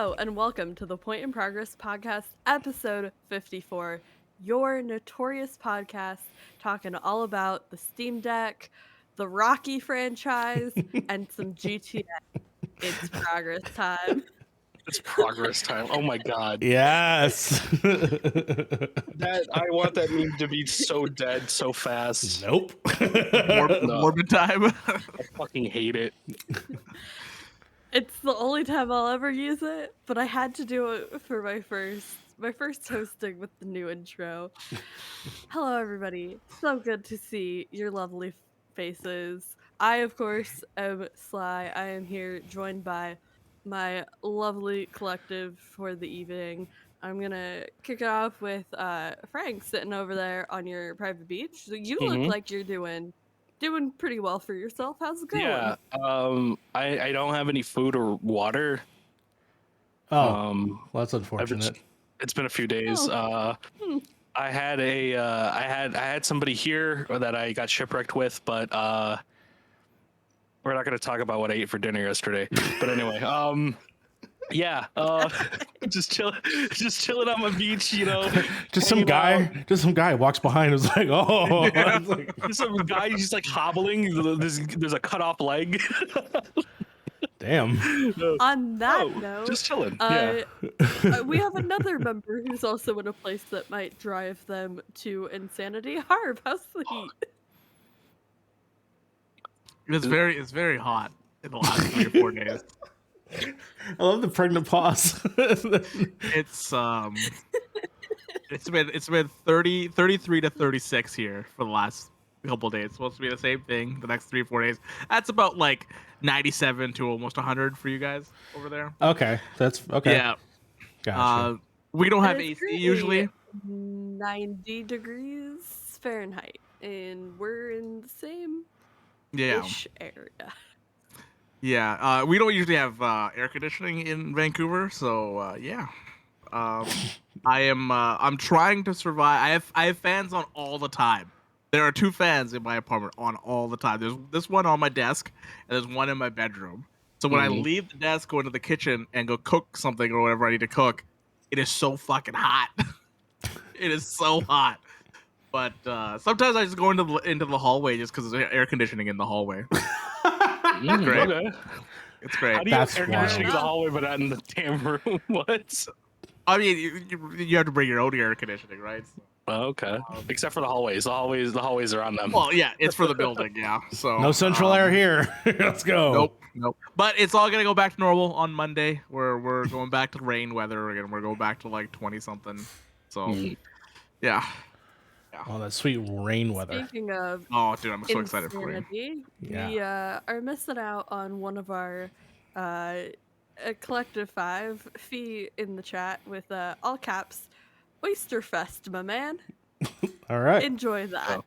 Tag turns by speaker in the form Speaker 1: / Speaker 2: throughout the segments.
Speaker 1: Hello and welcome to the Point in Progress Podcast, episode 54, your notorious podcast talking all about the Steam Deck, the Rocky franchise, and some GTA. It's progress time.
Speaker 2: It's progress time. Oh my god.
Speaker 3: Yes.
Speaker 2: That I want that meme to be so dead so fast.
Speaker 3: Nope.
Speaker 4: Morbid time.
Speaker 2: I fucking hate it.
Speaker 1: It's the only time I'll ever use it, but I had to do it for my first hosting with the new intro. Hello everybody. So good to see your lovely faces. I of course am Sly. I am here joined by my lovely collective for the evening. I'm gonna kick it off with Frank sitting over there on your private beach. So you look like you're doing pretty well for yourself. How's it going?
Speaker 2: Yeah. I don't have any food or water.
Speaker 3: Well, that's unfortunate.
Speaker 2: It's been a few days. I had somebody here that I got shipwrecked with, but we're not going to talk about what I ate for dinner yesterday. But anyway, yeah, just chilling on my beach, you know.
Speaker 3: Just some guy walks behind and was like, oh.
Speaker 2: Yeah. Some guy just like hobbling. There's a cut off leg.
Speaker 3: Damn.
Speaker 1: On that note,
Speaker 2: just chilling.
Speaker 1: We have another member who's also in a place that might drive them to insanity. Harv, how's the heat?
Speaker 4: It's very hot in the last 3 or 4 days.
Speaker 3: I love the pregnant pause.
Speaker 4: It's been 33 to 36 here for the last couple of days. It's supposed to be the same thing the next 3 or 4 days. That's about like 97 to almost 100 for you guys over there.
Speaker 3: Okay, that's okay.
Speaker 4: Yeah.
Speaker 3: Gotcha.
Speaker 4: We don't have AC usually.
Speaker 1: 90 degrees Fahrenheit, and we're in the same ish area.
Speaker 4: Yeah, we don't usually have air conditioning in Vancouver, so yeah. I'm trying to survive. I have fans on all the time. There are 2 fans in my apartment on all the time. There's this one on my desk, and there's one in my bedroom. So when I leave the desk, go into the kitchen, and go cook something or whatever I need to cook, it is so fucking hot. It is so hot. But sometimes I just go into the hallway just because there's air conditioning in the hallway. It's great. Okay. It's great.
Speaker 2: How do you have air conditioning in the hallway but not in the damn room? What?
Speaker 4: I mean, you have to bring your own air conditioning, right? So,
Speaker 2: okay. Except for the hallways. The hallways are on them.
Speaker 4: Well, yeah, it's for the building, yeah. So
Speaker 3: no central air here. Let's go.
Speaker 4: Nope. But it's all gonna go back to normal on Monday. We're going back to rain weather again. We're going back to like 20 something. So yeah.
Speaker 3: Oh, that sweet rain weather.
Speaker 1: Speaking of
Speaker 4: dude, I'm so excited for it.
Speaker 3: Yeah.
Speaker 1: We are missing out on one of our collective 5 fee in the chat with all caps Oysterfest, my man.
Speaker 3: All right.
Speaker 1: Enjoy that.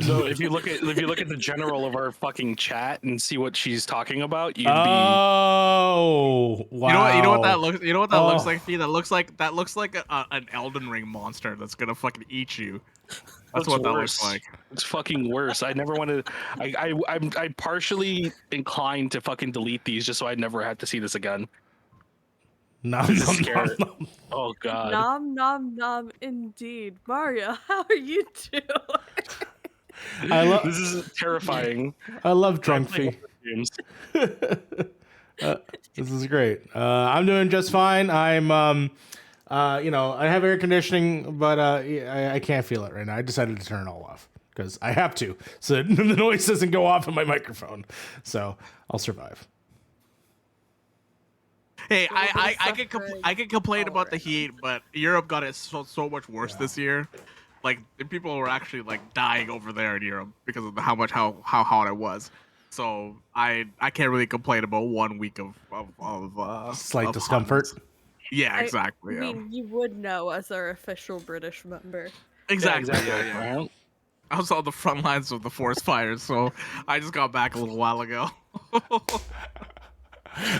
Speaker 2: So if you look at the general of our fucking chat and see what she's talking about, you'd
Speaker 3: wow.
Speaker 4: You know what that looks. You know what that looks like, Fee? That looks like an Elden Ring monster that's gonna fucking eat you. That's what that looks like.
Speaker 2: It's fucking worse. I never wanted. I'm partially inclined to fucking delete these just so I'd never have to see this again.
Speaker 3: Nom.
Speaker 2: Oh god.
Speaker 1: Nom indeed. Mario, how are you doing?
Speaker 2: This is terrifying.
Speaker 3: I love drunk Fee. This is great. I'm doing just fine. I'm I have air conditioning, but I can't feel it right now. I decided to turn it all off because I have to, so the noise doesn't go off in my microphone. So I'll survive.
Speaker 4: Hey, I can complain about the heat, but Europe got it so much worse this year. Like people were actually like dying over there in Europe because of how hot it was. So I can't really complain about 1 week of
Speaker 3: slight discomfort.
Speaker 4: Hotness. Yeah, exactly.
Speaker 1: I mean, you would know as our official British member.
Speaker 4: Exactly. Yeah. I was on the front lines of the forest fires, so I just got back a little while ago.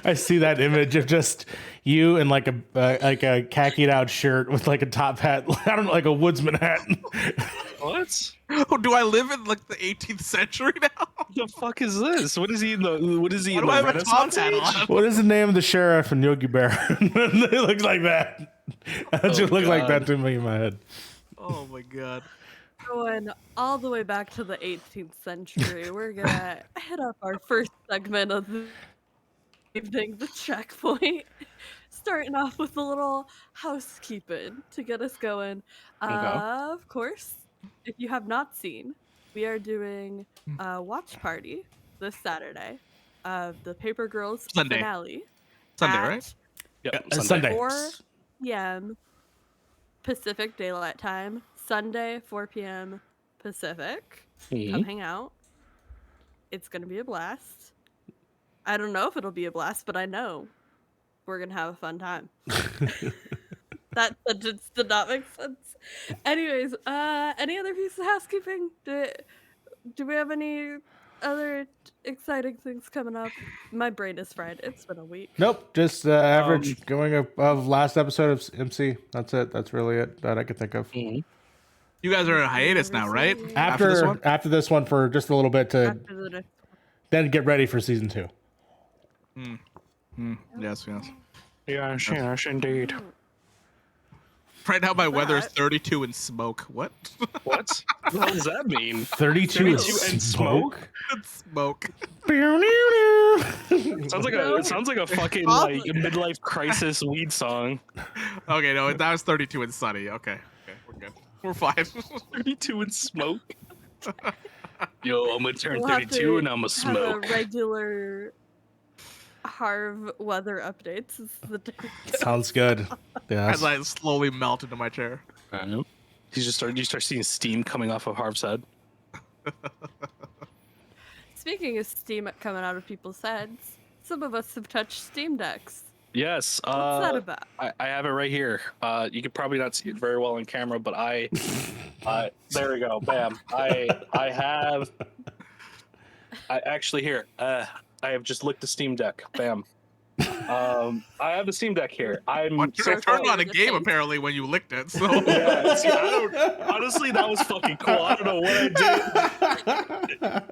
Speaker 3: I see that image of just you in like a khakied out shirt with like a top hat. I don't know, like a woodsman hat.
Speaker 2: What?
Speaker 4: Oh, do I live in like the 18th century now?
Speaker 2: The fuck is this? What is he in the? What is he
Speaker 4: Why
Speaker 2: in
Speaker 4: do I
Speaker 2: the
Speaker 4: have a top
Speaker 2: Renaissance
Speaker 4: hat
Speaker 2: age?
Speaker 4: on?
Speaker 3: What is the name of the sheriff in Yogi Bear? It looks like that. That should look like that to me in my head.
Speaker 4: Oh my god.
Speaker 1: Going all the way back to the 18th century, we're gonna hit up our first segment of the evening, the checkpoint. Starting off with a little housekeeping to get us going.
Speaker 2: Okay.
Speaker 1: Of course, if you have not seen, we are doing a watch party this Saturday of the Paper Girls
Speaker 4: Sunday.
Speaker 1: finale
Speaker 4: Sunday,
Speaker 1: at
Speaker 4: right?
Speaker 2: Yep.
Speaker 3: Sunday.
Speaker 1: 4 p.m. Pacific Daylight Time. Sunday, 4 p.m. Pacific. Come hang out. It's going to be a blast. I don't know if it'll be a blast, but I know we're going to have a fun time. That sentence did not make sense. Anyways, any other piece of housekeeping? Do we have any other exciting things coming up? My brain is fried. It's been a week.
Speaker 3: Nope, just average going of last episode of MC. That's it. That's really it that I could think of.
Speaker 4: You guys are in hiatus now, right?
Speaker 3: After this one for just a little bit to
Speaker 1: After the next
Speaker 3: then get ready for season 2.
Speaker 4: Yes.
Speaker 2: Yes, indeed.
Speaker 4: Right now, my weather is 32 and smoke. What?
Speaker 2: What? What does that mean?
Speaker 3: 32
Speaker 2: and smoke?
Speaker 4: Smoke.
Speaker 2: It sounds like a fucking like midlife crisis weed song.
Speaker 4: Okay, no, that was 32 and sunny. Okay, we're good. We're fine.
Speaker 2: 32 and smoke. Yo, I'm gonna turn
Speaker 1: We'll have
Speaker 2: 32
Speaker 1: to
Speaker 2: and I'm gonna
Speaker 1: have
Speaker 2: smoke.
Speaker 1: a regular Harv weather updates. Is the day.
Speaker 3: Sounds good. Yeah.
Speaker 4: As I slowly melt into my chair.
Speaker 2: I know. You start seeing steam coming off of Harv's head.
Speaker 1: Speaking of steam coming out of people's heads, some of us have touched Steam Decks.
Speaker 2: Yes.
Speaker 1: What's that about?
Speaker 2: I have it right here. You could probably not see it very well on camera, but there we go. Bam. I actually here. I have just licked the Steam Deck. Bam. I have the Steam Deck here.
Speaker 4: I turned on a game apparently when you licked it. So
Speaker 2: yeah, see, honestly, that was fucking cool. I don't know what I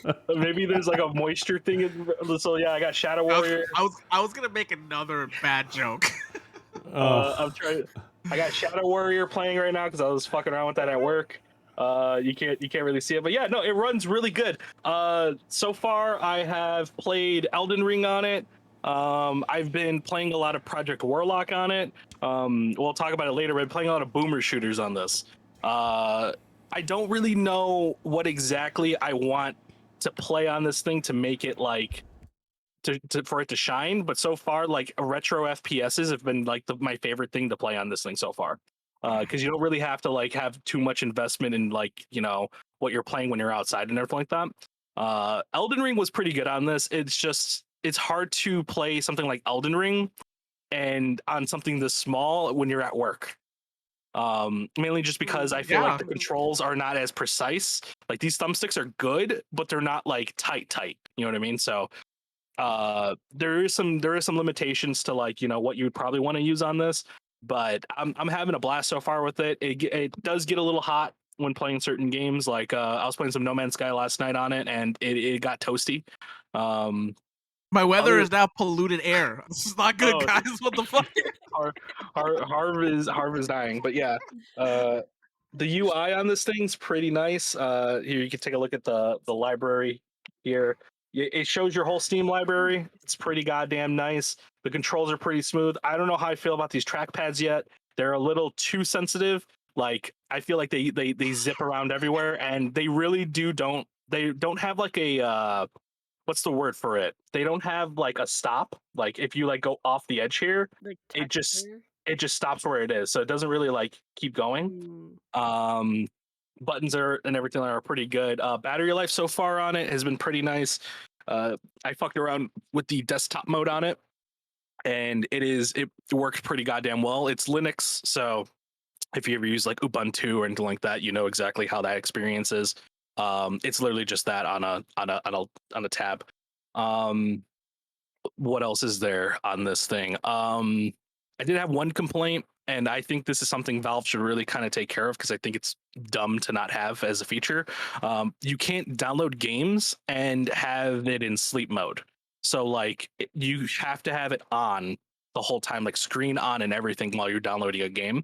Speaker 2: did. Maybe there's like a moisture thing. So yeah, I got Shadow Warrior.
Speaker 4: I was gonna make another bad joke.
Speaker 2: I'm trying. I got Shadow Warrior playing right now because I was fucking around with that at work. You can't really see it, but yeah, no, it runs really good. So far I have played Elden Ring on it. I've been playing a lot of Project Warlock on it. We'll talk about it later, but I'm playing a lot of boomer shooters on this. I don't really know what exactly I want to play on this thing to make it like for it to shine, but so far like retro FPSs have been like my favorite thing to play on this thing so far. Because you don't really have to like have too much investment in like, you know, what you're playing when you're outside and everything like that. Elden Ring was pretty good on this. It's hard to play something like Elden Ring and on something this small when you're at work. Mainly just because I feel like the controls are not as precise. Like these thumbsticks are good, but they're not like tight. You know what I mean? So there is some limitations to like, you know, what you would probably want to use on this. But I'm having a blast so far with it. It does get a little hot when playing certain games. Like I was playing some No Man's Sky last night on it, and it got toasty.
Speaker 4: My weather is now polluted air. This is not good, guys. What the fuck?
Speaker 2: Harv is dying. But yeah, the UI on this thing's pretty nice. Here you can take a look at the library here. It shows your whole Steam library. It's pretty goddamn nice. The controls are pretty smooth. I don't know how I feel about these trackpads yet. They're a little too sensitive. Like I feel like they zip around everywhere, and they really don't have like a what's the word for it? They don't have like a stop. Like if you like go off the edge here, it just stops where it is. So it doesn't really like keep going. Buttons and everything are pretty good. Battery life so far on it has been pretty nice. I fucked around with the desktop mode on it, and it works pretty goddamn well. It's Linux, so if you ever use like Ubuntu or anything like that, you know exactly how that experience is. It's literally just that on a tab. what else is there on this thing? I did have one complaint, and I think this is something Valve should really kind of take care of because I think it's dumb to not have as a feature. You can't download games and have it in sleep mode. So like you have to have it on the whole time, like screen on and everything while you're downloading a game.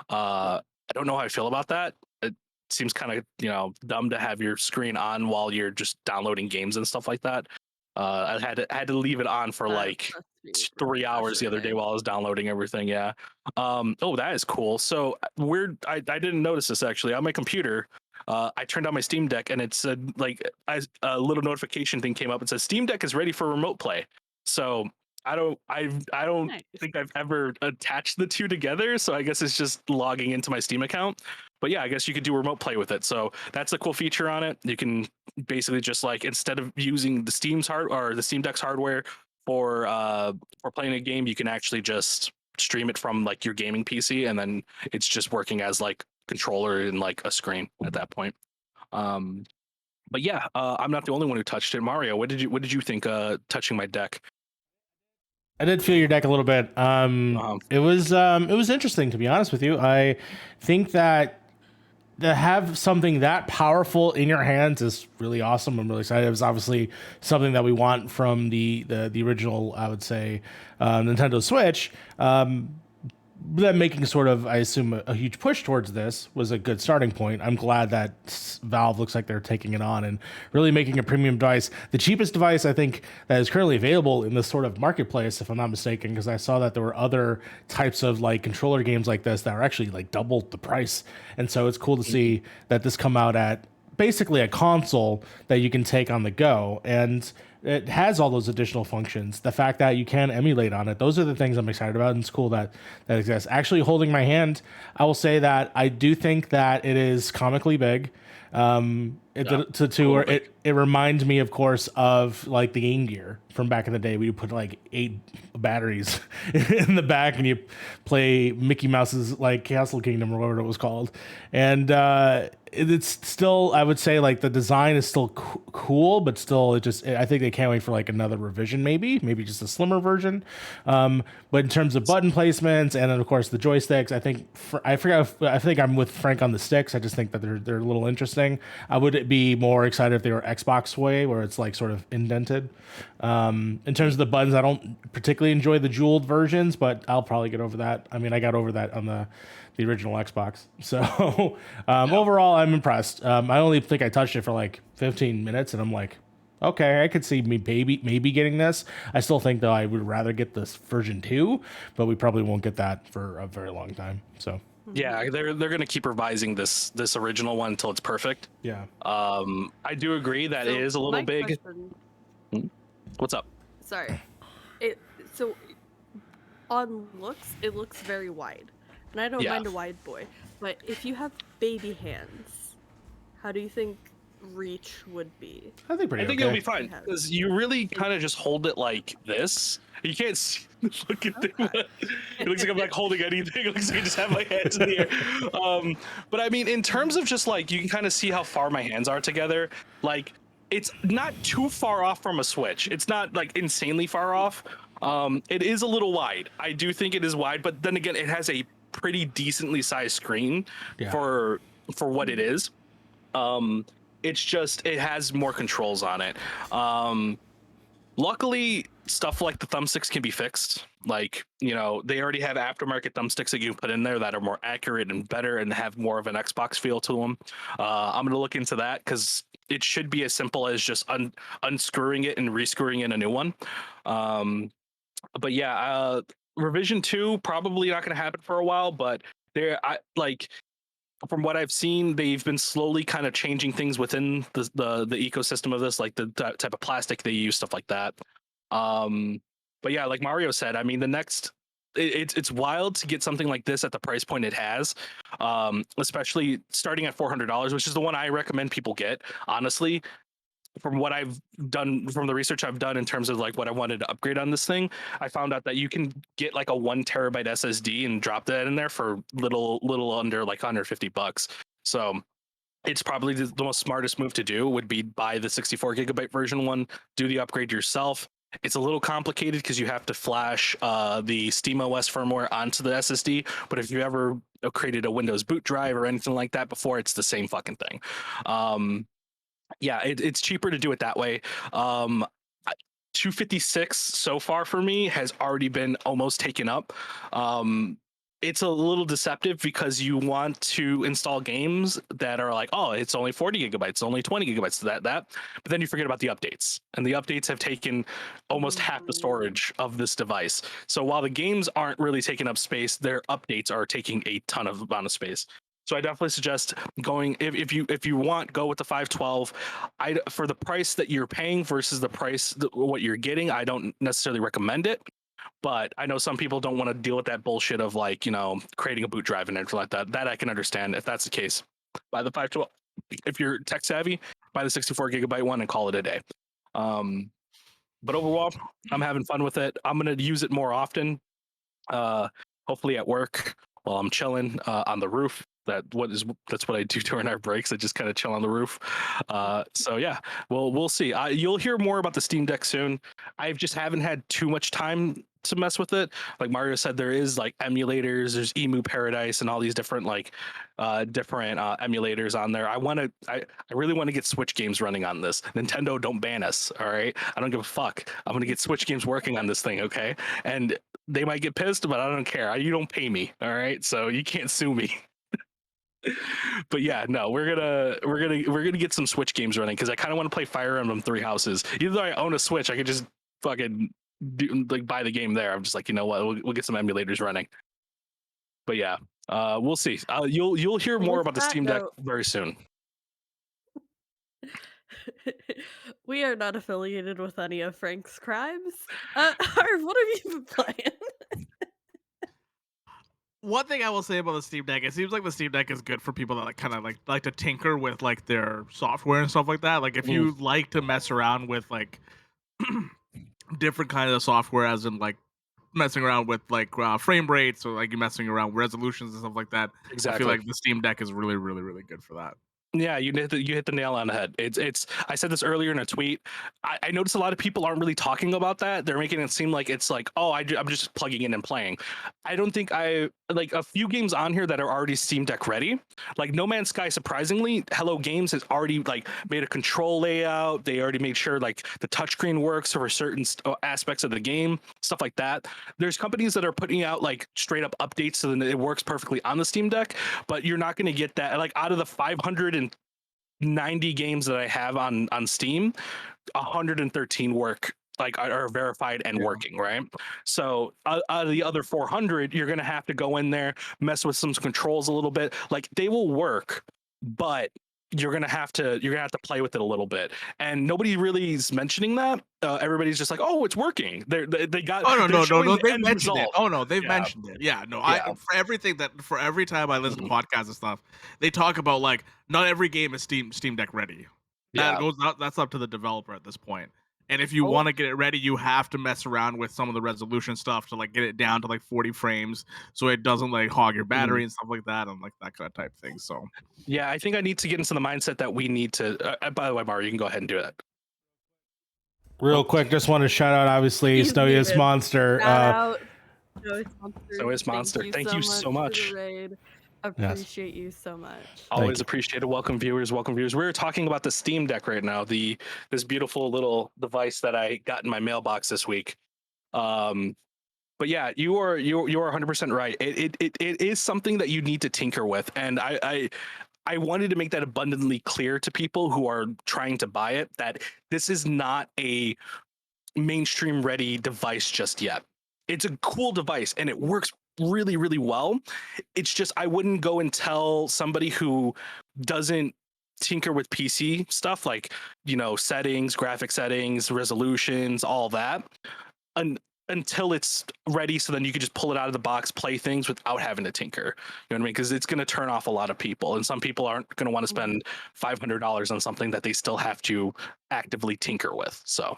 Speaker 2: I don't know how I feel about that. It seems kind of dumb to have your screen on while you're just downloading games and stuff like that. I had to leave it on for like
Speaker 1: Must be
Speaker 2: 3 hours the other day
Speaker 1: frustrating.
Speaker 2: while I was downloading everything. Yeah. Oh, that is cool. So weird. I didn't notice this actually on my computer. I turned on my Steam Deck and it said like a little notification thing came up. It says Steam Deck is ready for remote play. So I don't
Speaker 1: Nice.
Speaker 2: think I've ever attached the two together. So I guess it's just logging into my Steam account. But yeah, I guess you could do remote play with it. So that's a cool feature on it. You can basically just like instead of using the Steam's hard or the Steam Deck's hardware for playing a game, you can actually just stream it from like your gaming PC, and then it's just working as like controller and like a screen at that point. But yeah, I'm not the only one who touched it. Mario, what did you think touching my deck?
Speaker 3: I did feel your deck a little bit. It was interesting, to be honest with you. I think that to have something that powerful in your hands is really awesome. I'm really excited. It was obviously something that we want from the original, I would say, Nintendo Switch. Them making sort of, I assume, a huge push towards this was a good starting point. I'm glad that Valve looks like they're taking it on and really making a premium device. The cheapest device I think that is currently available in this sort of marketplace, if I'm not mistaken, because I saw that there were other types of like controller games like this that are actually like double the price. And so it's cool to see that this come out at basically a console that you can take on the go, and it has all those additional functions. The fact that you can emulate on it, those are the things I'm excited about, and it's cool that that exists. Actually, holding my hand, I will say that I do think that it is comically big. It reminds me, of course, of like the Game Gear from back in the day. We would put like 8 batteries in the back, and you play Mickey Mouse's like Castle Kingdom or whatever it was called. And it's still, I would say, like the design is still cool, but still, I think they can't wait for like another revision, maybe just a slimmer version. But in terms of button placements and then of course the joysticks, I think I'm with Frank on the sticks. I just think that they're a little interesting. I would be more excited if they were Xbox way, where it's like sort of indented. In terms of the buttons, I don't particularly enjoy the jeweled versions, but I'll probably get over that. I mean, I got over that on the original Xbox. So overall, I'm impressed. I only think I touched it for like 15 minutes, and I'm like, okay, I could see me maybe getting this. I still think though I would rather get this version 2, but we probably won't get that for a very long time. So
Speaker 2: Yeah, they're gonna keep revising this original one until it's perfect.
Speaker 3: yeah.
Speaker 2: I do agree that it
Speaker 1: So
Speaker 2: is a little
Speaker 1: my
Speaker 2: big.
Speaker 1: question-
Speaker 2: What's up?
Speaker 1: Sorry. So on looks, it looks very wide. And I don't
Speaker 2: Yeah.
Speaker 1: mind a wide boy. But if you have baby hands, how do you think reach would be?
Speaker 3: I think pretty
Speaker 2: I think
Speaker 3: okay.
Speaker 2: it'll be fine because you really kind of just hold it like this. You can't see the fucking thing. It looks like I'm like holding anything. It looks like I just have my hands in the air. But I mean, in terms of just like you can kind of see how far my hands are together. Like it's not too far off from a Switch. It's not like insanely far off. It is a little wide. I do think it is wide, but then again, it has a pretty decently sized screen for what it is. It's just it has more controls on it. Luckily, stuff like the thumbsticks can be fixed. Like, they already have aftermarket thumbsticks that you can put in there that are more accurate and better and have more of an Xbox feel to them. I'm going to look into that because it should be as simple as just unscrewing it and rescrewing in a new one. But yeah, revision 2 probably not going to happen for a while, but from what I've seen, they've been slowly kind of changing things within the ecosystem of this, like the type of plastic they use, stuff like that. But yeah, like Mario said, I mean, it's wild to get something like this at the price point it has, especially starting at $400, which is the one I recommend people get. Honestly, from what I've done, from the research I've done in terms of like what I wanted to upgrade on this thing, I found out that you can get like a 1 terabyte SSD and drop that in there for little under like $150. So it's probably the most smartest move to do would be buy the 64 gigabyte version one, do the upgrade yourself, It's a little complicated because you have to flash the SteamOS firmware onto the SSD. But if you ever created a Windows boot drive or anything like that before, it's the same fucking thing. Yeah, it's cheaper to do it that way. 256 so far for me has already been almost taken up. It's a little deceptive because you want to install games that are like, oh, it's only 40 gigabytes, only 20 gigabytes, that. But then you forget about the updates, and the updates have taken almost half the storage of this device. So while the games aren't really taking up space, their updates are taking a ton of amount of space. So I definitely suggest going if you want, go with the 512. For the price that you're paying versus the price what you're getting, I don't necessarily recommend it. But I know some people don't want to deal with that bullshit of like, creating a boot drive and everything like that. That I can understand if that's the case. Buy the 512. If you're tech savvy, buy the 64 gigabyte one and call it a day. But overall, I'm having fun with it. I'm gonna use it more often. Hopefully at work while I'm chilling on the roof. That's what I do during our breaks. I just kind of chill on the roof. So yeah, we'll see. You'll hear more about the Steam Deck soon. I just haven't had too much time to mess with it. Like Mario said, there is like emulators. There's Emu Paradise and all these different emulators on there. I really want to get Switch games running on this. Nintendo, don't ban us. All right, I don't give a fuck. I'm gonna get Switch games working on this thing. Okay, and they might get pissed, but I don't care. You don't pay me. All right, so you can't sue me. But yeah, no, we're gonna get some Switch games running because I kind of want to play Fire Emblem Three Houses. Even though I own a Switch, I could just fucking buy the game there. I'm just like, you know what, we'll get some emulators running. But yeah, we'll see. You'll hear more about the Steam Deck very soon.
Speaker 1: We are not affiliated with any of Frank's crimes. Harv, what have you been playing?
Speaker 4: One thing I will say about the Steam Deck, it seems like the Steam Deck is good for people that like to tinker with like their software and stuff like that. Like if you like to mess around with like different kind of software, as in like messing around with like frame rates or like you're messing around with resolutions and stuff like that.
Speaker 2: Exactly.
Speaker 4: I feel like the Steam Deck is really, really, really good for that.
Speaker 2: Yeah, you hit the nail on the head. It's. I said this earlier in a tweet. I noticed a lot of people aren't really talking about that. They're making it seem like it's like, oh, I'm just plugging in and playing. I don't think like a few games on here that are already Steam Deck ready. Like No Man's Sky, surprisingly, Hello Games has already like made a control layout. They already made sure like the touchscreen works for certain aspects of the game, stuff like that. There's companies that are putting out like straight up updates so that it works perfectly on the Steam Deck, but you're not going to get that. Like out of the 590 games that I have on Steam, 113 work like are verified and working, right? So out of the other 400, you're gonna have to go in there, mess with some controls a little bit. Like they will work, but you're gonna have to play with it a little bit. And nobody really is mentioning that. Everybody's just like, oh, it's working. They got.
Speaker 4: Oh no, they've mentioned
Speaker 2: result.
Speaker 4: it. Oh no, they've mentioned it. Yeah, no,
Speaker 2: Yeah.
Speaker 4: For every time I listen to podcasts and stuff, they talk about like not every game is Steam Deck ready. That's up to the developer at this point. And if you want to get it ready, you have to mess around with some of the resolution stuff to like get it down to like 40 frames, so it doesn't like hog your battery and stuff like that, and like that kind of type thing. So
Speaker 2: yeah, I think I need to get into the mindset that we need to. By the way, Mario, you can go ahead and do that.
Speaker 3: Real quick, just want to shout out, obviously, Snowiest Monster.
Speaker 1: Shout out
Speaker 2: Snowiest Monster. Thank you so much.
Speaker 1: Appreciate you so much.
Speaker 2: Always appreciate it. Welcome viewers. We're talking about the Steam Deck right now. This beautiful little device that I got in my mailbox this week. But yeah, you are 100% right. It is something that you need to tinker with, and I wanted to make that abundantly clear to people who are trying to buy it that this is not a mainstream ready device just yet. It's a cool device and it works really, really well. It's just I wouldn't go and tell somebody who doesn't tinker with PC stuff like, settings, graphic settings, resolutions, all that, until it's ready, so then you can just pull it out of the box, play things without having to tinker. You know what I mean? Because it's going to turn off a lot of people, and some people aren't going to want to spend $500 on something that they still have to actively tinker with. So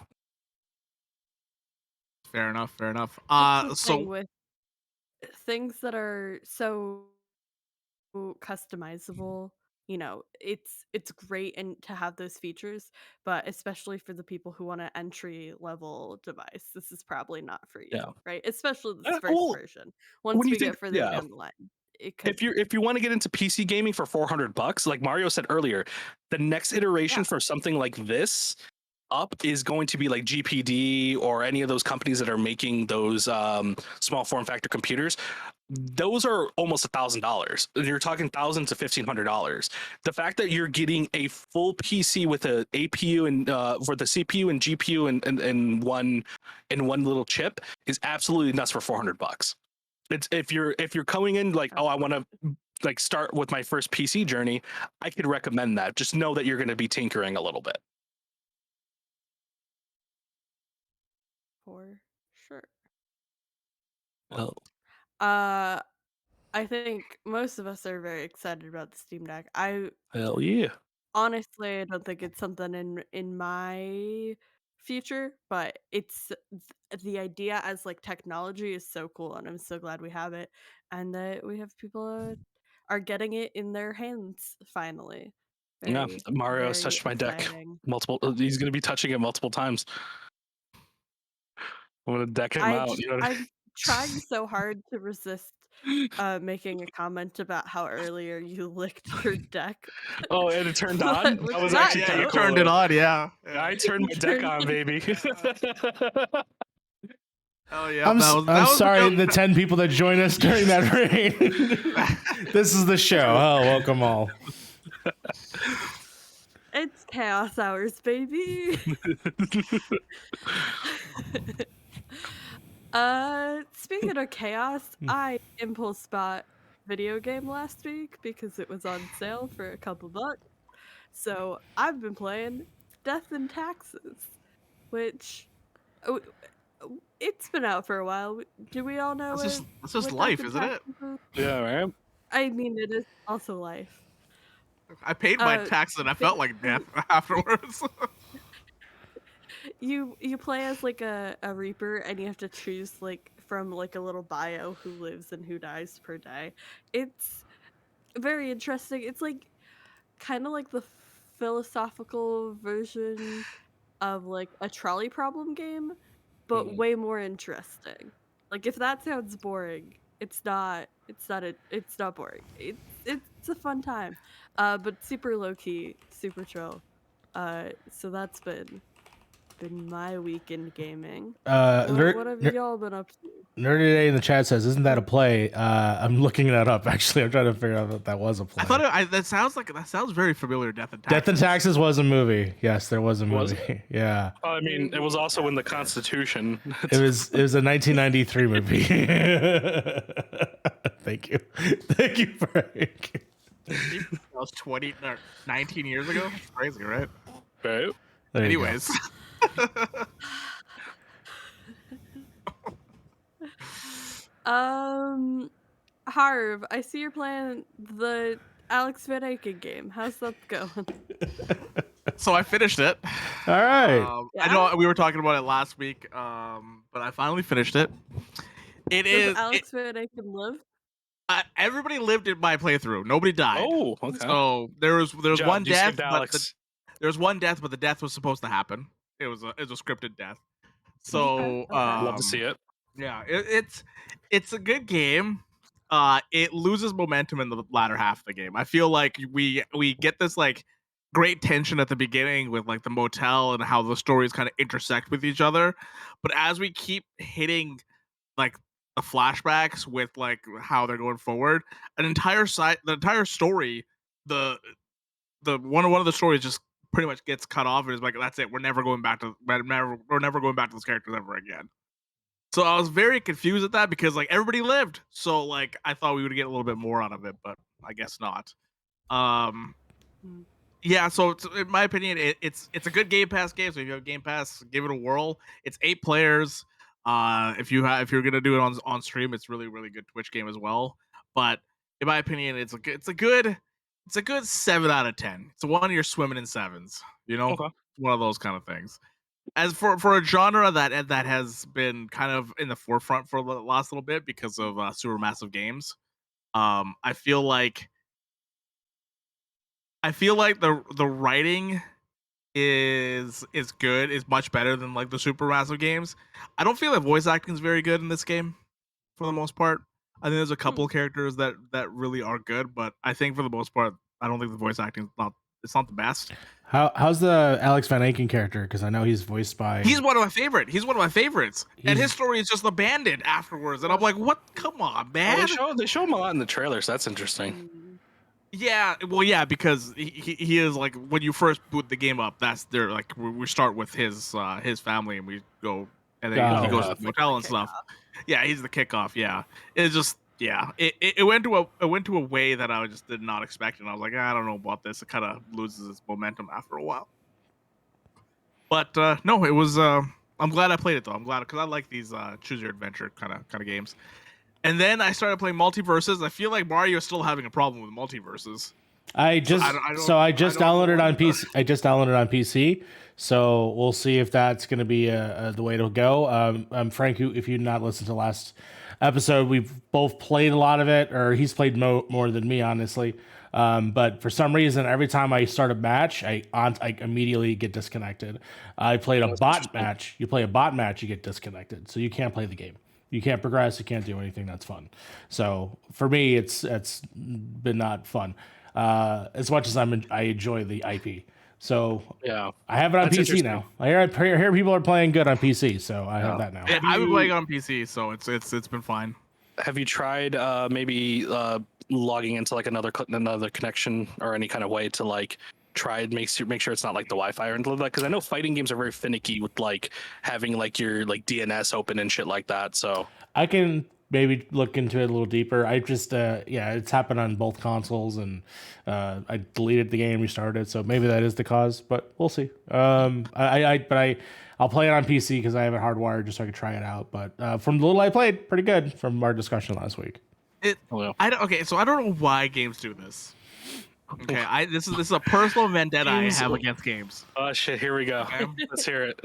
Speaker 4: fair enough.
Speaker 1: So with things that are so customizable, it's great and to have those features, but especially for the people who want an entry level device, this is probably not for you,
Speaker 2: Yeah.
Speaker 1: right? Especially this first
Speaker 2: Well,
Speaker 1: version. Once
Speaker 2: when you
Speaker 1: we
Speaker 2: think,
Speaker 1: get further
Speaker 2: yeah,
Speaker 1: down the line, it could
Speaker 2: if you want to get into PC gaming for $400, like Mario said earlier, the next iteration
Speaker 1: yeah.
Speaker 2: for something like this up is going to be like GPD or any of those companies that are making those small form factor computers. Those are almost $1,000. You're talking $1,000 to $1,500. The fact that you're getting a full PC with a APU and for the CPU and GPU and one little chip is absolutely nuts for $400. It's if you're coming in like, oh, I want to like start with my first PC journey, I could recommend that. Just know that you're going to be tinkering a little bit.
Speaker 1: For sure.
Speaker 2: Oh,
Speaker 1: Uh, I think most of us are very excited about the Steam Deck. I
Speaker 2: hell yeah.
Speaker 1: honestly, I don't think it's something in my future, but the idea as like technology is so cool, and I'm so glad we have it, and that we have people are getting it in their hands finally.
Speaker 2: Yeah,
Speaker 1: Very,
Speaker 2: Mario has
Speaker 1: very
Speaker 2: touched my deck
Speaker 1: exciting.
Speaker 2: multiple. He's going to be touching it multiple times. I'm going to deck him out. You know what I
Speaker 1: I'm trying so hard to resist
Speaker 2: mean?
Speaker 1: making a comment about how earlier you licked your deck.
Speaker 2: Oh, and it turned on.
Speaker 1: With
Speaker 2: That was
Speaker 1: that
Speaker 2: actually
Speaker 4: Yeah,
Speaker 2: kind
Speaker 4: you
Speaker 2: of
Speaker 1: note,
Speaker 2: cool.
Speaker 4: turned it on. Yeah.
Speaker 2: I turned my deck
Speaker 1: turned
Speaker 2: on,
Speaker 1: it-
Speaker 2: baby.
Speaker 4: Oh yeah.
Speaker 3: I'm sorry, the 10 people that join us during that rain. This is the show. Oh, welcome all.
Speaker 1: It's chaos hours, baby. Speaking of chaos, I impulse bought video game last week because it was on sale for a couple bucks. So I've been playing Death and Taxes, which oh, it's been out for a while. Do we all know
Speaker 4: That's just
Speaker 1: what
Speaker 4: life,
Speaker 1: Death and
Speaker 4: isn't it?
Speaker 1: Taxes is?
Speaker 2: Yeah, right.
Speaker 1: I mean, it is also life.
Speaker 4: I paid my
Speaker 1: Uh,
Speaker 4: taxes and I felt like death afterwards.
Speaker 1: you play as like a reaper, and you have to choose like from like a little bio who lives and who dies per day. It's very interesting. It's like kind of like the philosophical version of like a trolley problem game, but way more interesting. Like if that sounds boring, it's not boring. It's a fun time. But super low key, super chill. So that's been my week in gaming. What have y'all been up to?
Speaker 3: Nerdy Day in the chat says, "Isn't that a play?" I'm looking that up. Actually, I'm trying to figure out if that was a play.
Speaker 4: I thought that sounds very familiar. Death and Taxes.
Speaker 3: Death and Taxes was a movie. Yes, there was a
Speaker 2: Was
Speaker 3: movie. Yeah,
Speaker 2: I mean, it was also in the Constitution.
Speaker 3: it was a 1993 movie. Thank you, Frank.
Speaker 4: That was 19 years ago. That's crazy, right?
Speaker 2: Right.
Speaker 3: There you go.
Speaker 4: Anyways.
Speaker 1: Harv, I see you're playing the Alex Van Eyck game. How's that going?
Speaker 4: So I finished it.
Speaker 3: All right.
Speaker 4: I know we were talking about it last week, but I finally finished it.
Speaker 1: Does Alex Van Eyck live?
Speaker 4: Everybody lived in my playthrough. Nobody died.
Speaker 2: Oh, okay.
Speaker 4: So there was one
Speaker 2: You
Speaker 4: death,
Speaker 2: saved Alex.
Speaker 4: there was one death, but the death was supposed to happen. It was a scripted death. So
Speaker 1: Okay.
Speaker 2: Love to see it.
Speaker 4: yeah, it's a good game. It loses momentum in the latter half of the game. I feel like we get this like great tension at the beginning with like the motel and how the stories kind of intersect with each other, but as we keep hitting like the flashbacks with like how they're going forward, the entire story, the one of the stories just pretty much gets cut off and it's like that's it. We're never going back to those characters ever again. So I was very confused at that because like everybody lived. So like I thought we would get a little bit more out of it, but I guess not. Yeah, so in my opinion, it's a good Game Pass game. So if you have Game Pass, give it a whirl. It's 8 players. If you're gonna do it on stream, it's really good Twitch game as well. But in my opinion, it's a good 7 out of 10. It's one you're swimming in sevens. You know,
Speaker 2: Okay.
Speaker 4: one of those kind of things. As for a genre that has been kind of in the forefront for the last little bit because of supermassive games, I feel like I feel like the writing is good, is much better than like the Supermassive games. I don't feel like voice acting is very good in this game for the most part. I think there's a couple characters that really are good, but I think for the most part, I don't think the voice acting is not the best.
Speaker 3: How's the Alex Van Aken character? Because I know he's voiced by.
Speaker 4: He's one of my favorite. He's one of my favorites, and his story is just abandoned afterwards. And I'm like, what? Come on, man.
Speaker 2: They show him a lot in the trailers. So that's interesting.
Speaker 4: Yeah, well, yeah, because he is like when you first boot the game up. That's there. Like we start with his family, and we go, and then he goes to the motel and stuff. Yeah, he's the kickoff. Yeah, it's just it went to a way that I just did not expect, and I was like, I don't know about this. It kind of loses its momentum after a while. But no, it was. I'm glad I played it though. I'm glad because I like these choose your adventure kind of games. And then I started playing multiverses. I feel like Mario is still having a problem with multiverses.
Speaker 3: I just downloaded on PC. I just downloaded on PC, so we'll see if that's going to be the way to go. Frank, if you not listened to last episode, we've both played a lot of it, or he's played more than me, honestly. But for some reason, every time I start a match, I immediately get disconnected. I played a bot match. You play a bot match, you get disconnected, so you can't play the game. You can't progress. You can't do anything that's fun. So for me, it's been not fun. As much as I enjoy the IP. So
Speaker 2: yeah,
Speaker 3: I have it on PC now. I hear people are playing good on PC, so I have that now.
Speaker 4: Yeah, I've been playing on PC, so it's been fine.
Speaker 2: Have you tried maybe logging into like another connection or any kind of way to like try and make sure it's not like the Wi-Fi or anything like that? Because I know fighting games are very finicky with like having like your like DNS open and shit like that. So
Speaker 3: I can maybe look into it a little deeper. I just it's happened on both consoles, and I deleted the game, restarted it, so maybe that is the cause, but we'll see. I'll play it on PC because I have it hardwired just so I can try it out. But from the little I played, pretty good from our discussion last week.
Speaker 4: So I don't know why games do this. Okay, this is a personal vendetta I have against games.
Speaker 2: Oh shit, here we go. Okay. Let's hear it.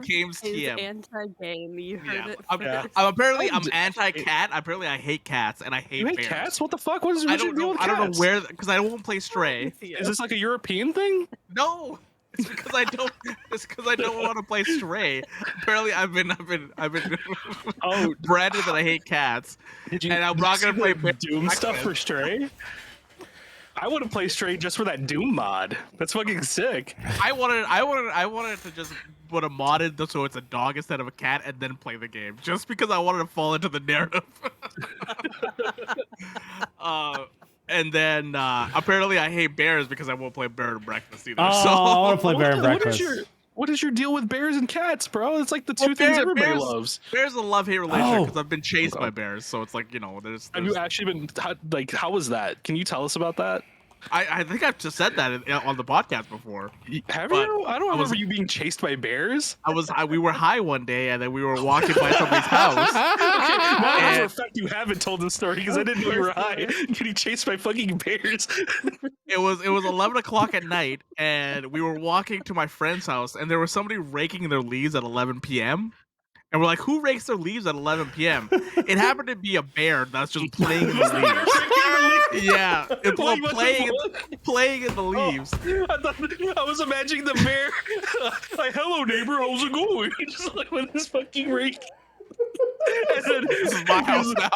Speaker 4: Games TM.
Speaker 1: Anti-game. You heard it.
Speaker 4: I'm anti-cat. Apparently, I hate cats and I hate bears.
Speaker 2: Cats? What the fuck? What is your deal with cats?
Speaker 4: I don't know where, because I won't play Stray.
Speaker 2: Is this like a European thing?
Speaker 4: No, it's because I don't. It's because I don't want to play Stray. Apparently, I've been branded that I hate cats, and I'm not gonna play
Speaker 2: Doom stuff for Stray. I want to play Stray just for that Doom mod. That's fucking sick.
Speaker 4: I wanted to just put a modded so it's a dog instead of a cat, and then play the game just because I wanted to fall into the narrative. And then apparently I hate bears because I won't play Bear and Breakfast either.
Speaker 3: Oh,
Speaker 4: so
Speaker 3: I want to play Bear and Breakfast.
Speaker 2: What is your deal with bears and cats, bro? It's like the two things everybody loves.
Speaker 4: Bears a love-hate relationship because I've been chased by bears, so it's like, there's.
Speaker 2: Have you actually been how was that? Can you tell us about that?
Speaker 4: I think I've just said that on the podcast before.
Speaker 2: Have you? I don't remember you being chased by bears.
Speaker 4: We were high one day, and then we were walking by somebody's house.
Speaker 2: Okay, for a fact you haven't told this story because I didn't know you were high. Getting chased by fucking bears.
Speaker 4: It was 11 o'clock at night, and we were walking to my friend's house, and there was somebody raking their leaves at 11 p.m. And we're like, who rakes their leaves at 11 p.m.? It happened to be a bear that's just playing in the leaves. Yeah, it's playing in the leaves.
Speaker 2: I was imagining the bear. Like, hello, neighbor, how's it going? Just like with his fucking rake. And then
Speaker 4: this is my house now.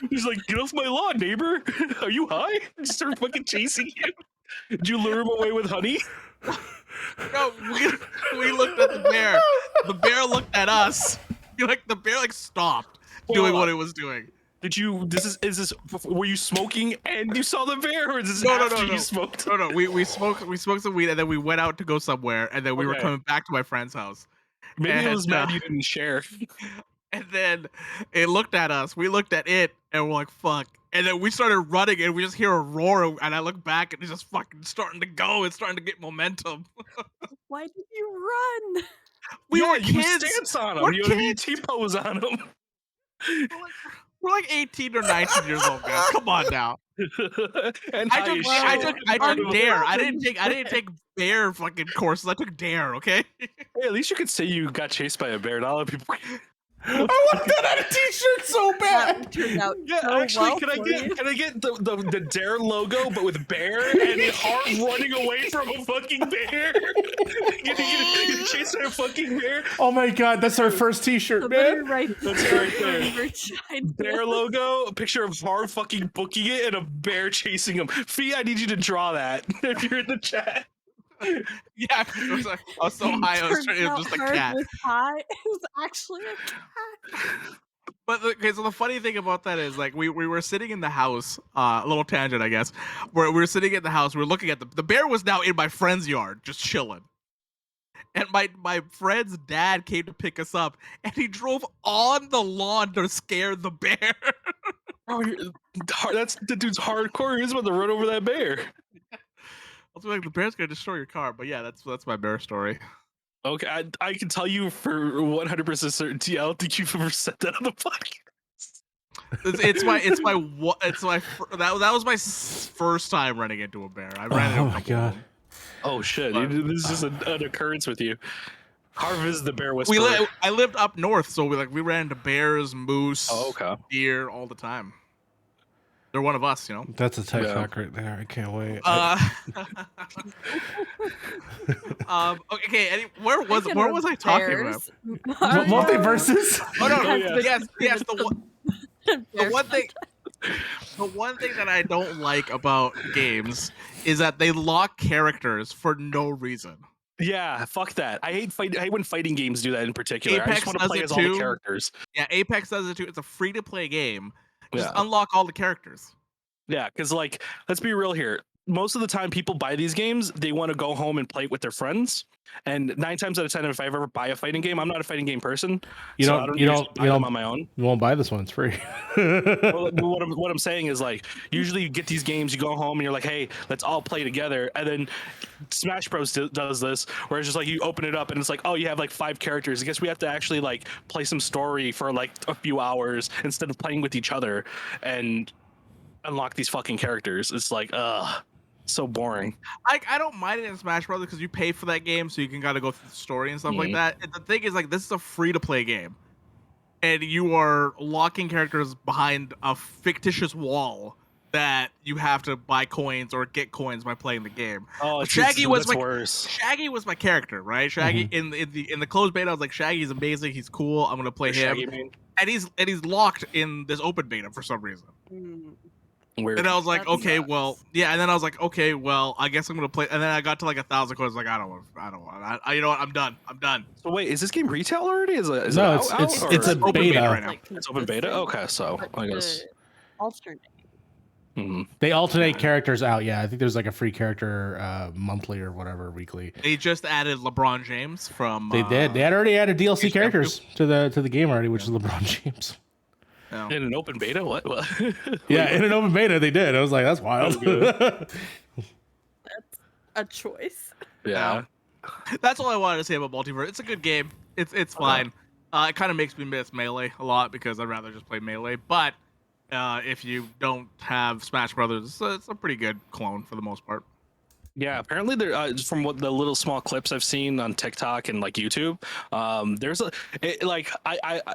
Speaker 2: He's like, get off my lawn, neighbor. Are you high? Just start fucking chasing him. Did you lure him away with honey?
Speaker 4: No, we looked at the bear. The bear looked at us. The bear stopped doing what it was doing.
Speaker 2: Did you? Is this? Were you smoking and you saw the bear, or is this after you smoked?
Speaker 4: No. We smoked some weed, and then we went out to go somewhere, and then we were coming back to my friend's house.
Speaker 2: Maybe it was mad you didn't share.
Speaker 4: And then it looked at us. We looked at it, and we're like, "Fuck!" And then we started running, and we just hear a roar, and I look back, and it's just fucking starting to go. It's starting to get momentum.
Speaker 1: Why did you run?
Speaker 4: We were kids.
Speaker 2: You stance on him. You want to T-pose on him.
Speaker 4: We're like 18 or 19 years old, man. Come on now.
Speaker 2: And
Speaker 4: I took dare. I didn't take bear fucking courses. I took dare. Okay.
Speaker 2: Hey, at least you could say you got chased by a bear. Not a lot of people.
Speaker 3: I want that on a t-shirt so
Speaker 1: That
Speaker 3: bad.
Speaker 1: turned out
Speaker 2: Yeah,
Speaker 1: so
Speaker 2: actually,
Speaker 1: well
Speaker 2: can I
Speaker 1: for
Speaker 2: get
Speaker 1: you.
Speaker 2: the Dare logo, but with bear and a Harv running away from a fucking bear? You chasing a fucking bear?
Speaker 3: Oh my god, that's our first t-shirt,
Speaker 1: Somebody
Speaker 3: man.
Speaker 1: write
Speaker 2: That's
Speaker 1: down
Speaker 2: right there.
Speaker 1: the merch idea.
Speaker 2: Bear logo, a picture of Harv fucking booking it, and a bear chasing him. Fee, I need you to draw that if you're in the chat.
Speaker 4: Yeah, it was like, I was so high, I was
Speaker 1: Turns
Speaker 4: it was
Speaker 1: out
Speaker 4: just a
Speaker 1: Harv
Speaker 4: cat.
Speaker 1: was high. It was actually a cat.
Speaker 4: But okay, so the funny thing about that is, like, we were sitting in the house, a little tangent, I guess, where we were sitting in the house, we were looking at the bear was now in my friend's yard, just chilling. And my friend's dad came to pick us up, and he drove on the lawn to scare the bear.
Speaker 2: Oh, that's the dude's hardcore. He's about to run over that bear.
Speaker 4: I was like, the bear's gonna destroy your car, but yeah, that's my bear story.
Speaker 2: Okay, I can tell you for 100% certainty, I don't think you've ever said that on the podcast.
Speaker 4: That was my first time running into a bear. I ran into
Speaker 3: Oh
Speaker 4: a
Speaker 3: my
Speaker 4: couple of
Speaker 3: god.
Speaker 4: them.
Speaker 2: Oh shit,
Speaker 4: But-
Speaker 2: this is just an occurrence with you. Harv is the bear whisperer.
Speaker 4: I lived up north, so we ran into bears, moose,
Speaker 2: Oh, okay.
Speaker 4: deer all the time. They're one of us, you know.
Speaker 3: That's a tight
Speaker 2: Yeah.
Speaker 3: fuck right there. I can't wait.
Speaker 4: Okay. Where was I talking about?
Speaker 3: Multiverses?
Speaker 4: Oh no,
Speaker 2: Oh, yeah.
Speaker 4: yes. The one thing that I don't like about games is that they lock characters for no reason.
Speaker 2: Yeah, fuck that. I hate when fighting games do that in particular. I
Speaker 4: Apex
Speaker 2: just want to
Speaker 4: does
Speaker 2: play
Speaker 4: it
Speaker 2: as all the
Speaker 4: too.
Speaker 2: characters.
Speaker 4: Yeah, Apex does it too. It's a free-to-play game. Just
Speaker 2: Yeah.
Speaker 4: unlock all the characters.
Speaker 2: Yeah, because like, let's be real here. Most of the time, people buy these games, they want to go home and play it with their friends. And 9 times out of 10, if I ever buy a fighting game, I'm not a fighting game person.
Speaker 3: You
Speaker 2: so
Speaker 3: don't-
Speaker 2: I don't
Speaker 3: you
Speaker 2: usually
Speaker 3: don't-
Speaker 2: buy
Speaker 3: you
Speaker 2: them
Speaker 3: don't-
Speaker 2: on my own.
Speaker 3: You won't buy this one, it's free.
Speaker 2: Well, what I'm saying is, like, usually you get these games, you go home and you're like, hey, let's all play together. And then Smash Bros does this, where it's just like you open it up and it's like, oh, you have like 5 characters. I guess we have to actually like play some story for like a few hours instead of playing with each other and unlock these fucking characters. It's like, so boring.
Speaker 4: I don't mind it in Smash Brothers because you pay for that game, so you can gotta go through the story and stuff like that. And the thing is, like, this is a free-to-play game, and you are locking characters behind a fictitious wall that you have to buy coins or get coins by playing the game.
Speaker 2: Oh,
Speaker 4: Shaggy was
Speaker 2: that's
Speaker 4: my
Speaker 2: worse.
Speaker 4: Shaggy was my character, right? Shaggy in the closed beta, I was like, Shaggy's amazing. He's cool. I'm gonna play him.
Speaker 2: Shaggy main?
Speaker 4: And he's locked in this open beta for some reason.
Speaker 2: Weird.
Speaker 4: And I was like,
Speaker 1: That
Speaker 4: okay,
Speaker 1: sucks.
Speaker 4: well, yeah. And then I was like, okay, well, I guess I'm gonna play. And then I got to like 1,000 coins. Like, I don't want. You know what? I'm done.
Speaker 2: So wait, is this game retail already? Is
Speaker 3: No,
Speaker 2: it
Speaker 3: it's-
Speaker 2: out,
Speaker 3: it's-
Speaker 2: or-
Speaker 3: it's a
Speaker 4: open
Speaker 3: beta.
Speaker 4: right now.
Speaker 2: It's open beta. Okay, so
Speaker 1: But
Speaker 2: I guess.
Speaker 1: the alternate.
Speaker 2: Mhm.
Speaker 3: They alternate characters out, yeah. I think there's like a free character monthly or whatever, weekly.
Speaker 4: They just added LeBron James from.
Speaker 3: They did. They had already added DLC
Speaker 4: HW.
Speaker 3: characters to the game already, which is LeBron James.
Speaker 4: Yeah.
Speaker 2: In an open beta? What?
Speaker 3: Yeah, in an open beta they did. I was like, that's wild.
Speaker 1: That's a choice.
Speaker 2: Yeah.
Speaker 4: That's all I wanted to say about Multiverse. It's a good game. It's fine. It kind of makes me miss Melee a lot because I'd rather just play Melee. But if you don't have Smash Brothers, it's a pretty good clone for the most part.
Speaker 2: Yeah, apparently there, from what the little small clips I've seen on TikTok and like YouTube, there's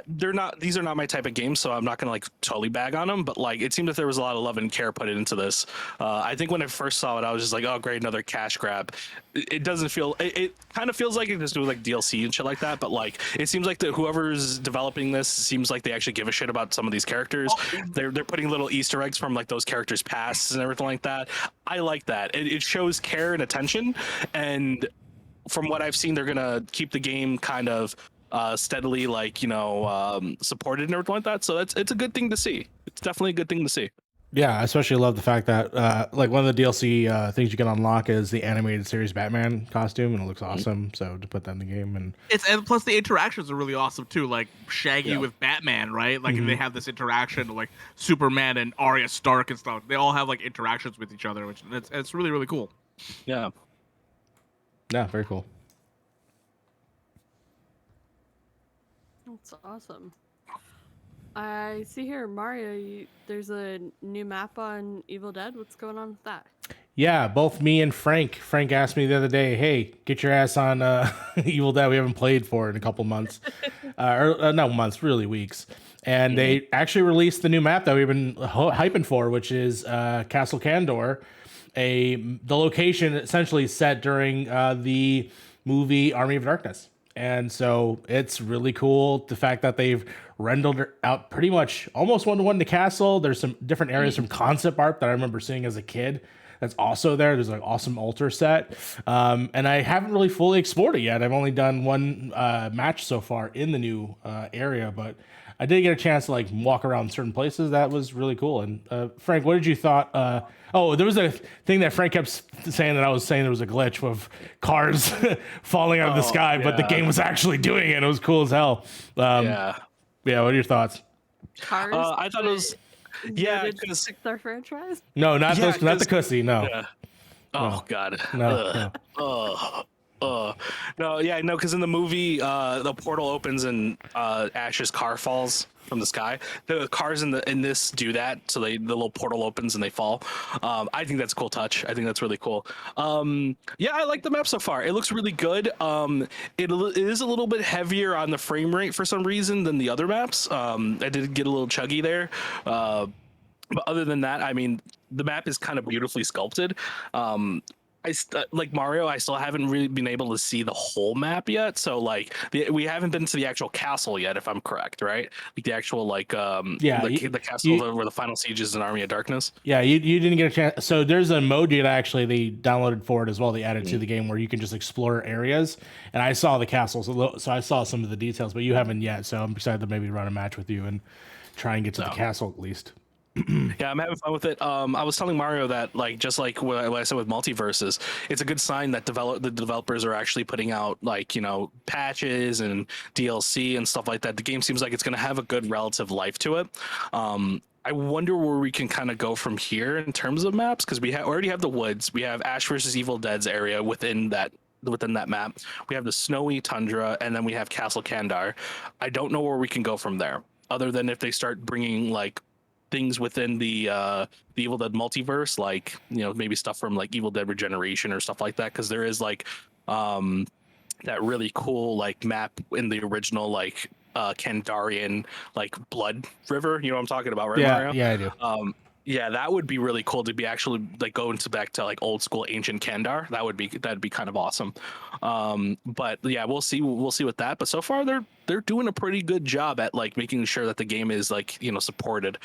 Speaker 2: they're not, these are not my type of games, so I'm not gonna like totally bag on them, but like it seemed that there was a lot of love and care put into this. I think when I first saw it, I was just like, oh great, another cash grab. It doesn't feel, it kind of feels like it just do like DLC and shit like that, but like it seems like that whoever's developing this seems like they actually give a shit about some of these characters. They're putting little Easter eggs from like those characters' pasts and everything like that. I like that. It shows care and attention, and from what I've seen, they're gonna keep the game kind of steadily like supported and everything like that. So it's a good thing to see. It's definitely a good thing to see.
Speaker 3: Yeah, I especially love the fact that like one of the DLC things you can unlock is the animated series Batman costume, and it looks awesome. So to put that in the game, and
Speaker 4: Plus the interactions are really awesome too. Like Shaggy
Speaker 2: Yeah.
Speaker 4: with Batman, right? Like they have this interaction like Superman and Arya Stark and stuff. They all have like interactions with each other, which it's really really cool.
Speaker 2: Yeah.
Speaker 3: yeah, very cool.
Speaker 1: That's awesome. I see here, Mario, there's a new map on Evil Dead. What's going on with that?
Speaker 3: Yeah, both me and Frank. Frank asked me the other day, "Hey, get your ass on Evil Dead. We haven't played for in a couple months, or no months, really weeks." And they actually released the new map that we've been hyping for, which is Castle Candor, the location essentially set during the movie Army of Darkness. And so it's really cool the fact that they've rendered out pretty much almost one-to-one the castle. There's some different areas from concept art that I remember seeing as a kid that's also there. There's like awesome altar set. And I haven't really fully explored it yet. I've only done one match so far in the new area, but I did get a chance to like walk around certain places. That was really cool. And Frank, what did you thought? Oh, there was a thing that Frank kept saying that I was saying there was a glitch of cars falling out of the sky, but the game was actually doing it. It was cool as hell. Yeah, what are your thoughts?
Speaker 1: Cars.
Speaker 2: I thought it was
Speaker 1: because Pixar franchise.
Speaker 3: No, not those, not the cussy. No.
Speaker 2: Yeah. Oh
Speaker 3: No.
Speaker 2: God.
Speaker 3: No.
Speaker 2: No, because in the movie, the portal opens and Ash's car falls from the sky. The cars in this do that, so the little portal opens and they fall. I think that's a cool touch. I think that's really cool. Yeah, I like the map so far. It looks really good. It is a little bit heavier on the frame rate for some reason than the other maps. I did get a little chuggy there. But other than that, I mean, the map is kind of beautifully sculpted. Like Mario, I still haven't really been able to see the whole map yet. So like we haven't been to the actual castle yet, if I'm correct, right? Like the actual the castle where the final siege is in Army of Darkness.
Speaker 3: Yeah, you didn't get a chance. So there's a mode that actually they downloaded for it as well. They added to the game where you can just explore areas. And I saw the castle, so I saw some of the details, but you haven't yet. So I'm excited to maybe run a match with you and try and get to the castle at least.
Speaker 2: Yeah, I'm having fun with it. I was telling Mario that, like, just like what I said with multiverses, it's a good sign that the developers are actually putting out, like, you know, patches and DLC and stuff like that. The game seems like it's going to have a good relative life to it. I wonder where we can kind of go from here in terms of maps, because we already have the woods. We have Ash versus Evil Dead's area within that map. We have the snowy tundra, and then we have Castle Kandar. I don't know where we can go from there, other than if they start bringing, like, things within the Evil Dead multiverse, like, you know, maybe stuff from like Evil Dead Regeneration or stuff like that, because there is like that really cool like map in the original like Kandarian like blood river, you know what I'm talking about, right, Mario?
Speaker 3: Yeah, I do.
Speaker 2: Yeah, that would be really cool to be actually like going back to like old school ancient Kandar. That'd be kind of awesome. But yeah, we'll see with that. But so far they're doing a pretty good job at like making sure that the game is like, you know, supported.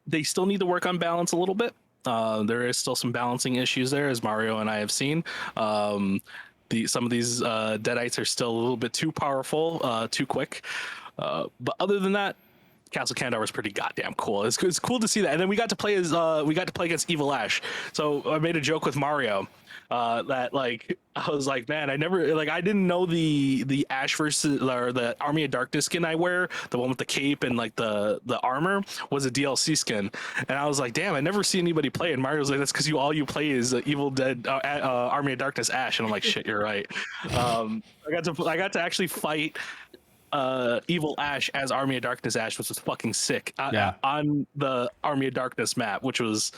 Speaker 2: They still need to work on balance a little bit. There is still some balancing issues there, as Mario and I have seen. Some of these Deadites are still a little bit too powerful, too quick. But other than that, Castle Kandar was pretty goddamn cool. It's cool to see that. And then we got to play against Evil Ash. So I made a joke with Mario that like I was like, man, I didn't know the Ash versus or the Army of Darkness skin I wear, the one with the cape and like the armor, was a DLC skin. And I was like, damn, I never see anybody play. And Mario's like, that's because all you play is Evil Dead Army of Darkness Ash. And I'm like, shit, you're right. I got to actually fight Evil Ash as Army of Darkness Ash, which was fucking sick. On the Army of Darkness map, which was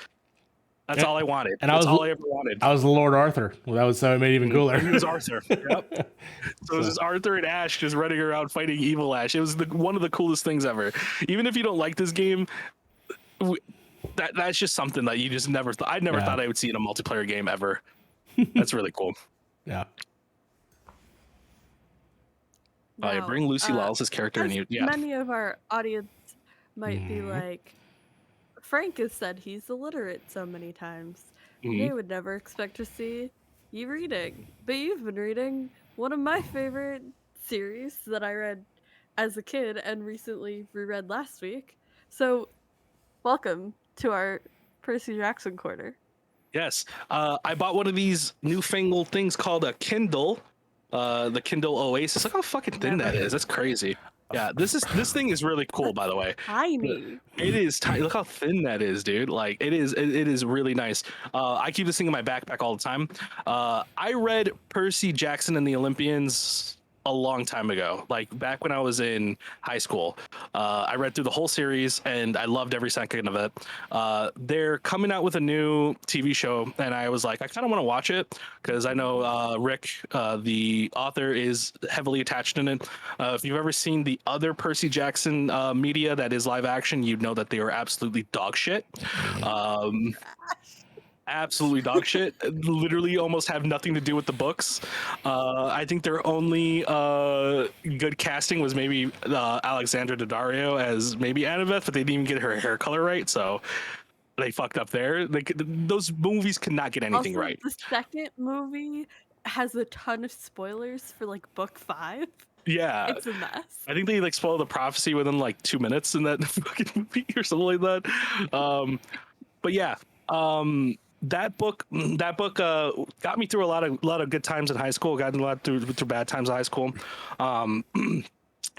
Speaker 2: all I wanted. And that's all I ever wanted.
Speaker 3: I was the Lord Arthur. Well, that was so it made it even cooler.
Speaker 2: He was Arthur. Yep. So it was just Arthur and Ash just running around fighting Evil Ash. It was one of the coolest things ever. Even if you don't like this game, that's just something that you just never thought. I never thought I would see in a multiplayer game ever. That's really cool.
Speaker 3: Yeah.
Speaker 2: Now, bring Lucy Lawless's character in you. Yeah.
Speaker 1: Many of our audience might be like, Frank has said he's illiterate so many times. They would never expect to see you reading. But you've been reading one of my favorite series that I read as a kid and recently reread last week. So, welcome to our Percy Jackson Corner.
Speaker 2: Yes. I bought one of these newfangled things called a Kindle. The Kindle Oasis. Look how fucking thin that is. That's crazy. Yeah, this thing is really cool, by the way.
Speaker 1: Tiny.
Speaker 2: It is tiny. Look how thin that is, dude. Like it is really nice. I keep this thing in my backpack all the time. I read Percy Jackson and the Olympians a long time ago, like back when I was in high school. I read through the whole series and I loved every second of it. They're coming out with a new TV show, and I was like, I kind of want to watch it because I know Rick, the author, is heavily attached in it. If you've ever seen the other Percy Jackson media that is live action, you'd know that they are absolutely dog shit. Absolutely dog shit. Literally almost have nothing to do with the books. I think their only good casting was maybe Alexandra Daddario as maybe Annabeth, but they didn't even get her hair color right, so they fucked up there. Like those movies cannot get anything
Speaker 1: Also,
Speaker 2: right.
Speaker 1: the second movie has a ton of spoilers for like book 5.
Speaker 2: Yeah,
Speaker 1: It's a mess.
Speaker 2: I think they like spoiled the prophecy within like 2 minutes in that fucking movie or something like that. But yeah, that book got me through a lot of good times in high school. Got a lot through bad times in high school.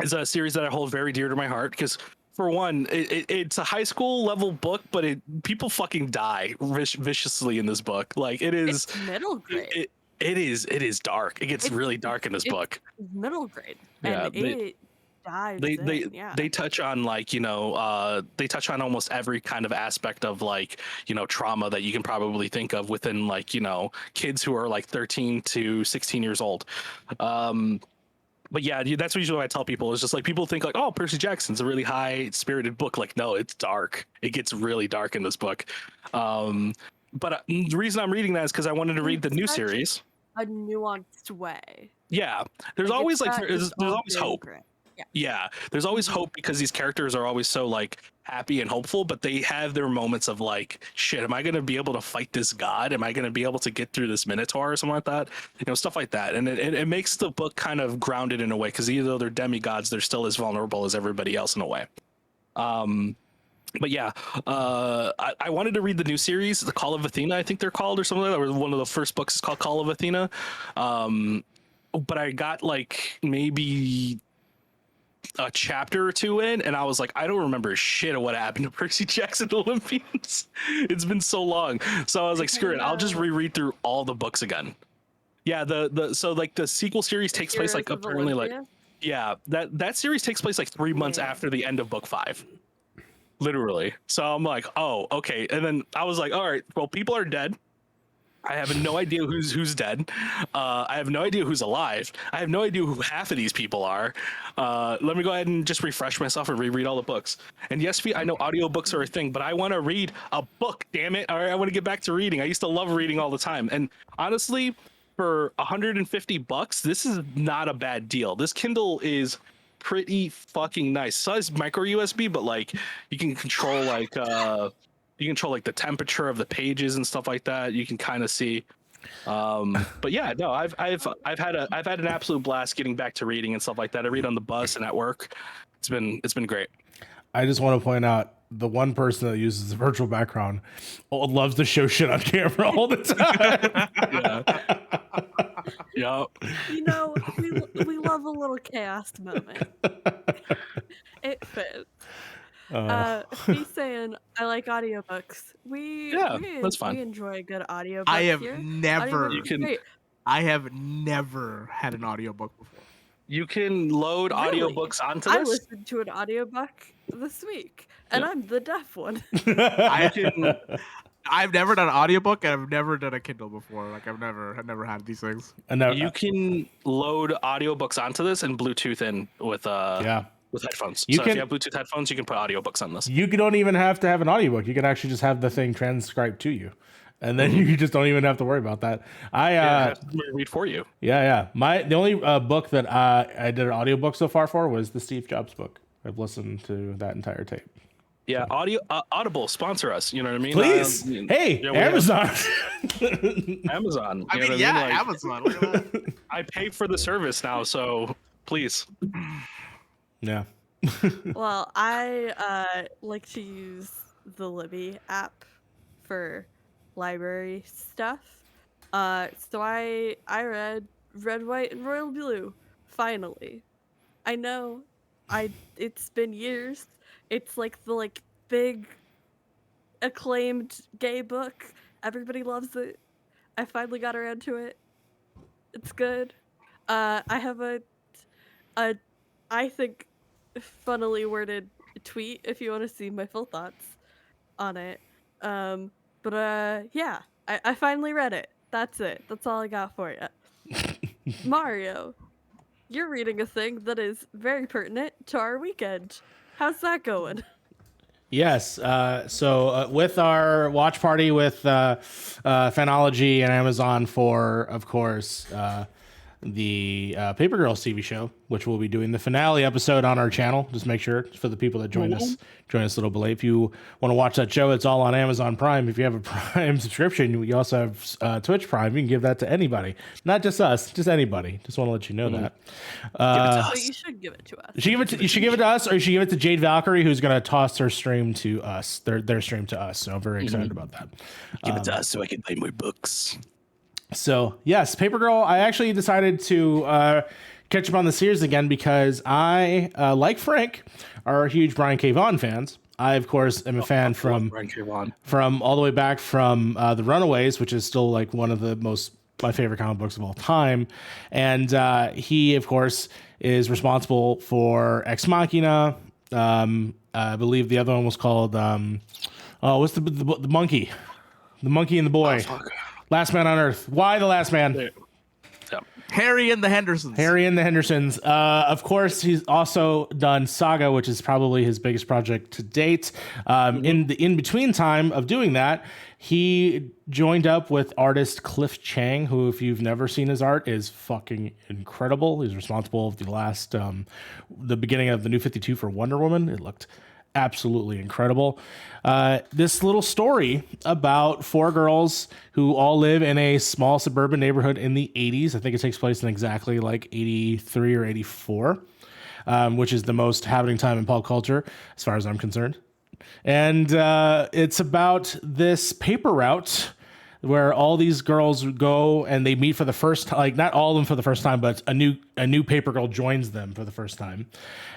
Speaker 2: It's a series that I hold very dear to my heart because, for one, it's a high school level book, but people fucking die viciously in this book. Like
Speaker 1: It's middle grade.
Speaker 2: It is dark. It gets really dark in this book.
Speaker 1: Middle grade.
Speaker 2: Yeah,
Speaker 1: And it dives
Speaker 2: they touch on like they touch on almost every kind of aspect of like trauma that you can probably think of within like kids who are like 13 to 16 years old. But yeah, that's usually what I tell people. Is just like people think like, oh, Percy Jackson's a really high spirited book. Like, no, it's dark. It gets really dark in this book. But the reason I'm reading that is because I wanted to read the new series.
Speaker 1: A nuanced way.
Speaker 2: Yeah, there's always like there's always hope.
Speaker 1: Grit.
Speaker 2: Yeah, there's always hope because these characters are always so like happy and hopeful, but they have their moments of like, shit, am I going to be able to fight this god? Am I going to be able to get through this Minotaur or something like that? Stuff like that. And it makes the book kind of grounded in a way because even though they're demigods, they're still as vulnerable as everybody else in a way. But yeah, I wanted to read the new series, The Call of Athena, I think they're called, or something like that. Or one of the first books is called Call of Athena. But I got like maybe a chapter or two in, and I was like, I don't remember shit of what happened to Percy Jackson Olympians. It's been so long. So I was like, screw it, I'll just reread through all the books again. Yeah, so like the sequel series takes place like apparently like that series takes place like 3 months after the end of book 5. Literally. So I'm like, oh, okay. And then I was like, all right, well, people are dead. I have no idea who's dead. I have no idea who's alive. I have no idea who half of these people are. Let me go ahead and just refresh myself and reread all the books. And yes, I know audiobooks are a thing, but I want to read a book, damn it. All right, I want to get back to reading. I used to love reading all the time. And honestly, for $150, this is not a bad deal. This Kindle is pretty fucking nice. So it's micro USB, but like you can control like the temperature of the pages and stuff like that. You can kind of see. But yeah, no, I've had an absolute blast getting back to reading and stuff like that. I read on the bus and at work. It's been great.
Speaker 3: I just want to point out the one person that uses the virtual background loves to show shit on camera all the time.
Speaker 2: Yeah.
Speaker 1: We love a little chaos moment. It fits. He's saying I like audiobooks.
Speaker 2: That's fine.
Speaker 1: We enjoy a good audiobook.
Speaker 4: I have
Speaker 1: here.
Speaker 4: never had an audiobook before.
Speaker 2: You can load audiobooks onto this.
Speaker 1: I listened to an audiobook this week, and I'm the deaf one.
Speaker 4: I've never done an audiobook, and I've never done a Kindle before. Like I've never had these things.
Speaker 2: You can load audiobooks onto this and Bluetooth in with headphones. If you have Bluetooth headphones, you can put audiobooks on this.
Speaker 3: You don't even have to have an audiobook. You can actually just have the thing transcribed to you. And then you just don't even have to worry about that. I
Speaker 2: read for you.
Speaker 3: Yeah. The only book that I did an audiobook so far for was the Steve Jobs book. I've listened to that entire tape.
Speaker 2: Yeah, Audible, sponsor us. You know what I mean?
Speaker 3: Please. Hey, Amazon.
Speaker 2: Amazon.
Speaker 4: Amazon. Look at that.
Speaker 2: I pay for the service now, so please.
Speaker 3: Yeah.
Speaker 1: Well, I like to use the Libby app for library stuff. So I read Red, White, and Royal Blue. Finally, I know. It's been years. It's like the big acclaimed gay book. Everybody loves it. I finally got around to it. It's good. I have a I think funnily worded tweet if you want to see my full thoughts on it. Yeah, I finally read it. That's it. That's all I got for you. Mario, you're reading a thing that is very pertinent to our weekend. How's that going?
Speaker 3: Yes. So with our watch party with Phanology and Amazon for, of course, the Paper Girls TV show, which we'll be doing the finale episode on our channel. Just make sure for the people that join us a little bit late. If you want to watch that show, it's all on Amazon Prime. If you have a Prime subscription, we also have Twitch Prime. You can give that to anybody, not just us, just anybody. Just want to let you know that.
Speaker 1: But you should give it to us.
Speaker 3: You should give it to us, or you should give it to Jade Valkyrie, who's going to toss her stream to us, their stream to us. So I'm very excited about that.
Speaker 2: Give it to us so I can buy more books.
Speaker 3: So yes, Paper Girl. I actually decided to catch up on the series again because I, like Frank, are huge Brian K. Vaughan fans. I, of course, am a fan from all the way back from The Runaways, which is still like one of my favorite comic books of all time. And he, of course, is responsible for Ex Machina. I believe the other one was called what's the monkey? The Monkey and the Boy. Last Man on Earth. Why the Last Man?
Speaker 4: Harry and the Hendersons.
Speaker 3: Of course, he's also done Saga, which is probably his biggest project to date. In the in-between time of doing that, he joined up with artist Cliff Chang, who, if you've never seen his art, is fucking incredible. He's responsible for the beginning of the New 52 for Wonder Woman. It looked absolutely incredible. This little story about 4 girls who all live in a small suburban neighborhood in the 80s. I think it takes place in exactly like 83 or 84, which is the most happening time in pop culture, as far as I'm concerned. And it's about this paper route where all these girls go and they meet for the first time, like not all of them for the first time, but a new paper girl joins them for the first time.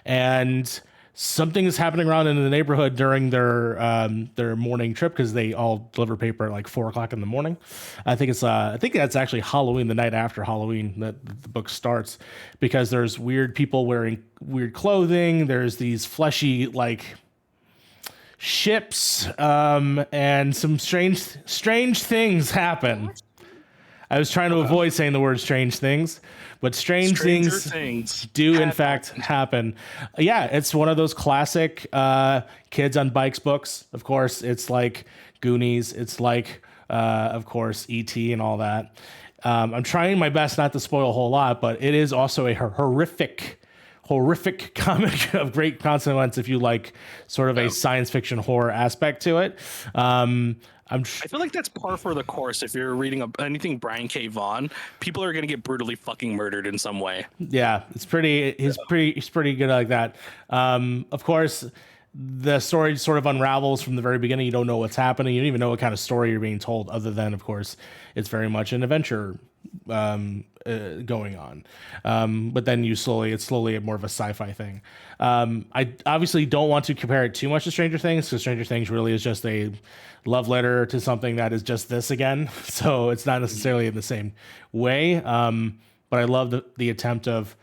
Speaker 3: And something is happening around in the neighborhood during their morning trip because they all deliver paper at like 4:00 in the morning. I think that's actually Halloween, the night after Halloween that the book starts, because there's weird people wearing weird clothing. There's these fleshy like ships, and some strange things happen. I was trying to avoid saying the word strange things, but strange things do in fact happen. Yeah, it's one of those classic kids on bikes books. Of course, it's like Goonies. It's like, of course, E.T. and all that. I'm trying my best not to spoil a whole lot, but it is also a horrific comic of great consequence if you like sort of a science fiction horror aspect to it. I
Speaker 2: feel like that's par for the course. If you're reading anything Brian K. Vaughan, people are gonna get brutally fucking murdered in some way.
Speaker 3: Yeah, he's pretty good like that. Of course, the story sort of unravels from the very beginning. You don't know what's happening. You don't even know what kind of story you're being told, other than, of course, it's very much an adventure going on. But then it's slowly more of a sci-fi thing. I obviously don't want to compare it too much to Stranger Things, because Stranger Things really is just a love letter to something that is just this again. So it's not necessarily in the same way. But I love the attempt of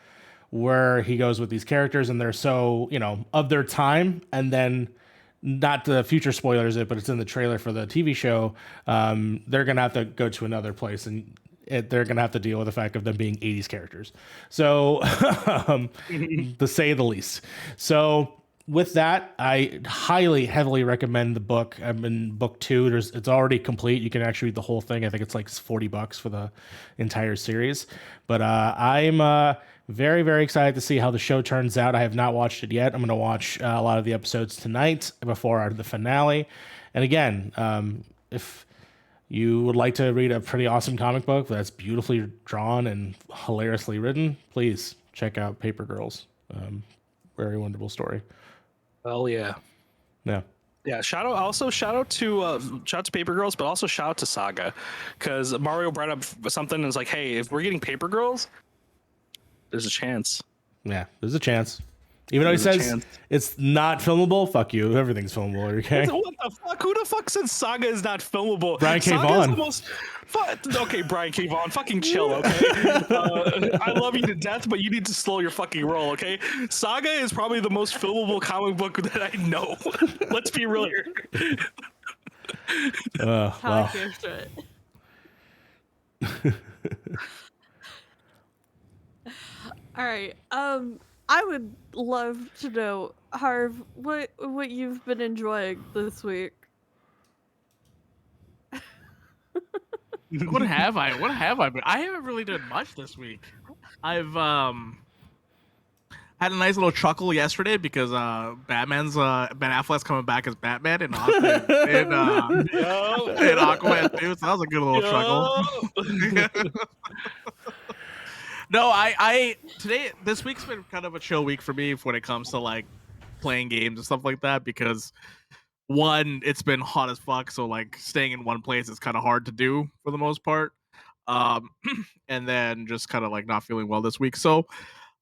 Speaker 3: where he goes with these characters, and they're so, of their time. And then, not the future spoilers but it's in the trailer for the TV show. They're going to have to go to another place, and they're going to have to deal with the fact of them being 80s characters. So, to say the least. So with that, I heavily recommend the book. I'm in book 2. It's already complete. You can actually read the whole thing. I think it's like $40 for the entire series. But I'm very, very excited to see how the show turns out. I have not watched it yet. I'm going to watch a lot of the episodes tonight before the finale. And again, if you would like to read a pretty awesome comic book that's beautifully drawn and hilariously written, please check out Paper Girls. Very wonderful story.
Speaker 2: Well, yeah. Yeah, shout out to Paper Girls, but also shout out to Saga, because Mario brought up something and was like, hey, if we're getting Paper Girls, there's a chance.
Speaker 3: Yeah, there's a chance. Even though he
Speaker 2: Give it a
Speaker 3: says
Speaker 2: chance.
Speaker 3: it's not filmable, fuck you. Everything's filmable. Okay.
Speaker 2: What the fuck? Who the fuck said Saga is not filmable?
Speaker 3: Brian K.
Speaker 2: Saga is
Speaker 3: Vaughan.
Speaker 2: the most. Okay, Brian K. Vaughan, fucking chill, okay? I love you to death, but you need to slow your fucking roll, okay? Saga is probably the most filmable comic book that I know. Let's be real here.
Speaker 1: How I
Speaker 3: Wow.
Speaker 1: feel to it. All right. I would love to know, Harv, what you've been enjoying this week.
Speaker 4: What have I been? I haven't really done much this week. I've had a nice little chuckle yesterday because Ben Affleck's coming back as Batman in Aquaman 2, so that was a good little chuckle. No, this week's been kind of a chill week for me when it comes to like playing games and stuff like that, because one, it's been hot as fuck, so like staying in one place is kind of hard to do for the most part. And then just kind of like not feeling well this week. So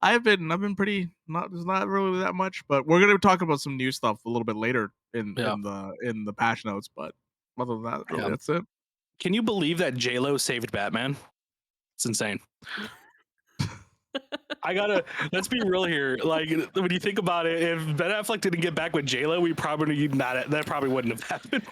Speaker 4: I've been pretty there's not really that much, but we're gonna talk about some new stuff a little bit later in the patch notes. But other than that, really, that's it.
Speaker 2: Can you believe that J-Lo saved Batman? It's insane. Let's be real here. Like, when you think about it, if Ben Affleck didn't get back with J-Lo, that probably wouldn't have happened.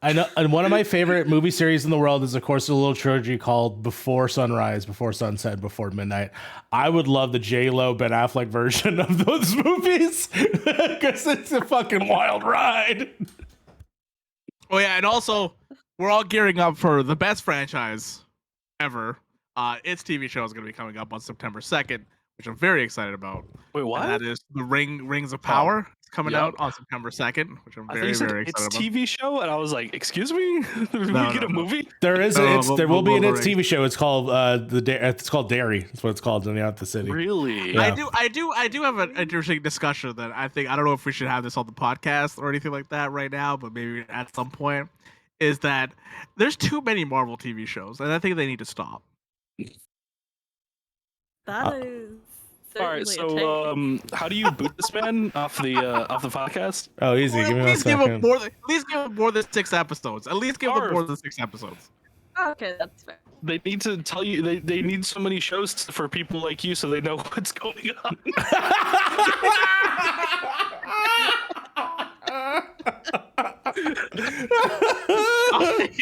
Speaker 3: I know, and one of my favorite movie series in the world is, of course, a little trilogy called Before Sunrise, Before Sunset, Before Midnight. I would love the J-Lo Ben Affleck version of those movies because it's a fucking wild ride.
Speaker 4: Oh yeah, and also we're all gearing up for the best franchise ever. Its TV show is going to be coming up on September 2nd, which I'm very excited about.
Speaker 2: Wait, what?
Speaker 4: And that is the Rings of Power. It's coming out on September 2nd, which I'm very excited
Speaker 2: it's
Speaker 4: about.
Speaker 2: TV show, and I was like, "Excuse me, we get a movie?"
Speaker 3: There is.
Speaker 4: No,
Speaker 3: There will be an
Speaker 4: Lord
Speaker 3: its
Speaker 4: of the
Speaker 3: TV show. It's called it's called Dairy. That's what it's called in the city.
Speaker 2: Really?
Speaker 3: Yeah.
Speaker 4: I do have an interesting discussion that I don't know if we should have this on the podcast or anything like that right now, but maybe at some point, is that there's too many Marvel TV shows, and I think they need to stop.
Speaker 1: That is
Speaker 2: All right.
Speaker 1: certainly a
Speaker 2: So, how do you boot this man off the podcast?
Speaker 3: Oh, easy. Give me
Speaker 4: At
Speaker 3: one
Speaker 4: least give him
Speaker 3: second.
Speaker 4: at least give him more than 6 episodes. At least give him
Speaker 2: Harv.
Speaker 4: more than 6 episodes.
Speaker 1: Okay, that's fair.
Speaker 2: They need to tell you they need so many shows for people like you so they know what's going on.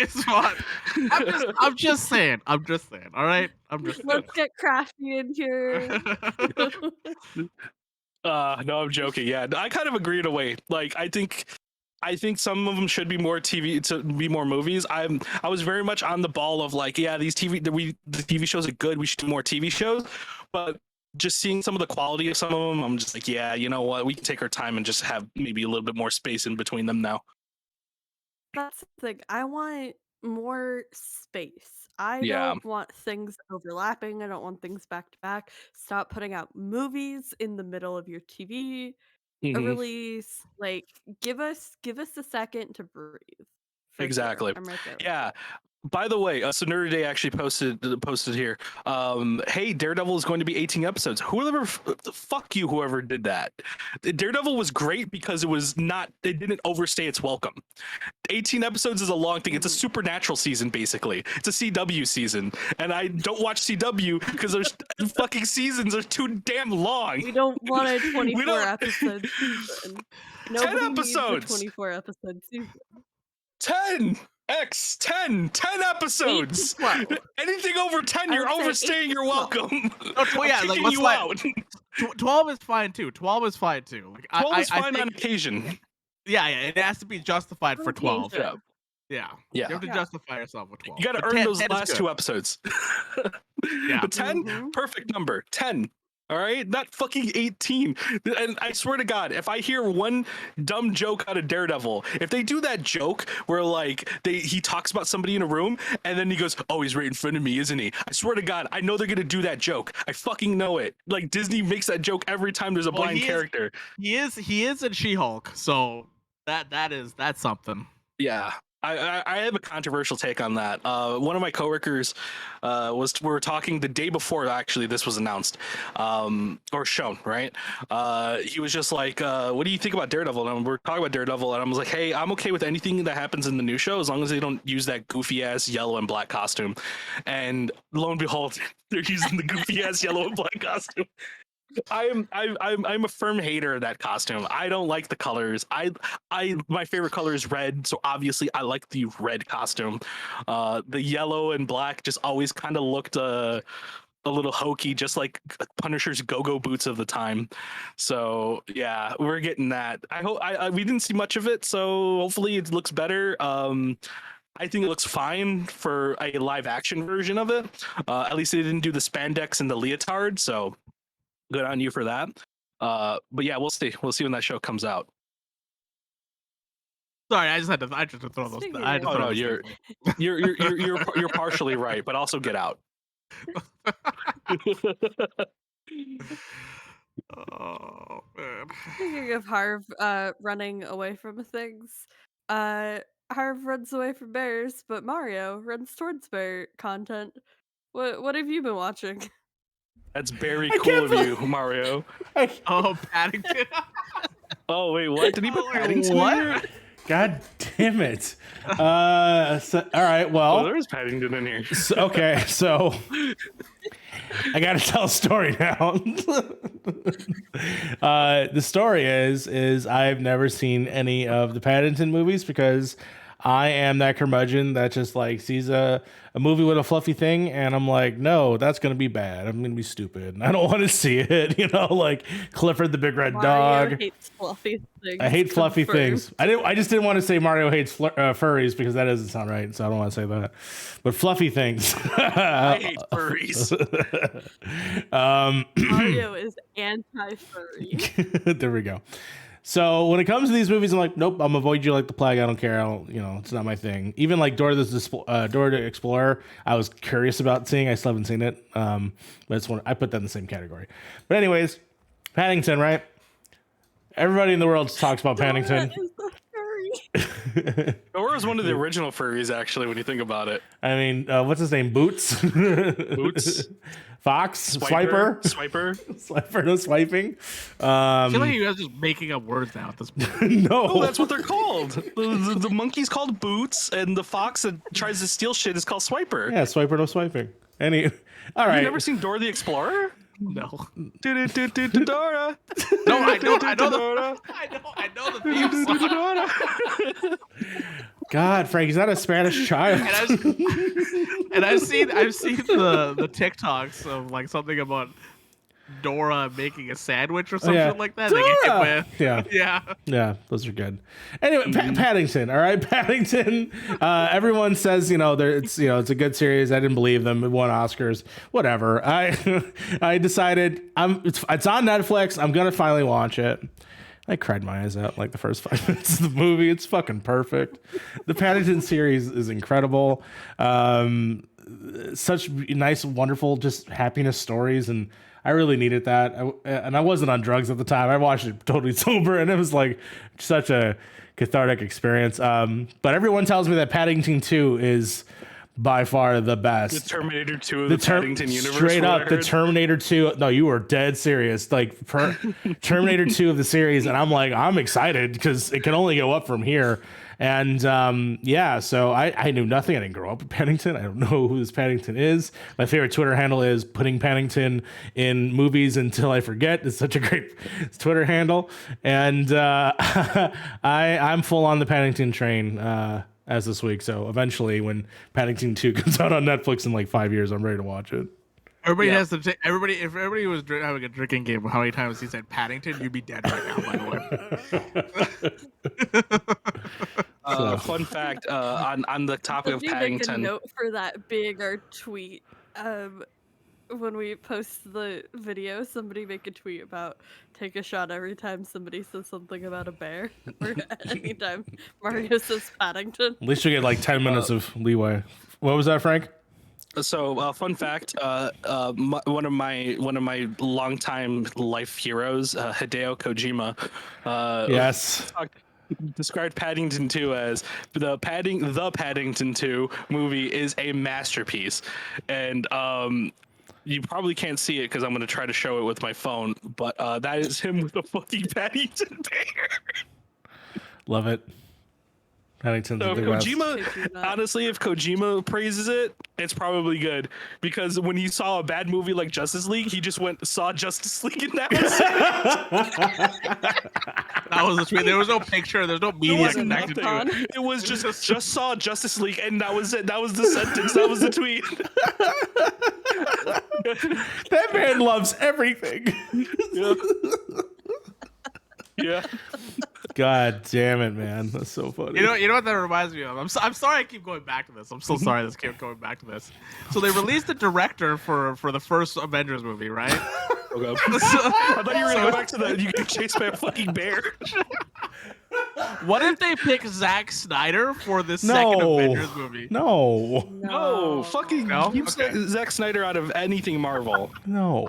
Speaker 4: It's fun. I'm just saying. All right.
Speaker 1: Let's get crafty in here.
Speaker 2: No, I'm joking. Yeah, I kind of agree in a way. Like, I think some of them should be more TV to be more movies. I was very much on the ball of like, yeah, the TV shows are good. We should do more TV shows, but just seeing some of the quality of some of them, I'm just like, yeah, you know what? We can take our time and just have maybe a little bit more space in between them now.
Speaker 1: That's the thing. I want more space. I
Speaker 2: Yeah.
Speaker 1: don't want things overlapping. I don't want things back to back. Stop putting out movies in the middle of your TV
Speaker 2: Mhm.
Speaker 1: release. Like, give us a second to breathe. For sure.
Speaker 2: Exactly.
Speaker 1: I'm right there.
Speaker 2: Yeah. By the way, so Nerdy Day actually posted here. Hey, Daredevil is going to be 18 episodes. Fuck you, whoever did that. Daredevil was great because it didn't overstay its welcome. 18 episodes is a long thing. It's a supernatural season, basically. It's a CW season. And I don't watch CW because those fucking seasons are too damn long.
Speaker 1: We don't want a 24 episode season.
Speaker 2: 10 episodes.
Speaker 1: 24 episode season.
Speaker 2: 10 episodes.
Speaker 1: 8 to 12.
Speaker 2: Anything over 10,
Speaker 1: I
Speaker 2: you're
Speaker 1: would say
Speaker 2: overstaying
Speaker 1: 8 to
Speaker 2: your
Speaker 1: 12.
Speaker 2: welcome.
Speaker 4: Oh, yeah,
Speaker 2: I'm
Speaker 4: like,
Speaker 2: kicking
Speaker 4: let's
Speaker 2: you
Speaker 4: like-
Speaker 2: out.
Speaker 4: 12 is fine too. 12 is fine too. Like,
Speaker 2: 12 is
Speaker 4: I
Speaker 2: fine
Speaker 4: think,
Speaker 2: on occasion.
Speaker 4: Yeah, it has to be justified for 12.
Speaker 1: Yeah.
Speaker 4: Yeah.
Speaker 2: Yeah.
Speaker 4: You have to
Speaker 1: Yeah.
Speaker 4: justify yourself with 12.
Speaker 2: You got to
Speaker 4: But
Speaker 2: earn
Speaker 4: 10
Speaker 2: those
Speaker 4: is
Speaker 2: last
Speaker 4: good.
Speaker 2: 2 episodes.
Speaker 4: Yeah.
Speaker 2: But 10,
Speaker 1: Mhm.
Speaker 2: perfect number. 10. All right, not fucking 18. And I swear to God, if I hear one dumb joke out of Daredevil, if they do that joke where like he talks about somebody in a room and then he goes, "Oh, he's right in front of me, isn't he?" I swear to God, I know they're gonna do that joke. I fucking know it. Like Disney makes that joke every time there's a
Speaker 4: Well,
Speaker 2: blind character.
Speaker 4: He is in She-Hulk, so that's something.
Speaker 2: Yeah. I have a controversial take on that. One of my coworkers we were talking the day before actually this was announced, or shown, right? He was just like, "What do you think about Daredevil?" And we're talking about Daredevil, and I was like, "Hey, I'm okay with anything that happens in the new show as long as they don't use that goofy ass yellow and black costume." And lo and behold, they're using the goofy ass yellow and black costume. I'm a firm hater of that costume. I don't like the colors. My favorite color is red, so obviously I like the red costume. The yellow and black just always kind of looked a little hokey, just like Punisher's go-go boots of the time. So yeah, we're getting that. I hope we didn't see much of it, so hopefully it looks better. I think it looks fine for a live action version of it. At least they didn't do the spandex and the leotard, so good on you for that. But yeah, we'll see. We'll see when that show comes out.
Speaker 4: Sorry, I just had to throw those.
Speaker 1: Speaking
Speaker 4: I had to
Speaker 1: of-
Speaker 4: throw
Speaker 2: Oh no,
Speaker 4: those
Speaker 2: you're partially right, but also get out.
Speaker 4: Oh man.
Speaker 1: Speaking of Harv running away from things, Harv runs away from bears, but Mario runs towards bear content. What have you been watching?
Speaker 2: That's very
Speaker 3: I
Speaker 2: cool
Speaker 3: can't
Speaker 2: of
Speaker 3: believe-
Speaker 2: you, Mario.
Speaker 4: Oh, Paddington.
Speaker 2: Oh wait, what? Did he put
Speaker 4: Oh,
Speaker 2: Paddington in
Speaker 4: what?
Speaker 2: here?
Speaker 3: God damn it. All right,
Speaker 2: Oh,
Speaker 3: well,
Speaker 2: there is Paddington in here.
Speaker 3: okay, so I got to tell a story now. The story is I've never seen any of the Paddington movies because I am that curmudgeon that just like sees a movie with a fluffy thing and I'm like, no, that's gonna be bad. I'm gonna be stupid. And I don't want to see it. You know, like Clifford the Big Red
Speaker 1: Mario
Speaker 3: Dog.
Speaker 1: hates fluffy things.
Speaker 3: I hate fluffy
Speaker 1: confirmed.
Speaker 3: things. I just didn't want to say Mario hates furries because that doesn't sound right. So I don't want to say that. But fluffy things.
Speaker 2: I hate furries.
Speaker 1: Mario is anti-furry.
Speaker 3: There we go. So when it comes to these movies, I'm like, nope, I'm avoid you like the plague. I don't care. It's not my thing. Even like Dora the Explorer, I was curious about seeing. I still haven't seen it. But it's one I put that in the same category. But anyways, Paddington, right? Everybody in the world talks about Paddington.
Speaker 1: Dora is a furry.
Speaker 2: Dora's one of the original furries, actually, when you think about it.
Speaker 3: I mean, what's his name? Boots.
Speaker 2: Boots.
Speaker 3: Fox. Swiper. Swiper. No swiping.
Speaker 4: I feel like you guys are just making up words now at this point.
Speaker 3: No.
Speaker 2: Oh, that's what they're called. The monkey's called Boots, and the fox that tries to steal shit is called Swiper.
Speaker 3: Yeah, swiper, no swiping. All right.
Speaker 2: You've never seen Dora the Explorer?
Speaker 4: No.
Speaker 2: Dora.
Speaker 4: No, I know the
Speaker 2: Dora.
Speaker 4: I know the theme song.
Speaker 3: God, Frank, he's not a Spanish child.
Speaker 4: And I've seen the TikToks of like something about Dora making a sandwich or something
Speaker 3: Yeah.
Speaker 4: like that. They get hit
Speaker 3: Dora!
Speaker 4: with-
Speaker 3: Yeah.
Speaker 4: Yeah.
Speaker 3: Yeah, those are good. Anyway, Paddington. All right, Paddington. Everyone says it's a good series. I didn't believe them. It won Oscars. Whatever. I decided it's on Netflix. I'm gonna finally watch it. I cried my eyes out like the first 5 minutes of the movie. It's fucking perfect. The Paddington series is incredible. Such nice, wonderful, just happiness stories, and I really needed that. And I wasn't on drugs at the time. I watched it totally sober, and it was like such a cathartic experience. But everyone tells me that Paddington 2 is by far the best.
Speaker 2: The Terminator 2 of the Paddington universe.
Speaker 3: Straight
Speaker 2: from what
Speaker 3: up,
Speaker 2: I
Speaker 3: the
Speaker 2: heard.
Speaker 3: Terminator 2. No, you were dead serious. Like Terminator 2 of the series, and I'm like, I'm excited because it can only go up from here. And so I knew nothing. I didn't grow up with Paddington. I don't know who this Paddington is. My favorite Twitter handle is putting Paddington in movies until I forget. It's such a great Twitter handle. And I'm full on the Paddington train as this week. So eventually, when Paddington 2 comes out on Netflix in like 5 years, I'm ready to watch it.
Speaker 4: Everybody has to. If everybody was having a drinking game of how many times he said Paddington, you'd be dead right now. By the way.
Speaker 2: Fun fact on the topic of
Speaker 1: Did you make a
Speaker 2: Paddington.
Speaker 1: note for that being our tweet? When we post the video, somebody make a tweet about take a shot every time somebody says something about a bear, or anytime Mario says Paddington.
Speaker 3: At least you get like 10 minutes of leeway. What was that, Frank?
Speaker 2: So, fun fact: one of my longtime life heroes, Hideo Kojima.
Speaker 3: Yes.
Speaker 2: described Paddington 2 as the Paddington 2 movie is a masterpiece, and you probably can't see it because I'm going to try to show it with my phone, but that is him with a fucking Paddington bear.
Speaker 3: Love it. Paddington's
Speaker 2: So
Speaker 3: the
Speaker 2: if
Speaker 3: best.
Speaker 2: Kojima, honestly, if Kojima praises it, it's probably good, because when he saw a bad movie like Justice League, he just saw Justice League, and that was it.
Speaker 4: That was the tweet. There was no picture. There's no media
Speaker 2: wasn't
Speaker 4: connected to it.
Speaker 2: nothing. It was just saw Justice League, and that was it. That was the sentence. That was the tweet.
Speaker 3: That man loves everything.
Speaker 2: Yeah. Yeah.
Speaker 3: God damn it, man. That's so funny.
Speaker 4: You know what that reminds me of? I'm sorry I keep going back to this. I'm so sorry this keep going back to this. So they released the director for the first Avengers movie, right?
Speaker 2: Okay. I thought you were gonna go back to you get chased by a fucking bear.
Speaker 4: What if they pick Zack Snyder for this second Avengers movie?
Speaker 3: No.
Speaker 2: No, fucking keep Zack Snyder out of anything Marvel.
Speaker 3: No.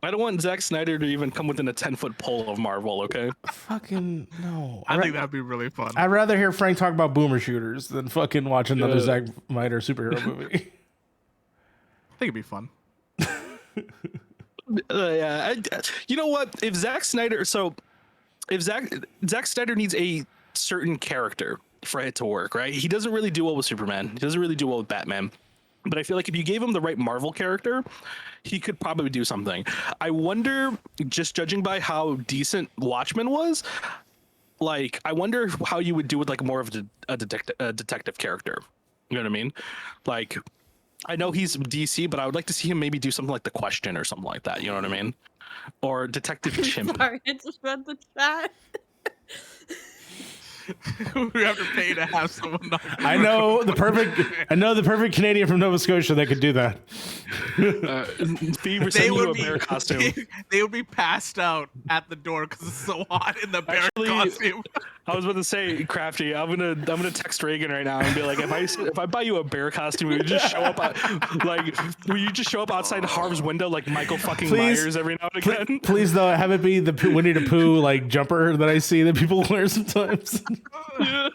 Speaker 2: I don't want Zack Snyder to even come within a 10-foot pole of Marvel, okay?
Speaker 3: Fucking no.
Speaker 4: I think that'd be really fun.
Speaker 3: I'd rather hear Frank talk about boomer shooters than fucking watch another Zack Snyder superhero movie.
Speaker 4: I think it'd be fun.
Speaker 2: Yeah, you know what? If Zack Snyder needs a certain character for it to work, right? He doesn't really do well with Superman. He doesn't really do well with Batman. But I feel like if you gave him the right Marvel character, he could probably do something. I wonder, just judging by how decent Watchmen was, like, I wonder how you would do with like more of a detective character. You know what I mean? Like, I know he's DC, but I would like to see him maybe do something like The Question or something like that. You know what I mean? Or Detective Chimp.
Speaker 1: Sorry, I just read the chat.
Speaker 2: We have to pay to have someone.
Speaker 3: I know the perfect Canadian from Nova Scotia that could do that.
Speaker 2: They would be bear costume.
Speaker 4: They would be passed out at the door because it's so hot in the bear costume.
Speaker 2: I was about to say, Crafty, I'm gonna text Reagan right now and be like, if I buy you a bear costume, will you just show up outside Harv's window like Michael fucking Myers every now and again?
Speaker 3: Please though, have it be the Winnie the Pooh like jumper that I see that people wear sometimes.
Speaker 2: Yeah.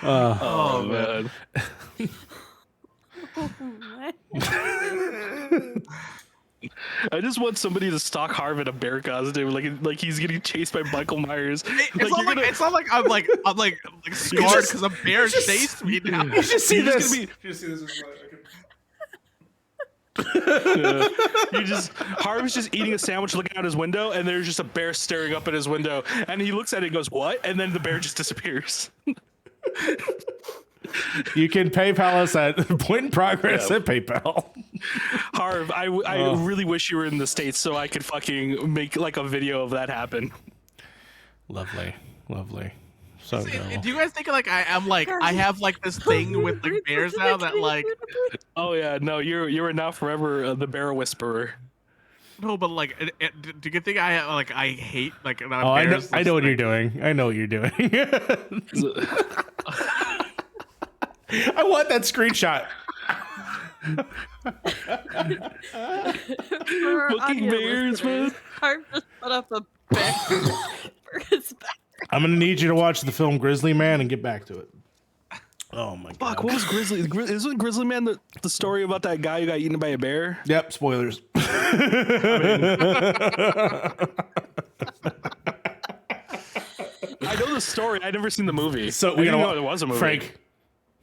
Speaker 2: Oh man. I just want somebody to stalk Harv in a bear costume, like he's getting chased by Michael Myers.
Speaker 4: It's not like I'm scarred because a bear chased me now.
Speaker 3: You should see this.
Speaker 2: Harv's just eating a sandwich, looking out his window, and there's just a bear staring up at his window, and he looks at it and goes, "What?" And then the bear just disappears.
Speaker 3: You can PayPal us at Point in Progress at PayPal.
Speaker 2: Harv, I really wish you were in the States so I could fucking make like a video of that happen.
Speaker 3: Lovely. So
Speaker 4: do you guys think like I have like this thing with like bears now that like?
Speaker 2: Oh yeah, no, you are now forever the bear whisperer.
Speaker 4: No, but like, do you think I hate like?
Speaker 3: I know what you're doing. I know what you're doing. I want that screenshot.
Speaker 2: Fucking bears, man.
Speaker 1: Harv just put up a bear for his back.
Speaker 3: I'm gonna need you to watch the film Grizzly Man and get back to it. Oh my god!
Speaker 2: Fuck, what was Grizzly? Isn't Grizzly Man the story about that guy who got eaten by a bear?
Speaker 3: Yep, spoilers.
Speaker 2: I know the story. I've never seen the movie.
Speaker 3: So
Speaker 2: I didn't know there was a movie.
Speaker 3: Frank,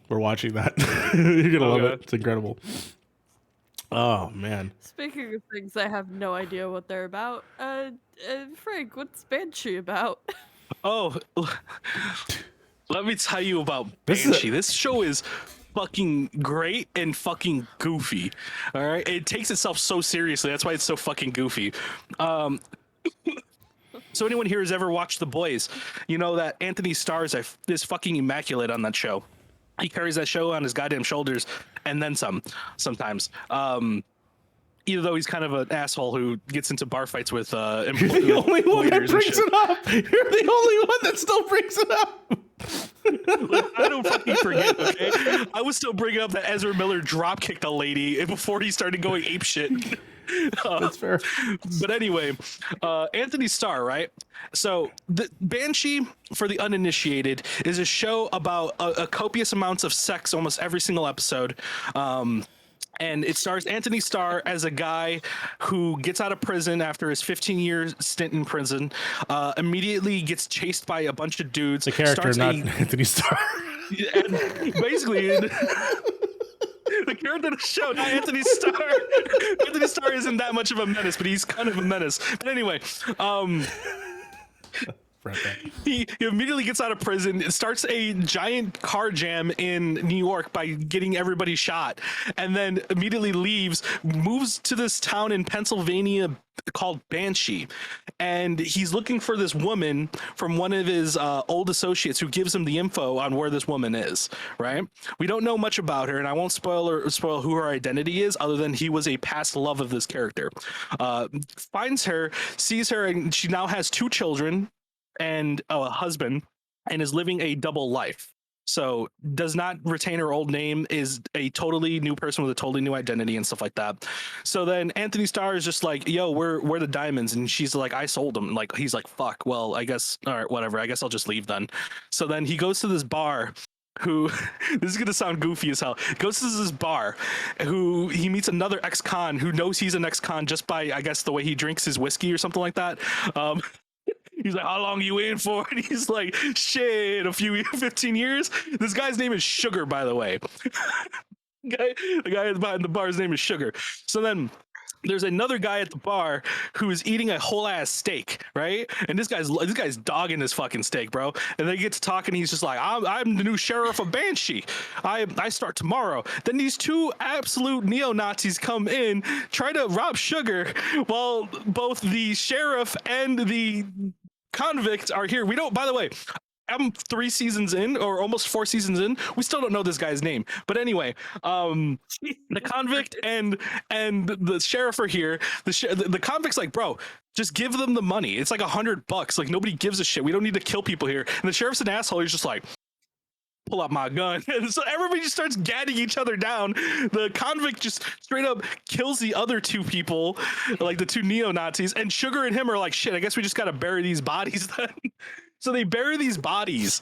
Speaker 3: we're watching that. You're gonna love it. It's incredible. Oh man.
Speaker 1: Speaking of things I have no idea what they're about, Frank, what's Banshee about?
Speaker 2: Oh, let me tell you about Banshee. This show is fucking great and fucking goofy. All right, it takes itself so seriously. That's why it's so fucking goofy. So anyone here has ever watched The Boys, you know that Anthony Starr is fucking immaculate on that show. He carries that show on his goddamn shoulders and then some sometimes. Even though he's kind of an asshole who gets into bar fights with
Speaker 3: You're the only one that brings it up. You're the only one that still brings it up.
Speaker 2: I don't fucking forget, okay? I was still bringing up that Ezra Miller drop kicked a lady before he started going apeshit.
Speaker 3: That's fair.
Speaker 2: But anyway, Anthony Starr, right? So the Banshee, for the uninitiated, is a show about a copious amounts of sex almost every single episode. And it stars Anthony Starr as a guy who gets out of prison after his 15-year stint in prison, immediately gets chased by a bunch of dudes.
Speaker 3: The character, not Anthony Starr.
Speaker 2: And basically, the character of the show, not Anthony Starr. Anthony Starr isn't that much of a menace, but he's kind of a menace. But anyway, he immediately gets out of prison, starts a giant car jam in New York by getting everybody shot, and then immediately leaves, moves to this town in Pennsylvania called Banshee, and he's looking for this woman from one of his old associates who gives him the info on where this woman is. Right? We don't know much about her, and I won't spoil who her identity is, other than he was a past love of this character. Finds her, sees her, and she now has 2 children and a husband, and is living a double life. So does not retain her old name, is a totally new person with a totally new identity and stuff like that. So then Anthony Starr is just like, yo, where the diamonds? And she's like, I sold them. Like, he's like, fuck, well, I guess, all right, whatever, I guess I'll just leave then. So then he goes to this bar who this is gonna sound goofy as hell, goes to this bar who he meets another ex-con who knows he's an ex-con just by, I guess, the way he drinks his whiskey or something like that. He's like, how long are you in for? And he's like, shit, 15 years. This guy's name is Sugar, by the way. The guy behind the bar's name is Sugar. So then there's another guy at the bar who is eating a whole ass steak, right? And this guy's dogging his fucking steak, bro. And they get to talking. He's just like, I'm the new sheriff of Banshee. I start tomorrow. Then these 2 absolute neo-Nazis come in, try to rob Sugar, while both the sheriff and the convict are here. We don't, by the way, I'm 3 seasons in, or almost 4 seasons in. We still don't know this guy's name. But anyway, the convict and the sheriff are here. The convict's like, bro, just give them the money. It's like $100. Like, nobody gives a shit. We don't need to kill people here. And the sheriff's an asshole. He's just like, pull out my gun. And so everybody just starts gadding each other down. The convict just straight up kills the other 2 people, like the 2 neo-Nazis, and Sugar and him are like, shit, I guess we just gotta bury these bodies then. So they bury these bodies,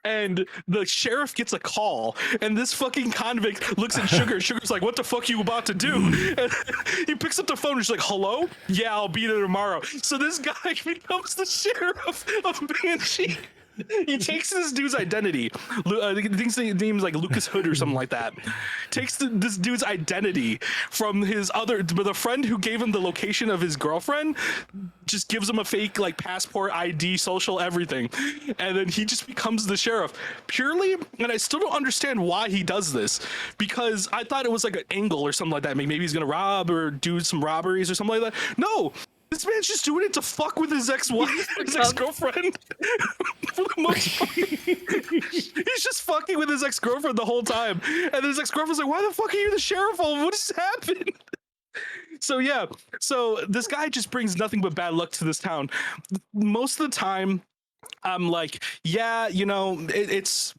Speaker 2: and the sheriff gets a call, and this fucking convict looks at Sugar. Sugar's like, what the fuck are you about to do? And he picks up the phone and he's like, hello? Yeah, I'll be there tomorrow. So this guy becomes the sheriff of Banshee. He takes this dude's identity. I think his name is like Lucas Hood or something like that. Takes this dude's identity from his the friend who gave him the location of his girlfriend, just gives him a fake like passport, ID, social, everything. And then he just becomes the sheriff purely. And I still don't understand why he does this, because I thought it was like an angle or something like that. Maybe he's going to rob or do some robberies or something like that. No. This man's just doing it to fuck with his ex-wife, his ex-girlfriend. For the most part, he's just fucking with his ex-girlfriend the whole time. And his ex-girlfriend's like, why the fuck are you the sheriff? What just happened? So yeah, so this guy just brings nothing but bad luck to this town. Most of the time, I'm like, yeah, you know, it's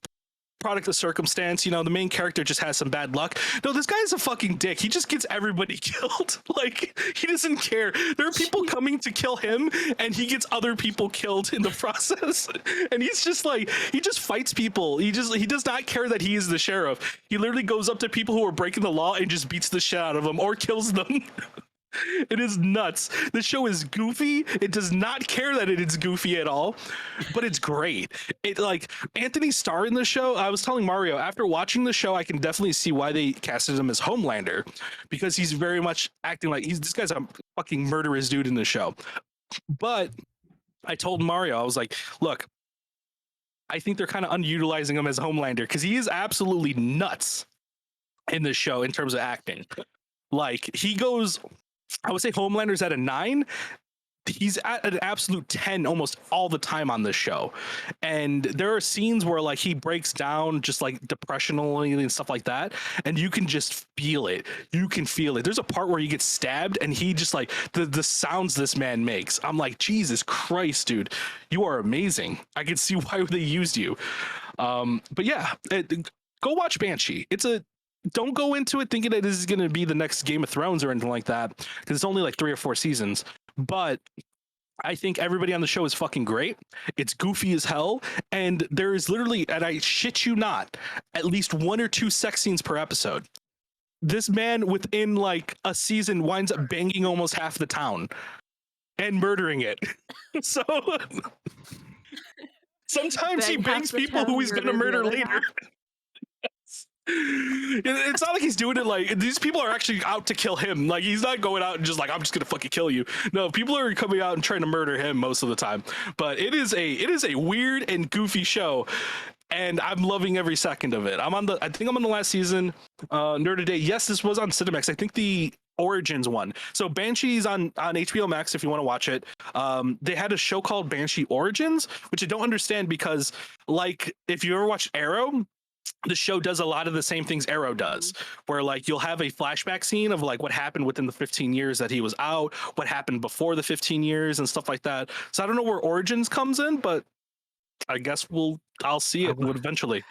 Speaker 2: product of circumstance, you know, the main character just has some bad luck. No, this guy's a fucking dick. He just gets everybody killed. Like, he doesn't care. There are people coming to kill him, and he gets other people killed in the process. And he's just like, he just fights people. He does not care that he is the sheriff. He literally goes up to people who are breaking the law and just beats the shit out of them or kills them. It is nuts. The show is goofy. It does not care that it is goofy at all, but it's great. It like Anthony Starr in the show. I was telling Mario, after watching the show, I can definitely see why they casted him as Homelander, because he's very much acting like this guy's a fucking murderous dude in the show. But I told Mario, I was like, look, I think they're kind of underutilizing him as Homelander, because he is absolutely nuts in the show in terms of acting. Like, he goes, I would say Homelander's at a 9. He's at an absolute 10 almost all the time on this show. And there are scenes where like he breaks down just like depressionally and stuff like that. And you can just feel it. You can feel it. There's a part where he gets stabbed and he just like the sounds this man makes. I'm like, Jesus Christ, dude, you are amazing. I can see why they used you. But yeah, go watch Banshee. It's a don't go into it thinking that this is going to be the next Game of Thrones or anything like that, because it's only like 3 or 4 seasons. But I think everybody on the show is fucking great. It's goofy as hell, and there is literally, and I shit you not, at least 1 or 2 sex scenes per episode. This man within like a season winds up banging almost half the town and murdering it. So sometimes he
Speaker 1: Bang half
Speaker 2: bangs
Speaker 1: the
Speaker 2: people
Speaker 1: town,
Speaker 2: who he's gonna
Speaker 1: murder
Speaker 2: murder
Speaker 1: the other
Speaker 2: later.
Speaker 1: half.
Speaker 2: It's not like he's doing it like these people are actually out to kill him. Like he's not going out and just like I'm just gonna fucking kill you. No, people are coming out and trying to murder him most of the time. But it is a weird and goofy show, and I'm loving every second of it. I think I'm on the last season. Nerd Today. Yes, this was on Cinemax. I think the Origins one. So Banshee's on HBO Max if you want to watch it. They had a show called Banshee Origins, which I don't understand because like if you ever watched Arrow, the show does a lot of the same things Arrow does, where like you'll have a flashback scene of like what happened within the 15 years that he was out, what happened before the 15 years and stuff like that. So I don't know where Origins comes in, but I guess I'll see it eventually.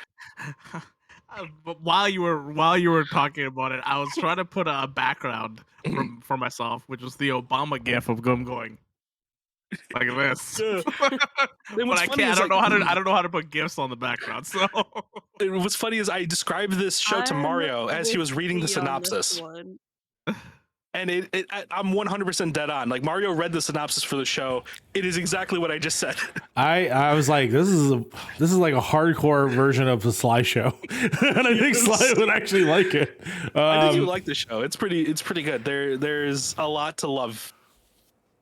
Speaker 4: But while you were talking about it, I was trying to put a background for myself, which was the Obama gif of them going like this. But I can't. I don't know how to put gifs on the background. So
Speaker 2: what's funny is I described this show to Mario as he was reading the synopsis. And I'm 100% dead on. Like Mario read the synopsis for the show. It is exactly what I just said.
Speaker 3: I was like, this is like a hardcore version of the Sly show, and I think Sly would actually like it.
Speaker 2: I think you would like the show. It's pretty good. There's a lot to love.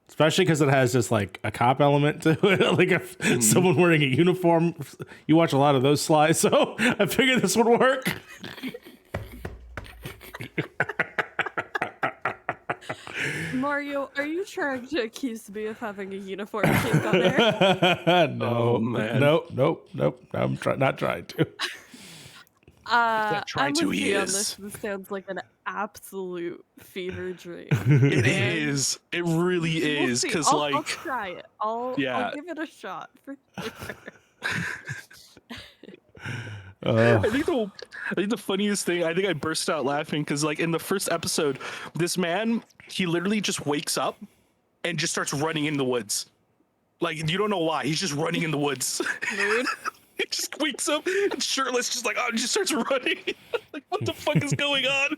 Speaker 3: Especially because it has just like a cop element to it, like if someone wearing a uniform. You watch a lot of those Slides, so I figured this would work.
Speaker 1: Mario, are you trying to accuse me of having a uniform cape on there?
Speaker 3: No,
Speaker 2: Oh, man.
Speaker 3: Nope. I'm not trying to.
Speaker 1: I'm with you on this. This sounds like an absolute fever dream.
Speaker 2: It is. It really is. Because like,
Speaker 1: I'll try it. I'll give it a shot for sure.
Speaker 2: I think the funniest thing, I think I burst out laughing because like in the first episode, this man, he literally just wakes up and just starts running in the woods. Like you don't know why. He's just running in the woods.
Speaker 1: Mood.
Speaker 2: He just wakes up and shirtless, just like just starts running. Like what the fuck is going on?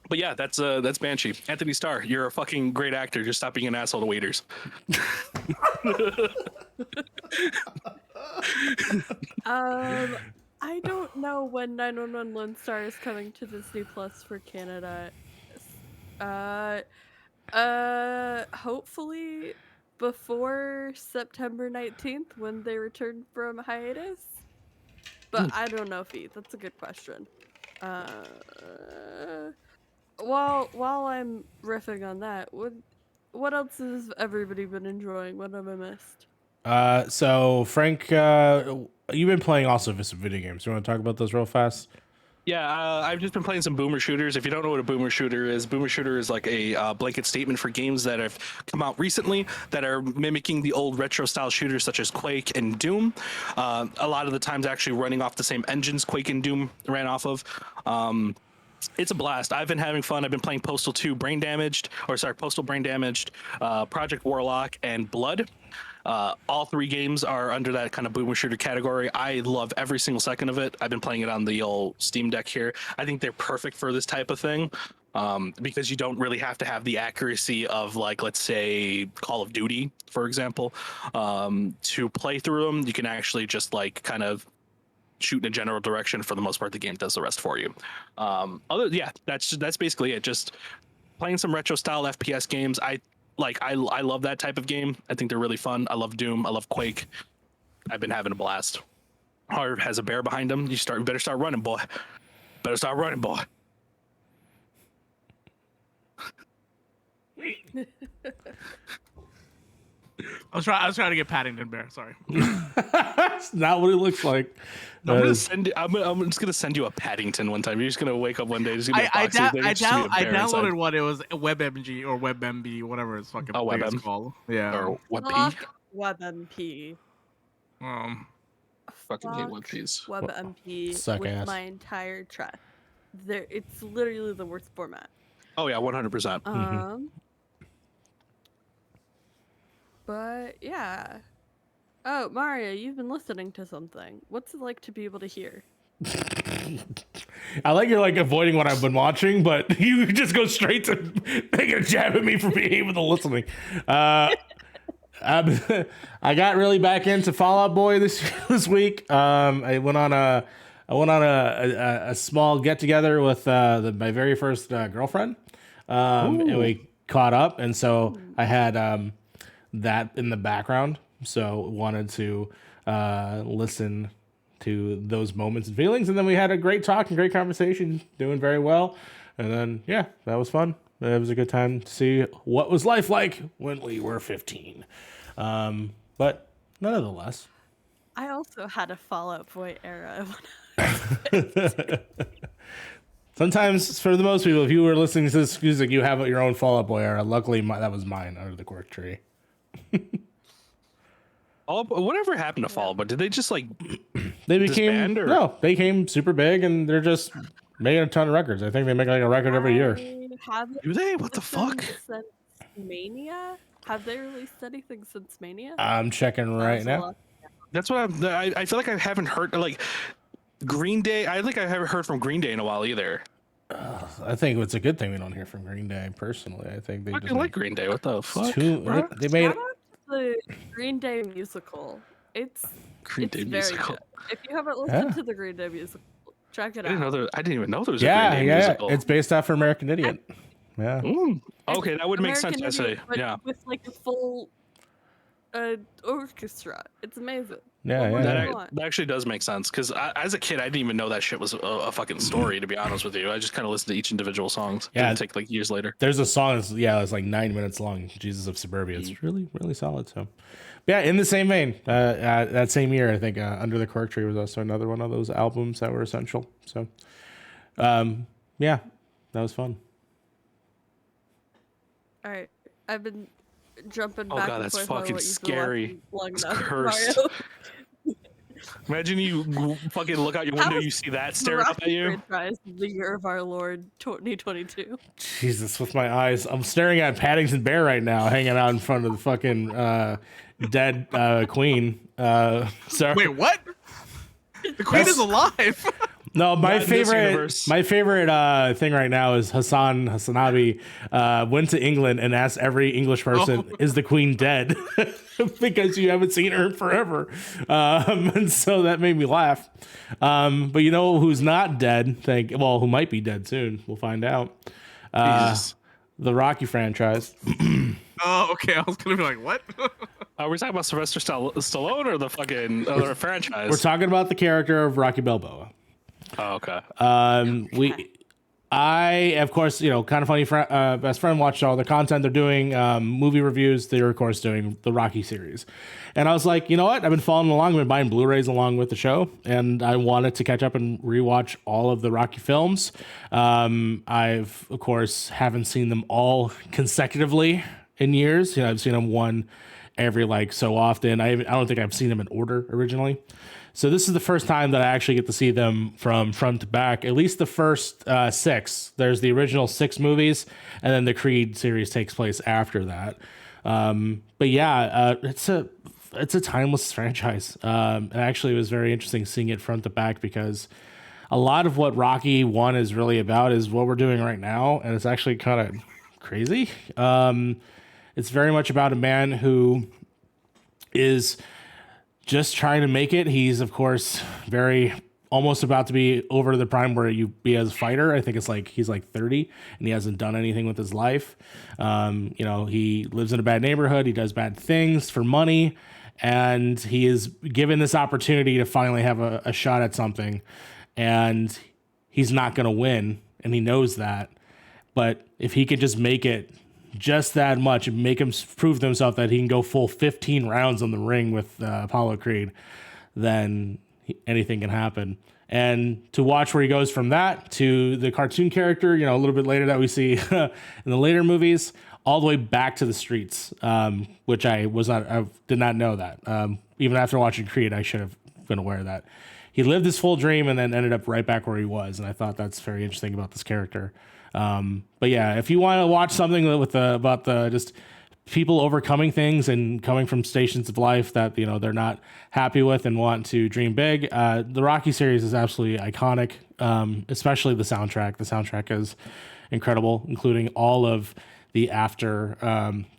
Speaker 2: But yeah, that's Banshee. Anthony Starr, you're a fucking great actor. Just stop being an asshole to waiters.
Speaker 1: I don't know when 911 Lone Star is coming to Disney Plus for Canada. Hopefully before September 19th when they return from hiatus. But I don't know, Fee. That's a good question. While I'm riffing on that, what else has everybody been enjoying? What have I missed?
Speaker 3: So Frank, you've been playing also some video games. You want to talk about those real fast?
Speaker 2: Yeah, I've just been playing some boomer shooters. If you don't know what a boomer shooter is like a blanket statement for games that have come out recently that are mimicking the old retro style shooters such as Quake and Doom. A lot of the times actually running off the same engines Quake and Doom ran off of. It's a blast. I've been having fun. I've been playing Postal Brain Damaged, Project Warlock, and Blood. All 3 games are under that kind of boomer shooter category. I love every single second of it. I've been playing it on the old Steam Deck here. I think they're perfect for this type of thing because you don't really have to have the accuracy of, like, let's say Call of Duty, for example, to play through them. You can actually just like kind of shoot in a general direction. For the most part, the game does the rest for you. That's basically it. Just playing some retro style FPS games. I love that type of game. I think they're really fun. I love Doom. I love Quake. I've been having a blast. Harv has a bear behind him. You better start running, boy.
Speaker 4: I was trying to get Paddington Bear. Sorry.
Speaker 3: That's not what it looks like.
Speaker 2: I'm just gonna send you a Paddington one time. You're just gonna wake up one day.
Speaker 4: I downloaded one. It was WebMG or WebMB, whatever it's fucking
Speaker 2: WebM
Speaker 4: called. Yeah.
Speaker 2: Or WebP.
Speaker 1: WebMP.
Speaker 2: Fucking hate
Speaker 1: Fuck
Speaker 2: WebPs.
Speaker 1: WebMP
Speaker 3: Suck
Speaker 1: with
Speaker 3: ass.
Speaker 1: my entire chest. It's literally the worst format.
Speaker 2: Oh yeah, 100%.
Speaker 1: But yeah. Oh, Mario, you've been listening to something. What's it like to be able to hear?
Speaker 3: I like you're like avoiding what I've been watching, but you just go straight to taking a jab at me for being able to listening. I got really back into Fall Out Boy this week. I went on a small get together with my very first girlfriend, and we caught up, and so I had that in the background. So wanted to listen to those moments and feelings, and then we had a great talk and great conversation, doing very well. And then yeah, that was fun. It was a good time to see what was life like when we were 15. But nonetheless,
Speaker 1: I also had a Fall Out Boy era.
Speaker 3: sometimes for the most people, if you were listening to this music, you have your own Fall Out Boy era. Luckily, that was mine under the cork tree.
Speaker 2: Whatever happened to Fall? But did they just like
Speaker 3: They became
Speaker 2: disband, or?
Speaker 3: no, they became super big, and they're just making a ton of records. I think they make like a record every year.
Speaker 2: Do they? What the fuck?
Speaker 1: Since Mania? Have they released anything since Mania?
Speaker 3: I'm checking right now.
Speaker 2: That's what I feel like I haven't heard like Green Day. I think I haven't heard from Green Day in a while either.
Speaker 3: I think it's a good thing we don't hear from Green Day personally. I think they
Speaker 2: I
Speaker 3: just
Speaker 2: like Green Day. What the fuck?
Speaker 3: they made
Speaker 1: Shout out to the Green Day musical. It's
Speaker 2: Green Day
Speaker 1: very
Speaker 2: musical.
Speaker 1: good. If you haven't listened to the Green Day musical, check it
Speaker 2: I didn't
Speaker 1: out.
Speaker 2: know I didn't even know there was a
Speaker 3: yeah,
Speaker 2: Green Day
Speaker 3: yeah.
Speaker 2: musical.
Speaker 3: It's based off American Idiot. Yeah.
Speaker 2: Okay, that would make sense.
Speaker 1: American
Speaker 2: Actually,
Speaker 1: Idiot, but
Speaker 2: yeah.
Speaker 1: with like a full orchestra. It's amazing.
Speaker 3: Yeah,
Speaker 1: What
Speaker 3: yeah.
Speaker 1: more do you want?
Speaker 2: That actually does make sense because as a kid, I didn't even know that shit was a fucking story. To be honest with you, I just kind of listened to each individual songs.
Speaker 3: Yeah.
Speaker 2: Didn't take like years later.
Speaker 3: There's a song it's like 9 minutes long, Jesus of Suburbia. It's really, really solid. So but yeah, in the same vein, that same year, I think Under the Cork Tree was also another one of those albums that were essential. So yeah, that was fun.
Speaker 1: All right, I've been jumping
Speaker 2: Oh,
Speaker 1: back
Speaker 2: God,
Speaker 1: and
Speaker 2: that's
Speaker 1: forth on
Speaker 2: fucking
Speaker 1: what you've
Speaker 2: scary.
Speaker 1: been watching long
Speaker 2: It's
Speaker 1: enough,
Speaker 2: cursed.
Speaker 1: Mario.
Speaker 2: Imagine you fucking look out your window, you see that staring up at you.
Speaker 1: Franchise, the year of our Lord 2022.
Speaker 3: Jesus, with my eyes, I'm staring at Paddington Bear right now, hanging out in front of the fucking dead queen. So
Speaker 4: Wait, what? The queen is alive.
Speaker 3: no,
Speaker 2: Not in this universe.
Speaker 3: my favorite thing right now is Hassan Hassanabi went to England and asked every English person, "Is the queen dead?" Because you haven't seen her in forever, and so that made me laugh. But you know who's not dead? Who might be dead soon. We'll find out.
Speaker 2: Jesus.
Speaker 3: The Rocky franchise.
Speaker 4: Oh, okay. I was gonna be like, what?
Speaker 2: Are we talking about Sylvester Stallone or the fucking other franchise?
Speaker 3: We're talking about the character of Rocky Balboa.
Speaker 2: Oh, okay.
Speaker 3: I, of course, Kind of Funny best friend watched all the content they're doing, movie reviews. They're, of course, doing the Rocky series. And I was like, you know what? I've been following along. I've been buying Blu-rays along with the show. And I wanted to catch up and rewatch all of the Rocky films. I've, of course, haven't seen them all consecutively in years. I've seen them one every so often. I don't think I've seen them in order originally. So this is the first time that I actually get to see them from front to back, at least the first 6. There's the original 6 movies, and then the Creed series takes place after that. But yeah, it's a timeless franchise. And actually, it was very interesting seeing it front to back because a lot of what Rocky 1 is really about is what we're doing right now, and it's actually kind of crazy. It's very much about a man who is just trying to make it. He's, of course, almost about to be over to the prime where you be as a fighter. I think it's he's 30 and he hasn't done anything with his life. He lives in a bad neighborhood. He does bad things for money, and he is given this opportunity to finally have a shot at something, and he's not going to win, and he knows that. But if he could just make it just that much and make him prove to himself that he can go full 15 rounds on the ring with Apollo Creed, then anything can happen. And to watch where he goes from that to the cartoon character, a little bit later that we see in the later movies, all the way back to the streets, which I did not know that. Even after watching Creed, I should have going to wear that. He lived his full dream and then ended up right back where he was. And I thought that's very interesting about this character. But yeah, if you want to watch something with about the just people overcoming things and coming from stations of life that, you know, they're not happy with and want to dream big, the Rocky series is absolutely iconic, especially the soundtrack. The soundtrack is incredible, including all of the after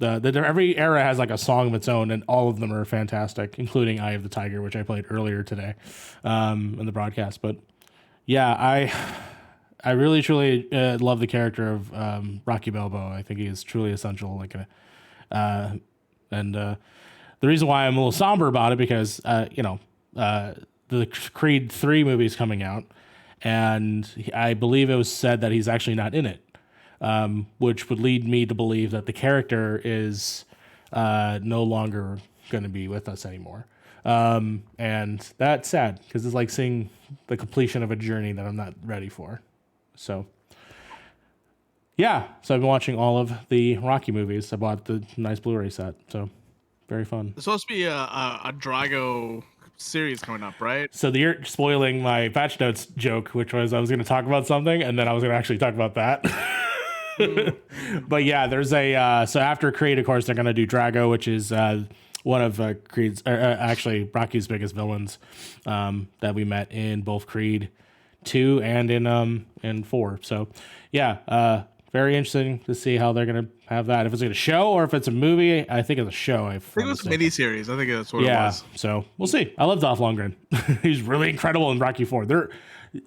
Speaker 3: every era has like a song of its own, and all of them are fantastic, including Eye of the Tiger, which I played earlier today in the broadcast. But yeah, I really truly love the character of Rocky Balboa. I think he is truly essential. The reason why I'm a little somber about it because the Creed 3 movie is coming out, and I believe it was said that he's actually not in it. Which would lead me to believe that the character is no longer going to be with us anymore. And that's sad because it's like seeing the completion of a journey that I'm not ready for. So, yeah. So I've been watching all of the Rocky movies. I bought the nice Blu-ray set. So, very fun.
Speaker 4: There's supposed to be a Drago series coming up, right?
Speaker 3: So you're spoiling my patch notes joke, which was I was going to talk about something, and then I was going to actually talk about that. But yeah, there's a so after Creed, of course, they're gonna do Drago, which is one of Creed's actually Rocky's biggest villains that we met in both Creed 2 and in 4. So yeah, very interesting to see how they're gonna have that. If it's a show or if it's a movie, I think it's a show.
Speaker 4: I think it was a miniseries. I think that's what it was.
Speaker 3: So we'll see. I love Dolph Lundgren. He's really incredible in Rocky 4.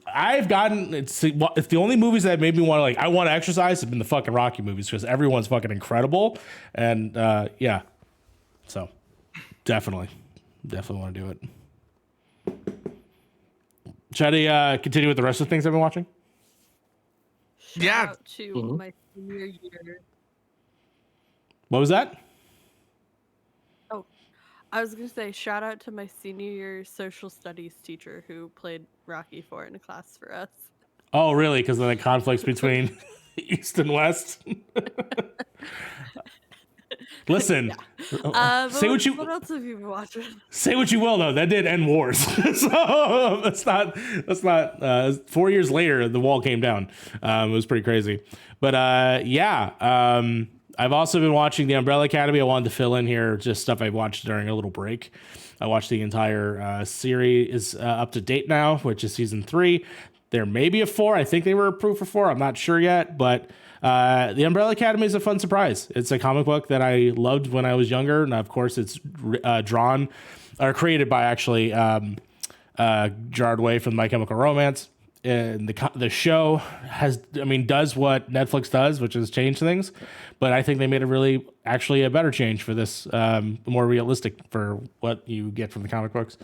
Speaker 3: I've gotten it's the only movies that made me want to I want to exercise have been the fucking Rocky movies because everyone's fucking incredible, and yeah, so definitely want to do it. Should I continue with the rest of the things I've been watching?
Speaker 4: Yeah.
Speaker 1: Shout out to my senior year.
Speaker 3: What was that?
Speaker 1: I was going to say, shout out to my senior year social studies teacher who played Rocky 4 in a class for us.
Speaker 3: Oh, really? Because of the conflicts between East and West? Listen, say what you...
Speaker 1: What else have you been watching?
Speaker 3: Say what you will, though. That did end wars. So that's not 4 years later, the wall came down. It was pretty crazy. But yeah, I've also been watching The Umbrella Academy. I wanted to fill in here just stuff I watched during a little break. I watched the entire series up to date now, which is season 3. There may be a 4. I think they were approved for 4. I'm not sure yet, but The Umbrella Academy is a fun surprise. It's a comic book that I loved when I was younger, and of course, it's drawn or created by actually Gerard Way from My Chemical Romance. And the show does what Netflix does, which is change things. But I think they made a better change for this, more realistic for what you get from the comic books.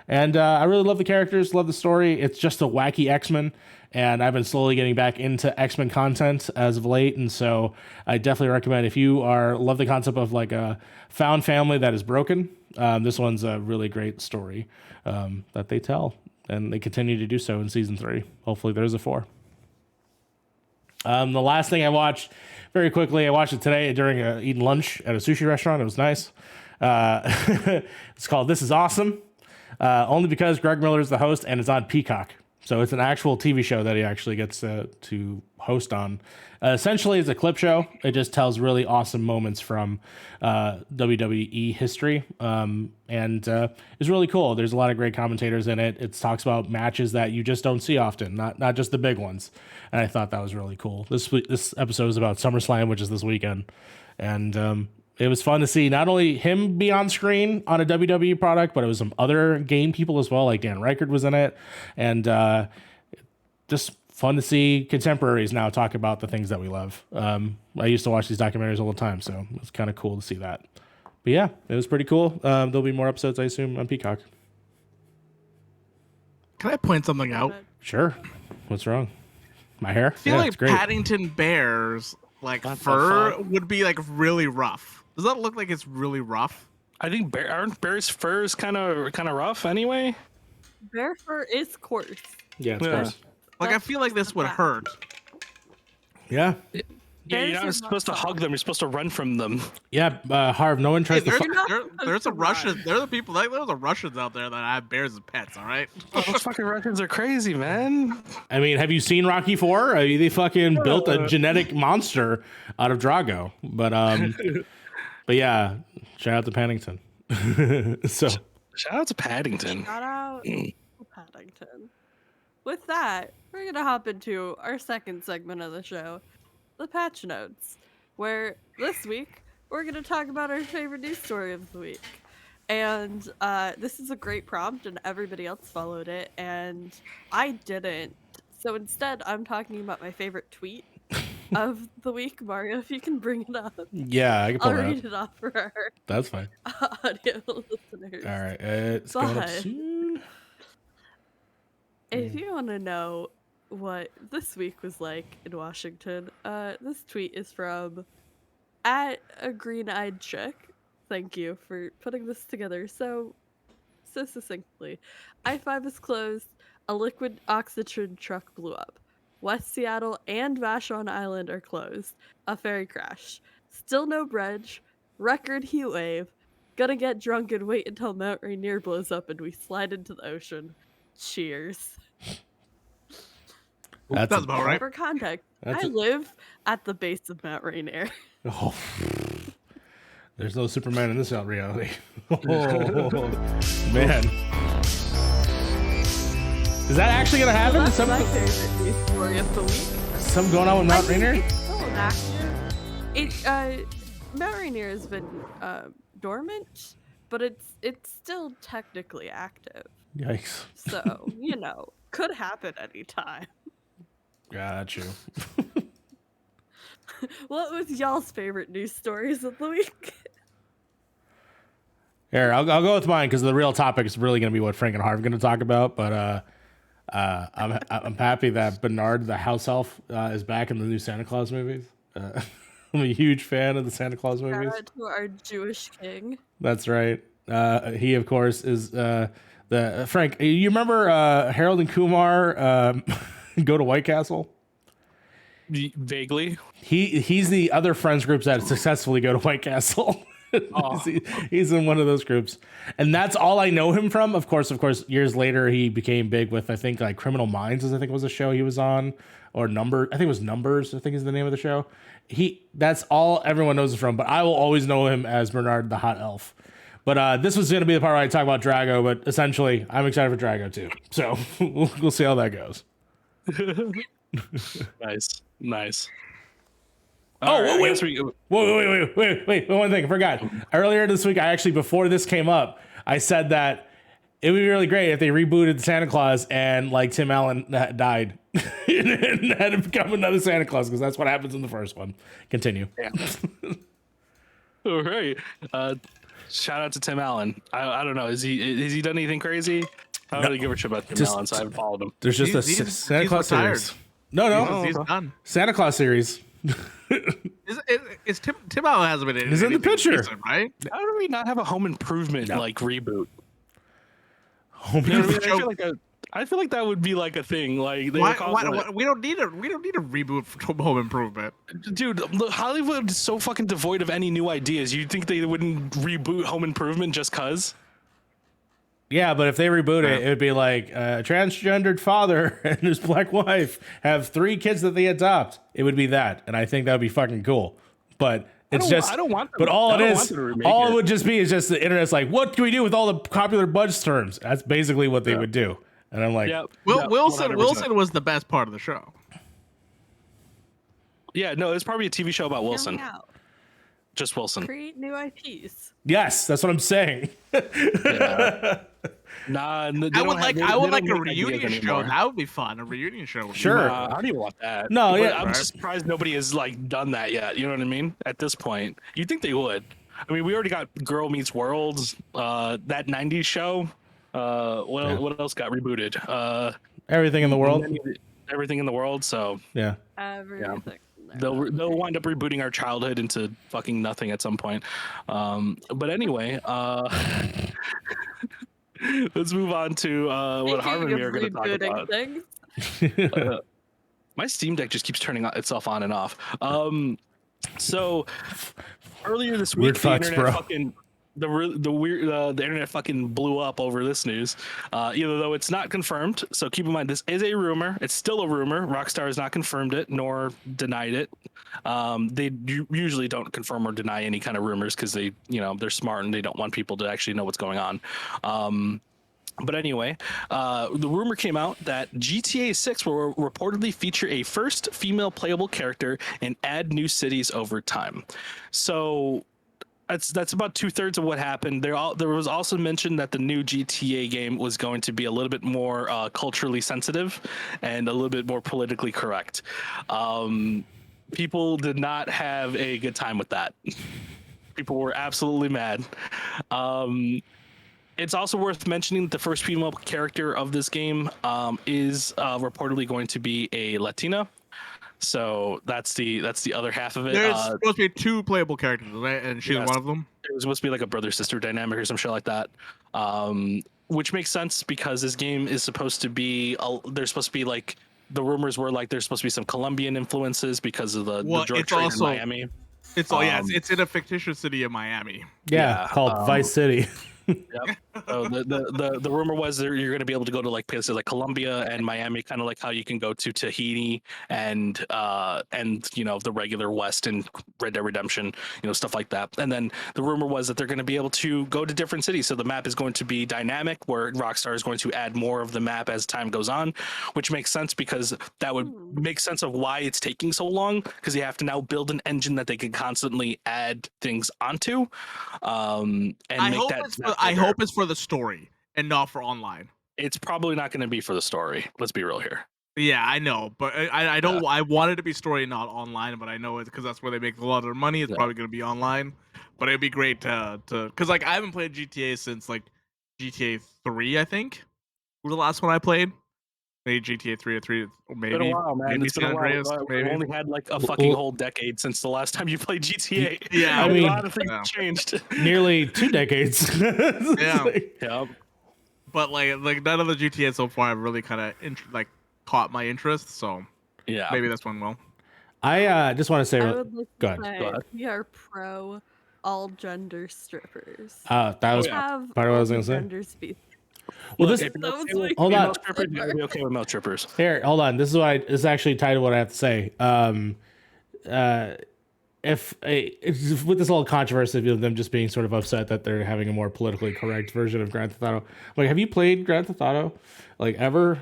Speaker 3: And I really love the characters, love the story. It's just a wacky X-Men, and I've been slowly getting back into X-Men content as of late. And so I definitely recommend if you love the concept of like a found family that is broken. This one's a really great story that they tell. And they continue to do so in season 3. Hopefully there's a 4. The last thing I watched, very quickly, I watched it today during eating lunch at a sushi restaurant. It was nice. It's called This Is Awesome. Only because Greg Miller is the host and it's on Peacock. So it's an actual TV show that he actually gets to host on. Essentially, it's a clip show. It just tells really awesome moments from WWE history. And it's really cool. There's a lot of great commentators in it. It talks about matches that you just don't see often, not just the big ones. And I thought that was really cool. This episode is about SummerSlam, which is this weekend. And it was fun to see not only him be on screen on a WWE product, but it was some other game people as well, like Dan Reichert was in it. And just fun to see contemporaries now talk about the things that we love. I used to watch these documentaries all the time, so it's kind of cool to see that. But yeah, it was pretty cool. There'll be more episodes, I assume, on Peacock.
Speaker 4: Can I point something out?
Speaker 3: Sure. What's wrong? My hair?
Speaker 4: I feel like Paddington Bear's fur would be really rough. Does that look like it's really rough?
Speaker 2: I think aren't bears' furs kind of rough anyway?
Speaker 1: Bear fur is coarse.
Speaker 3: Yeah, it's coarse.
Speaker 4: I feel like this would hurt.
Speaker 3: Yeah.
Speaker 2: Yeah, you're
Speaker 1: Bears are
Speaker 2: not supposed to
Speaker 1: soft.
Speaker 2: hug them. You're supposed to run from them.
Speaker 3: Yeah, Harv, no one
Speaker 4: Hey,
Speaker 3: tries to.
Speaker 4: there's a
Speaker 1: run.
Speaker 4: Russian. There's the people. There's the Russians out there that have bears as pets. All right.
Speaker 2: Oh, those fucking Russians are crazy, man.
Speaker 3: I mean, have you seen Rocky 4? I mean, they fucking built a genetic monster out of Drago. But yeah, shout out to Paddington. So
Speaker 2: Shout out to Paddington.
Speaker 1: Shout out to Paddington. With that, we're gonna hop into our second segment of the show, the patch notes, where this week we're gonna talk about our favorite news story of the week. And this is a great prompt, and everybody else followed it, and I didn't. So instead, I'm talking about my favorite tweet of the week. Mario, if you can bring it up,
Speaker 3: yeah, I can pull
Speaker 1: I'll
Speaker 3: it
Speaker 1: read
Speaker 3: up.
Speaker 1: it off for our
Speaker 3: That's fine.
Speaker 1: audio listeners.
Speaker 3: All right, it's going up
Speaker 1: But-
Speaker 3: soon.
Speaker 1: If you want to know what this week was like in Washington, this tweet is from @a-green-eyed chick. Thank you for putting this together so succinctly. I-5 is closed. A liquid oxygen truck blew up. West Seattle and Vashon Island are closed. A ferry crash. Still no bridge. Record heat wave. Gonna get drunk and wait until Mount Rainier blows up and we slide into the ocean. Cheers.
Speaker 3: That's
Speaker 4: That's about right.
Speaker 1: For context,
Speaker 3: That's
Speaker 1: I
Speaker 3: a-
Speaker 1: live at the base of Mount Rainier.
Speaker 3: Oh, there's no Superman in this reality. Oh, man. Is that actually gonna happen?
Speaker 1: That's
Speaker 3: Some,
Speaker 1: my favorite news story of the week.
Speaker 3: some going on with Mount
Speaker 1: I think
Speaker 3: Rainier?
Speaker 1: It's still inactive. Mount Rainier has been dormant, but it's still technically active.
Speaker 3: Yikes.
Speaker 1: So, could happen anytime.
Speaker 3: Got you.
Speaker 1: What was y'all's favorite news stories of the week?
Speaker 3: Here, I'll go with mine because the real topic is really going to be what Frank and Harv are going to talk about. But I'm happy that Bernard, the house elf, is back in the new Santa Claus movies. I'm a huge fan of the Santa Claus movies.
Speaker 1: Shout out to our Jewish king.
Speaker 3: That's right. He, of course, is the Frank. You remember Harold and Kumar go to White Castle?
Speaker 2: Vaguely.
Speaker 3: He's the other friends groups that successfully go to White Castle.
Speaker 2: Oh.
Speaker 3: He's in one of those groups, and that's all I know him from. Of course, years later he became big with I think like Criminal Minds, I think was a show he was on, or Number. I think it was Numbers. I think is the name of the show. That's all everyone knows him from. But I will always know him as Bernard the Hot Elf. But this was going to be the part where I talk about Drago. But essentially, I'm excited for Drago too. So we'll see how that goes.
Speaker 2: Nice.
Speaker 3: Oh,
Speaker 2: All right,
Speaker 3: wait.
Speaker 2: I guess we-
Speaker 3: Wait, one thing, I forgot. Earlier this week, I actually, before this came up, I said that it would be really great if they rebooted Santa Claus and like Tim Allen died and had to become another Santa Claus because that's what happens in the first one. Continue.
Speaker 2: Yeah. All right. Shout out to Tim Allen. I don't know. Has he done anything crazy? I don't really give a shit about Tim Allen, so I haven't followed him.
Speaker 3: There's just
Speaker 4: He's
Speaker 3: Santa Claus
Speaker 4: retired.
Speaker 3: series. No,
Speaker 4: He's done.
Speaker 3: Santa Claus series.
Speaker 4: Is Tim Allen hasn't been in
Speaker 3: He's in the
Speaker 4: anything
Speaker 3: picture.
Speaker 4: recent, right?
Speaker 2: How do we not have a Home Improvement like reboot?
Speaker 3: Home
Speaker 2: You know what I
Speaker 3: Improvement.
Speaker 2: mean? I feel like that would be like a thing. Like they
Speaker 4: Why,
Speaker 2: would call it,
Speaker 4: we don't need a reboot for Home Improvement.
Speaker 2: dude. Look, Hollywood is so fucking devoid of any new ideas. You'd think they wouldn't reboot Home Improvement just cause?
Speaker 3: Yeah, but if they reboot it, it would be like a transgendered father and his black wife have 3 kids that they adopt. It would be that, and I think that would be fucking cool. But it's
Speaker 2: I don't want them-
Speaker 3: But all
Speaker 2: I
Speaker 3: it
Speaker 2: don't
Speaker 3: is,
Speaker 2: want them to remake
Speaker 3: all it
Speaker 2: it.
Speaker 3: would just be is just the internet's like, what can we do with all the popular budge terms? That's basically what they would do. And I'm like,
Speaker 2: Yeah.
Speaker 4: Wilson
Speaker 2: 100%.
Speaker 4: was the best part of the show.
Speaker 2: Yeah, no, it's probably a TV show about Wilson.
Speaker 1: Coming out.
Speaker 2: Just Wilson.
Speaker 1: Create new IPs.
Speaker 3: yes, that's what I'm saying.
Speaker 2: Nah,
Speaker 4: I would like a reunion show. That would be fun. A reunion show. Would be
Speaker 3: Sure.
Speaker 4: fun.
Speaker 2: I don't even want that.
Speaker 3: No,
Speaker 2: But
Speaker 3: yeah.
Speaker 2: I'm
Speaker 4: Right.
Speaker 2: just surprised nobody has like done that yet. You know what I mean? At this point, you'd think they would. I mean, we already got Girl Meets World, that '90s show. What else got rebooted?
Speaker 3: Everything in the world.
Speaker 2: Everything in the world. So
Speaker 3: Yeah.
Speaker 1: Everything.
Speaker 2: they'll wind up rebooting our childhood into fucking nothing at some point. But anyway, let's move on to what Harv and me are going to talk about.
Speaker 1: Things.
Speaker 2: My Steam Deck just keeps turning itself on and off. So earlier this week,
Speaker 3: Weird facts,
Speaker 2: internet
Speaker 3: bro.
Speaker 2: fucking the internet fucking blew up over this news. Even though it's not confirmed, so keep in mind this is a rumor. It's still a rumor. Rockstar has not confirmed it nor denied it. They usually don't confirm or deny any kind of rumors because they're smart and they don't want people to actually know what's going on. But anyway, the rumor came out that GTA 6 will reportedly feature a first female playable character and add new cities over time. So that's about 2/3 of what happened. There was also mentioned that the new GTA game was going to be a little bit more culturally sensitive and a little bit more politically correct. People did not have a good time with that. People were absolutely mad. It's also worth mentioning that the first female character of this game is reportedly going to be a Latina. So that's the other half of it.
Speaker 4: There's supposed to be 2 playable characters, right? And she's one of them.
Speaker 2: It was supposed to be like a brother-sister dynamic or some shit like that. Which makes sense because this game is supposed to be there's supposed to be like the rumors were like there's supposed to be some Colombian influences because of the drug trade in Miami.
Speaker 4: It's it's in a fictitious city in Miami.
Speaker 3: Yeah, called Vice City.
Speaker 2: Yep. So the rumor was that you're going to be able to go to like places like Colombia and Miami, kind of like how you can go to Tahiti and the regular West and Red Dead Redemption, stuff like that. And then the rumor was that they're going to be able to go to different cities. So the map is going to be dynamic, where Rockstar is going to add more of the map as time goes on, which makes sense because that would make sense of why it's taking so long, because you have to now build an engine that they can constantly add things onto, and
Speaker 4: I hope it's for the story and not for online.
Speaker 2: It's probably not going to be for the story. Let's be real here.
Speaker 4: Yeah, I know, but I don't. Yeah. I want it to be story, not online. But I know it's because that's where they make a lot of their money. It's probably going to be online. But it'd be great to because like I haven't played GTA since like GTA 3. I think was the last one I played. Maybe GTA 3 or 3, maybe.
Speaker 2: It's been a while, man.
Speaker 4: Maybe
Speaker 2: it's been
Speaker 4: San Andreas.
Speaker 2: We've only had like a fucking whole decade since the last time you played GTA.
Speaker 4: Yeah,
Speaker 3: I mean,
Speaker 2: a lot of things changed.
Speaker 3: Nearly 2 decades.
Speaker 4: Yeah.
Speaker 2: Yep.
Speaker 4: But like none of the GTA so far have really kind of caught my interest. So
Speaker 2: yeah,
Speaker 4: maybe this one will.
Speaker 3: I just want to say,
Speaker 1: I would like
Speaker 3: go
Speaker 1: to
Speaker 3: ahead.
Speaker 1: say we are pro all gender strippers.
Speaker 3: That was part of what I was going to say.
Speaker 1: Gender species.
Speaker 3: Well,
Speaker 2: Look,
Speaker 3: this
Speaker 2: hold on. You'll be okay with male strippers.
Speaker 3: Here, hold on. This is actually tied to what I have to say. If with this little controversy of them just being sort of upset that they're having a more politically correct version of Grand Theft Auto, like, have you played Grand Theft Auto, like, ever?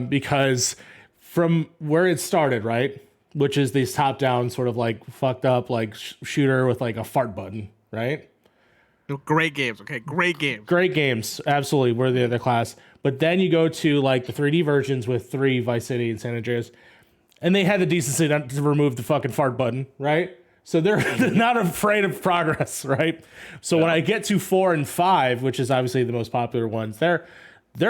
Speaker 3: Because from where it started, right, which is these top-down sort of like fucked up like shooter with like a fart button, right?
Speaker 4: Great games, okay? Great games,
Speaker 3: absolutely worthy of their class. But then you go to like the 3D versions with 3 Vice City and San Andreas, and they had the decency to remove the fucking fart button, right? So they're not afraid of progress, right? So when I get to 4 and 5, which is obviously the most popular ones, they're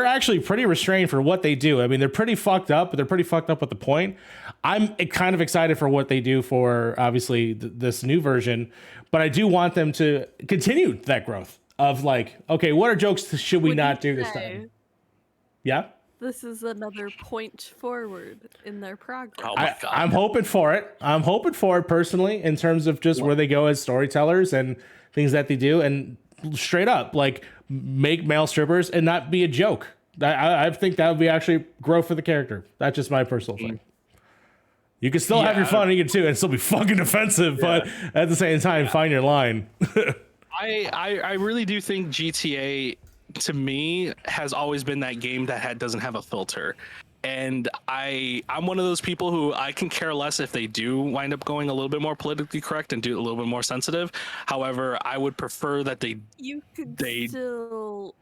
Speaker 3: actually pretty restrained for what they do. I mean, they're pretty fucked up, but they're pretty fucked up with the point. I'm kind of excited for what they do for obviously this new version, but I do want them to continue that growth of like, okay, what are jokes should we not do this time? Yeah.
Speaker 1: This is another point forward in their progress.
Speaker 2: Oh my God.
Speaker 3: I'm hoping for it. I'm hoping for it personally in terms of just where they go as storytellers and things that they do, and straight up like make male strippers and not be a joke. I think that would be actually growth for the character. That's just my personal thing. You can still have your fun and still be fucking offensive, but at the same time, find your line.
Speaker 2: I really do think GTA, to me, has always been that game that doesn't have a filter. And I'm one of those people who I can care less if they do wind up going a little bit more politically correct and do a little bit more sensitive. However, I would prefer that they
Speaker 1: still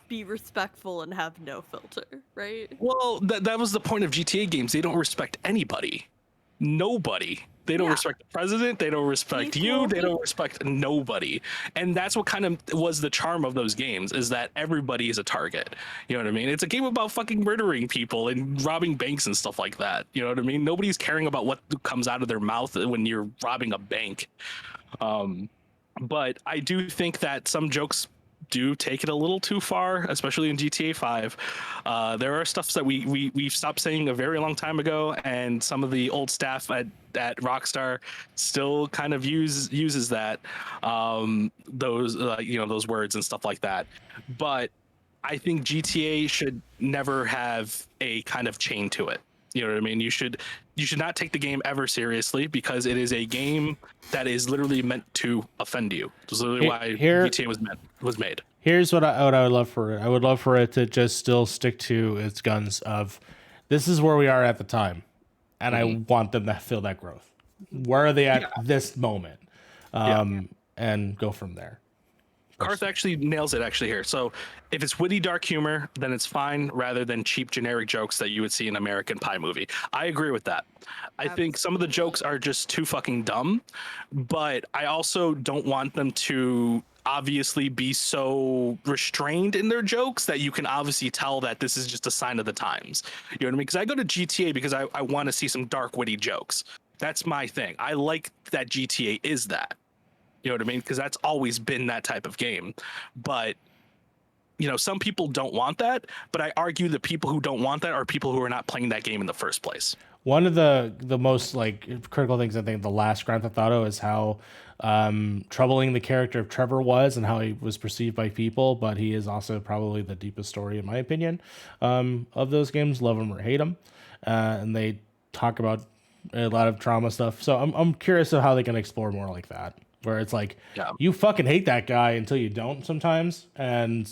Speaker 1: be respectful and have no filter, right?
Speaker 2: Well, that was the point of GTA games. They don't respect anybody. Nobody. They don't respect the president. They don't respect you. They don't respect nobody. And that's what kind of was the charm of those games, is that everybody is a target. You know what I mean? It's a game about fucking murdering people and robbing banks and stuff like that. You know what I mean? Nobody's caring about what comes out of their mouth when you're robbing a bank. But I do think that some jokes do take it a little too far, especially in GTA 5. There are stuff that we've stopped saying a very long time ago, and some of the old staff at Rockstar still kind of uses that those those words and stuff like that. But I think GTA should never have a kind of chain to it. You know what I mean? You should not take the game ever seriously, because it is a game that is literally meant to offend you. That's literally why GTA was made.
Speaker 3: Here's what I would love for it. I would love for it to just still stick to its guns of, this is where we are at the time, and I want them to feel that growth. Where are they at this moment? And go from there.
Speaker 2: Karth actually nails it here. So if it's witty, dark humor, then it's fine, rather than cheap, generic jokes that you would see in an American Pie movie. I agree with that. I think some of the jokes are just too fucking dumb, but I also don't want them to obviously be so restrained in their jokes that you can obviously tell that this is just a sign of the times. You know what I mean? Because I go to GTA because I want to see some dark, witty jokes. That's my thing. I like that GTA is that. You know what I mean? Because that's always been that type of game. But, some people don't want that. But I argue the people who don't want that are people who are not playing that game in the first place.
Speaker 3: One of the most critical things I think the last Grand Theft Auto is how troubling the character of Trevor was and how he was perceived by people. But he is also probably the deepest story, in my opinion, of those games. Love him or hate him. And they talk about a lot of trauma stuff. So I'm curious of how they can explore more like that. Where it's like, you fucking hate that guy until you don't sometimes. And,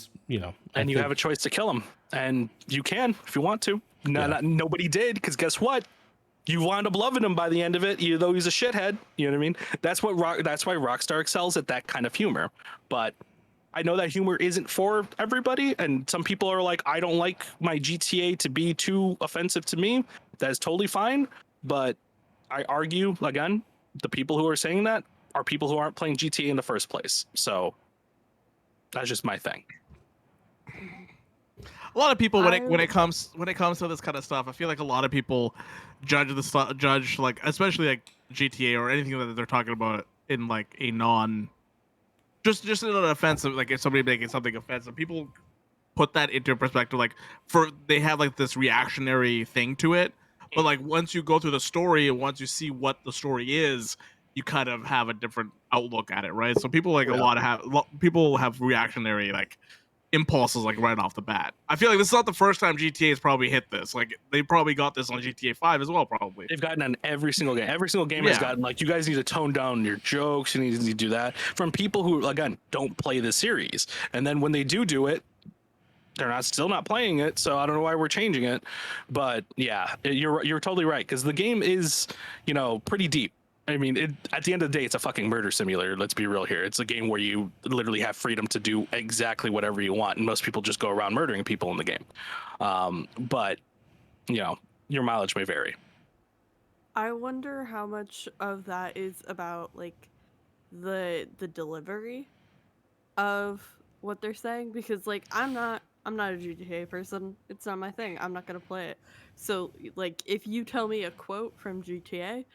Speaker 2: And you have a choice to kill him. And you can if you want to. Nobody did, because guess what? You wound up loving him by the end of it, even though he's a shithead. You know what I mean? That's why Rockstar excels at that kind of humor. But I know that humor isn't for everybody. And some people are like, I don't like my GTA to be too offensive to me. That is totally fine. But I argue, again, the people who are saying that are people who aren't playing GTA in the first place. So that's just my thing.
Speaker 4: A lot of people when it comes to this kind of stuff, I feel like a lot of people judge like, especially like GTA or anything that they're talking about in like a non just in an offensive, like if somebody making something offensive, people put that into perspective, like they have like this reactionary thing to it. But like once you go through the story and once you see what the story is, you kind of have a different outlook at it, right? So people like people have reactionary like impulses like right off the bat. I feel like this is not the first time GTA has probably hit this. Like they probably got this on GTA 5 as well, probably.
Speaker 2: They've gotten on every single game. Every single game has gotten like, you guys need to tone down your jokes. You need to do that from people who, again, don't play the series. And then when they do it, they're still not playing it. So I don't know why we're changing it. But yeah, you're totally right, because the game is, pretty deep. I mean, at the end of the day, it's a fucking murder simulator. Let's be real here. It's a game where you literally have freedom to do exactly whatever you want. And most people just go around murdering people in the game. But, your mileage may vary.
Speaker 1: I wonder how much of that is about, like, the delivery of what they're saying. Because, like, I'm not a GTA person. It's not my thing. I'm not going to play it. So, like, if you tell me a quote from GTA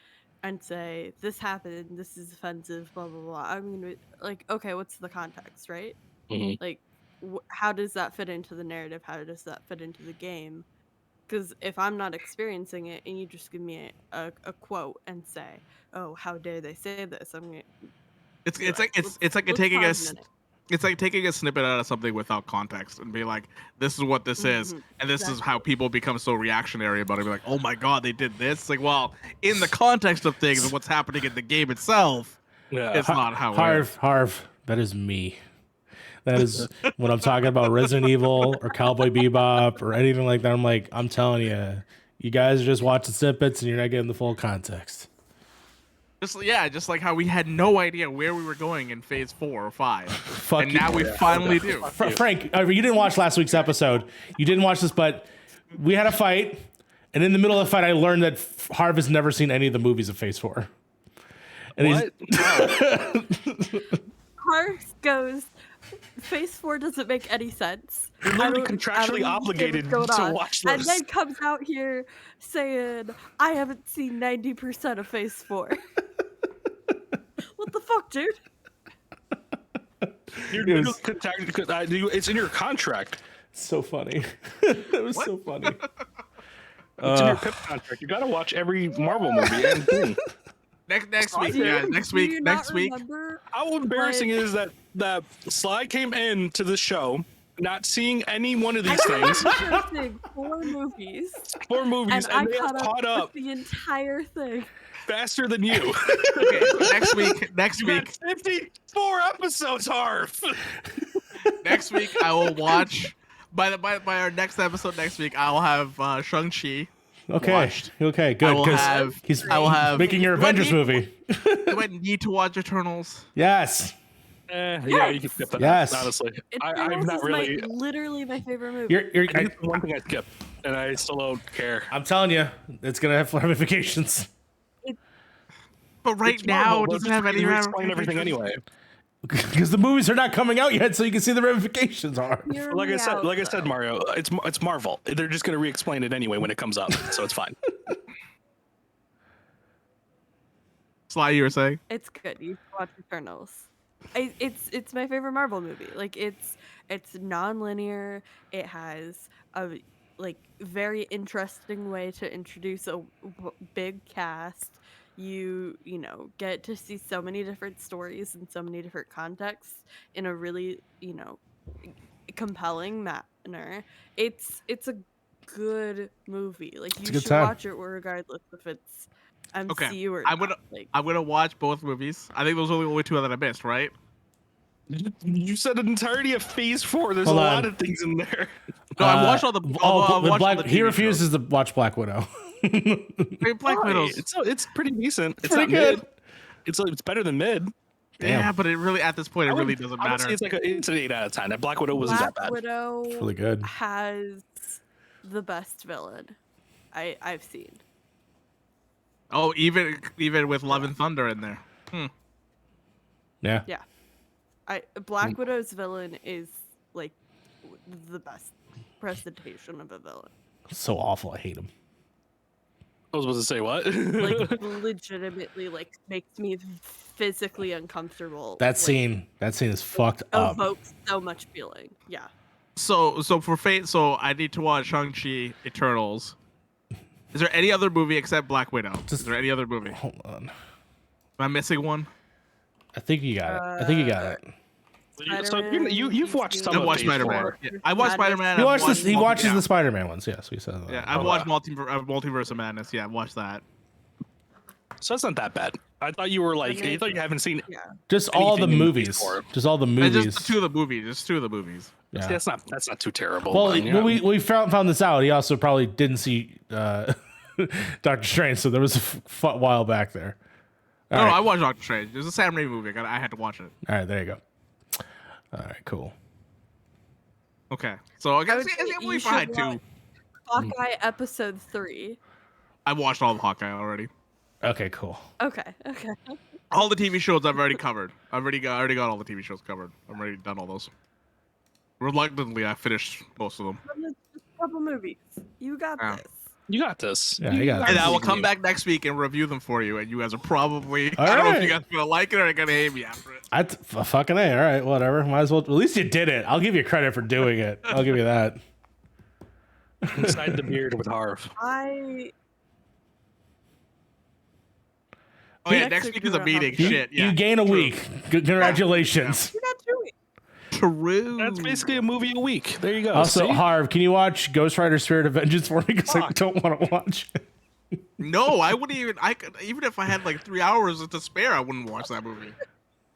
Speaker 1: and say, this happened, this is offensive, blah, blah, blah, I'm going to be like, okay, what's the context, right?
Speaker 2: Mm-hmm.
Speaker 1: Like, how does that fit into the narrative? How does that fit into the game? Because if I'm not experiencing it and you just give me a quote and say, oh, how dare they say this, I'm going to...
Speaker 4: It's like taking a snippet out of something without context and be like, this is what this is, and this is how people become so reactionary about it. Be like, oh my god, they did this. It's like, well, in the context of things and what's happening in the game itself, it's not how it is.
Speaker 3: Harv, that is me. That is when I'm talking about Resident Evil or Cowboy Bebop or anything like that. I'm like, I'm telling you, you guys are just watching snippets and you're not getting the full context.
Speaker 4: Just like how we had no idea where we were going in phase 4 or 5.
Speaker 3: Fuck
Speaker 4: and
Speaker 3: you.
Speaker 4: now we finally do.
Speaker 3: Frank, you didn't watch last week's episode. You didn't watch this, but we had a fight. And in the middle of the fight, I learned that Harv has never seen any of the movies of phase 4. And
Speaker 2: what?
Speaker 1: Harv goes, phase 4 doesn't make any sense.
Speaker 2: You're literally contractually obligated to watch this.
Speaker 1: And then comes out here saying, I haven't seen 90% of phase 4. What the fuck, dude?
Speaker 2: You're
Speaker 3: It was
Speaker 2: it's in your contract.
Speaker 3: so funny. It was so funny.
Speaker 2: It's in your PiP contract. You gotta watch every Marvel movie and thing.
Speaker 4: Next week,
Speaker 1: Do you-
Speaker 4: guys. Next
Speaker 1: do you
Speaker 4: week.
Speaker 1: not
Speaker 4: Next week.
Speaker 1: remember
Speaker 2: How embarrassing
Speaker 1: what-
Speaker 2: is that Sly came in to the show not seeing any one of these
Speaker 1: I
Speaker 2: things.
Speaker 1: was watching 4 movies.
Speaker 2: 4 movies,
Speaker 1: And I
Speaker 2: and they
Speaker 1: caught
Speaker 2: have caught up
Speaker 1: with the entire thing.
Speaker 2: faster than you.
Speaker 4: Okay, next week. Next
Speaker 2: You
Speaker 4: week.
Speaker 2: got 54 episodes, Harv.
Speaker 4: Next week, I will watch. By our next episode next week, I will have Shang-Chi.
Speaker 3: Okay.
Speaker 4: Watched.
Speaker 3: Okay. Good.
Speaker 4: I will
Speaker 3: 'cause
Speaker 4: have.
Speaker 3: he's
Speaker 4: I will have.
Speaker 3: making your
Speaker 4: Do I
Speaker 3: Avengers
Speaker 4: need-
Speaker 3: movie.
Speaker 4: Do I need to watch Eternals?
Speaker 3: Yes.
Speaker 2: Yeah, you can skip that.
Speaker 3: Yes.
Speaker 2: Honestly, I'm
Speaker 1: Eternals
Speaker 2: not
Speaker 1: is
Speaker 2: really.
Speaker 1: literally my favorite movie.
Speaker 3: You're
Speaker 2: It's the one thing I skip, and I still don't care.
Speaker 3: I'm telling you, it's gonna have ramifications.
Speaker 4: But right
Speaker 2: It's
Speaker 4: now,
Speaker 2: Marvel,
Speaker 4: it doesn't
Speaker 2: they'll
Speaker 4: have
Speaker 2: just
Speaker 4: any
Speaker 2: explain everything
Speaker 4: ramifications.
Speaker 2: anyway.
Speaker 3: Because the movies are not coming out yet, so you can see the ramifications are.
Speaker 1: Hear
Speaker 2: Like
Speaker 1: me
Speaker 2: I said,
Speaker 1: out, though.
Speaker 2: Mario, it's Marvel. They're just gonna re-explain it anyway when it comes up, so it's fine.
Speaker 4: Sly, you were saying?
Speaker 1: It's good. You should watch Eternals. It's my favorite Marvel movie. Like it's non-linear. It has a very interesting way to introduce a big cast. You know get to see so many different stories and so many different contexts in a really compelling manner. It's a good movie. Like
Speaker 3: a
Speaker 1: you
Speaker 3: good
Speaker 1: should
Speaker 3: time.
Speaker 1: watch it regardless if it's MCU
Speaker 4: Okay,
Speaker 1: or
Speaker 4: I'm
Speaker 1: not.
Speaker 4: gonna-
Speaker 1: Like,
Speaker 4: I'm gonna watch both movies. I think those are the only 2 that I missed, right?
Speaker 2: You said an entirety of Phase 4. There's
Speaker 3: Hold
Speaker 2: a
Speaker 3: on.
Speaker 2: lot of things in there.
Speaker 4: No, I watched all the. I watched all
Speaker 3: Black,
Speaker 4: the
Speaker 3: he
Speaker 4: TV
Speaker 3: refuses to watch Black Widow.
Speaker 4: shows. Black Widow's.
Speaker 2: It's pretty decent. It's
Speaker 3: Pretty
Speaker 2: not
Speaker 3: good.
Speaker 2: mid. It's better than mid.
Speaker 3: Damn.
Speaker 4: Yeah, but it really at this point it
Speaker 2: I
Speaker 4: really
Speaker 2: would-
Speaker 4: doesn't
Speaker 2: I would
Speaker 4: matter.
Speaker 2: say it's an 8 out of 10. That Black Widow wasn't
Speaker 1: Black
Speaker 2: that bad.
Speaker 1: Widow
Speaker 3: It's really good.
Speaker 1: has the best villain I've seen.
Speaker 4: Oh, even with Love and Thunder in there.
Speaker 3: Yeah.
Speaker 1: Yeah, Black Widow's villain is like the best presentation of a villain.
Speaker 3: So awful. I hate him.
Speaker 2: I was supposed to say what?
Speaker 1: Like legitimately, like makes me physically uncomfortable.
Speaker 3: That
Speaker 1: like,
Speaker 3: scene is fucked up.
Speaker 1: evokes so much feeling. Yeah.
Speaker 4: So for Fate, so I need to watch Shang-Chi Eternals. Is there any other movie except Black Widow? Is there any other movie? Am
Speaker 3: Hold on.
Speaker 4: I missing one?
Speaker 3: I think you got it. I think you got it.
Speaker 2: So you've watched some
Speaker 4: I
Speaker 2: of
Speaker 4: watched
Speaker 2: Phase
Speaker 4: Spider-Man.
Speaker 2: 4.
Speaker 4: Yeah, I watched Spider-Man.
Speaker 3: He
Speaker 4: I've
Speaker 3: watches
Speaker 4: watched
Speaker 3: he watches
Speaker 4: yeah.
Speaker 3: the Spider-Man ones. Yes, we said that.
Speaker 4: Yeah, I've watched Multiverse of Madness. Yeah, I've watched that.
Speaker 2: So that's not that bad. I thought you were like, I thought you haven't seen.
Speaker 1: Yeah.
Speaker 3: Just all the
Speaker 2: anything in
Speaker 3: movies.
Speaker 2: before.
Speaker 3: Just all the
Speaker 4: And
Speaker 3: movies.
Speaker 4: just 2 of the movies. Just 2 of the movies.
Speaker 3: Yeah.
Speaker 2: That's not too terrible.
Speaker 3: Well,
Speaker 2: but, yeah.
Speaker 3: when we found this out, he also probably didn't see Doctor Strange, so there was a while back there. All
Speaker 4: No,
Speaker 3: right.
Speaker 4: I watched Doctor Strange. It was a Sam Raimi movie. I had to watch it.
Speaker 3: All right, there you go. All right, cool.
Speaker 4: Okay, so I
Speaker 1: I
Speaker 4: guess
Speaker 1: would say
Speaker 4: we
Speaker 1: you should
Speaker 4: fine too.
Speaker 1: watch Hawkeye episode 3.
Speaker 4: I watched all of Hawkeye already.
Speaker 3: Okay, cool.
Speaker 1: Okay.
Speaker 4: All the TV shows I've already covered. I already got all the TV shows covered. I'm already done all those. Reluctantly, I finished most of them.
Speaker 1: Just a couple movies. You got
Speaker 4: Yeah.
Speaker 1: this.
Speaker 2: You got this.
Speaker 3: Yeah, you got
Speaker 4: And
Speaker 3: it.
Speaker 4: I will come back next week and review them for you, and you guys are probably
Speaker 3: All
Speaker 4: I don't know if
Speaker 3: right.
Speaker 4: you guys are gonna like it or are gonna hate me after it.
Speaker 3: Fucking A. All right, whatever. Might as well. At least you did it. I'll give you credit for doing it. I'll give you that.
Speaker 2: Inside the beard with Harv.
Speaker 4: Oh yeah,
Speaker 1: Next
Speaker 4: next
Speaker 1: week
Speaker 4: week
Speaker 1: we
Speaker 4: is a
Speaker 1: will
Speaker 4: meeting.
Speaker 1: have-
Speaker 4: Shit, yeah.
Speaker 3: You gain a
Speaker 4: true.
Speaker 3: week. Congratulations.
Speaker 1: You got 2 weeks.
Speaker 4: True.
Speaker 2: That's basically a movie a week. There you go.
Speaker 3: Also,
Speaker 2: See?
Speaker 3: Harv, can you watch Ghost Rider Spirit of Vengeance for me? Because I
Speaker 2: Fuck.
Speaker 3: don't want to watch it.
Speaker 4: No, I wouldn't even. I could even if I had like 3 hours to spare, I wouldn't watch that movie.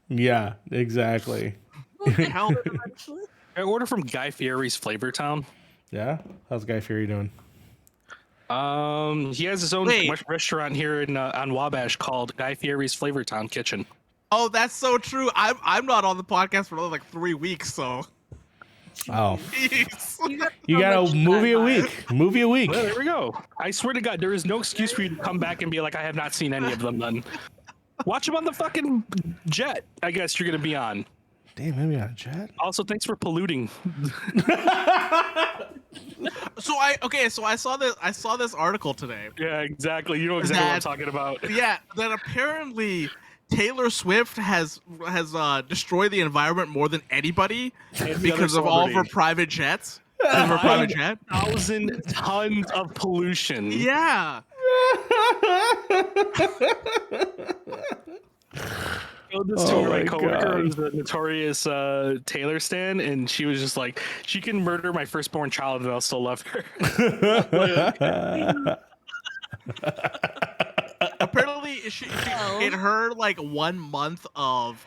Speaker 3: Yeah, exactly.
Speaker 1: We'll get
Speaker 4: Hell.
Speaker 1: to it eventually.
Speaker 2: I order from Guy Fieri's Flavor Town.
Speaker 3: Yeah? How's Guy Fieri doing?
Speaker 2: He has his own
Speaker 4: Wait.
Speaker 2: restaurant here in on Wabash called Guy Fieri's Flavor Town Kitchen.
Speaker 4: Oh, that's so true. I'm not on the podcast for another like 3 weeks, so.
Speaker 3: Oh.
Speaker 4: Jeez.
Speaker 3: You
Speaker 1: so
Speaker 3: got
Speaker 1: much
Speaker 3: a movie a
Speaker 1: time.
Speaker 3: week. Movie a week.
Speaker 2: Well, there we go. I swear to God, there is no excuse for you to come back and be like, I have not seen any of them. Then watch them on the fucking jet. I guess you're gonna be on.
Speaker 3: Damn, maybe on a jet.
Speaker 2: Also, thanks for polluting.
Speaker 4: So I saw this article today.
Speaker 2: Yeah, exactly. You know exactly what I'm
Speaker 4: That-
Speaker 2: talking about.
Speaker 4: Yeah, that apparently Taylor Swift has destroyed the environment more than anybody
Speaker 2: And the
Speaker 4: because
Speaker 2: other
Speaker 4: of all of her
Speaker 2: celebrity.
Speaker 4: private jets. Because of her private jet.
Speaker 2: 5,000 tons of pollution.
Speaker 4: Yeah.
Speaker 2: Showed this to my coworker who's a notorious Taylor stan, and she was just like, she can murder my firstborn child and I'll still love her.
Speaker 4: Apparently, in her like 1 month of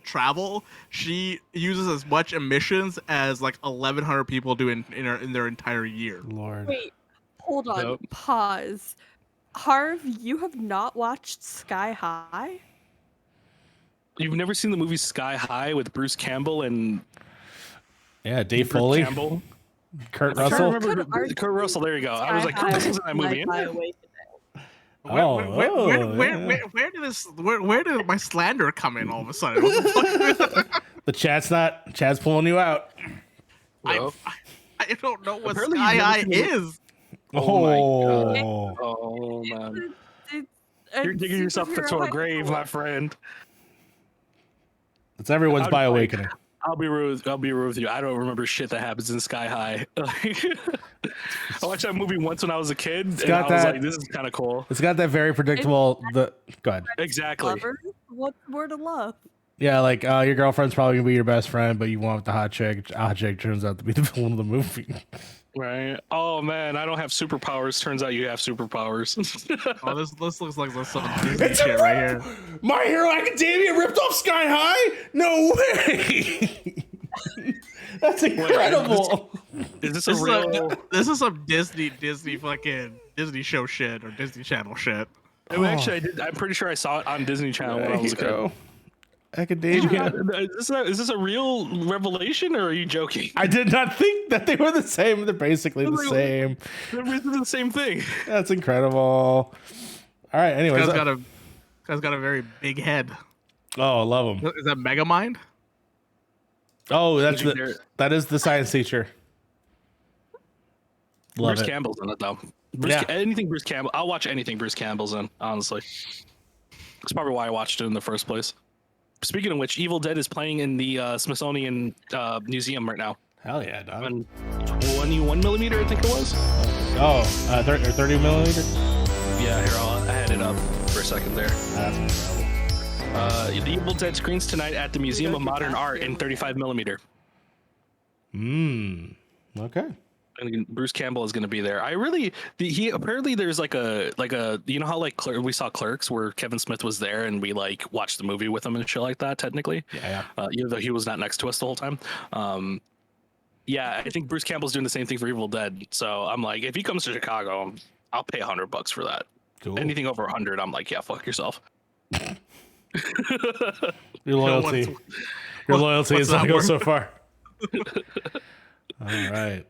Speaker 4: travel, she uses as much emissions as like 1,100 people do in their entire year.
Speaker 3: Lord.
Speaker 1: Wait, hold on.
Speaker 2: Nope.
Speaker 1: Pause. Harv, you have not watched Sky High?
Speaker 2: You've never seen the movie Sky High with Bruce Campbell and
Speaker 3: Yeah, Dave
Speaker 2: Bruce
Speaker 3: Foley,
Speaker 2: Campbell?
Speaker 3: Kurt
Speaker 2: I
Speaker 3: Russell.
Speaker 2: can't remember Kurt Russell. There you go. I was like, Kurt Russell's in that movie.
Speaker 4: Where did my slander come in all of a sudden? What the fuck?
Speaker 3: The chat's pulling you out.
Speaker 2: Nope.
Speaker 4: I don't know what
Speaker 2: Apparently
Speaker 4: Sky
Speaker 2: you've never
Speaker 4: High
Speaker 2: seen the-
Speaker 4: is.
Speaker 3: Oh,
Speaker 2: Oh man, you're
Speaker 1: It's
Speaker 2: digging yourself
Speaker 1: superhero
Speaker 2: into a
Speaker 1: high
Speaker 2: grave,
Speaker 1: school.
Speaker 2: my friend.
Speaker 3: it's everyone's
Speaker 2: I'd
Speaker 3: by
Speaker 2: like-
Speaker 3: awakening.
Speaker 2: I'll be real with you. I don't remember shit that happens in Sky High. I watched that movie once when I was a kid, and
Speaker 3: got
Speaker 2: I was
Speaker 3: that-
Speaker 2: like, "This is kind of cool."
Speaker 3: It's got that very predictable. Go ahead.
Speaker 2: Exactly.
Speaker 1: Lovers? What's more to love?
Speaker 3: Yeah, like your girlfriend's probably gonna be your best friend, but you want the hot chick. Hot chick turns out to be the villain of the movie.
Speaker 2: Right. Oh man, I don't have superpowers. Turns out you have superpowers.
Speaker 4: Oh, this looks like some Disney shit right here.
Speaker 3: My Hero Academia ripped off Sky High? No way! That's incredible.
Speaker 2: Is this a real?
Speaker 4: This is some Disney fucking Disney show shit or Disney Channel shit.
Speaker 2: Actually, I'm pretty sure I saw it on Disney Channel when I was a kid.
Speaker 3: Academia.
Speaker 2: Is this a real revelation, or are you joking?
Speaker 3: I did not think that they were the same. They're basically the same.
Speaker 2: They're the same thing.
Speaker 3: That's incredible. All right. Anyways,
Speaker 4: Guy's got a very big head.
Speaker 3: oh, I love him.
Speaker 4: Is that Megamind?
Speaker 3: Oh,
Speaker 2: Did you hear-
Speaker 3: that is the science teacher. Love
Speaker 2: Bruce
Speaker 3: it.
Speaker 2: Campbell's in it though. Anything Bruce Campbell. I'll watch anything Bruce Campbell's in. Honestly, that's probably why I watched it in the first place. Speaking of which, Evil Dead is playing in the Smithsonian Museum right now.
Speaker 3: Hell yeah, dog.
Speaker 2: On 21mm, I think it was.
Speaker 3: Oh, 30 millimeter.
Speaker 2: Yeah, here I had it up for a second there.
Speaker 3: That's incredible.
Speaker 2: The Evil Dead screens tonight at the Museum of Modern Art in 35mm.
Speaker 3: Okay.
Speaker 2: And Bruce Campbell is going to be there. He apparently there's like a you know how like we saw Clerks where Kevin Smith was there and we like watched the movie with him and shit like that. Technically,
Speaker 3: Yeah.
Speaker 2: even though he was not next to us the whole time. Yeah, I think Bruce Campbell's doing the same thing for Evil Dead. So I'm like, if he comes to Chicago, I'll pay $100 for that.
Speaker 3: Cool.
Speaker 2: Anything over 100, I'm like, yeah, fuck yourself.
Speaker 3: Your loyalty. Your loyalty
Speaker 4: what's
Speaker 3: is not
Speaker 4: that
Speaker 3: go
Speaker 4: word?
Speaker 3: so far. All right.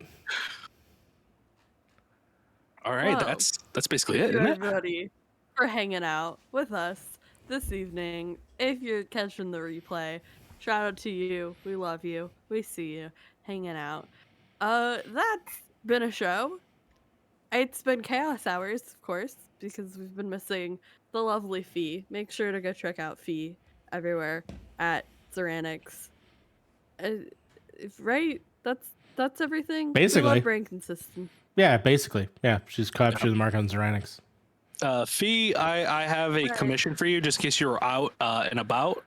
Speaker 2: All right,
Speaker 1: Well,
Speaker 2: that's basically it,
Speaker 1: Thank you,
Speaker 2: isn't it?
Speaker 1: everybody, for hanging out with us this evening. If you're catching the replay, shout out to you. We love you. We see you hanging out. That's been a show. It's been Chaos Hours, of course, because we've been missing the lovely Fee. Make sure to go check out Fee everywhere at Ceranics. Right? That's everything.
Speaker 3: Basically.
Speaker 1: We love brain consistent.
Speaker 3: Yeah, basically. Yeah, she's captured the mark on Xeranics.
Speaker 2: Fee, I have a commission for you just in case you're out and about.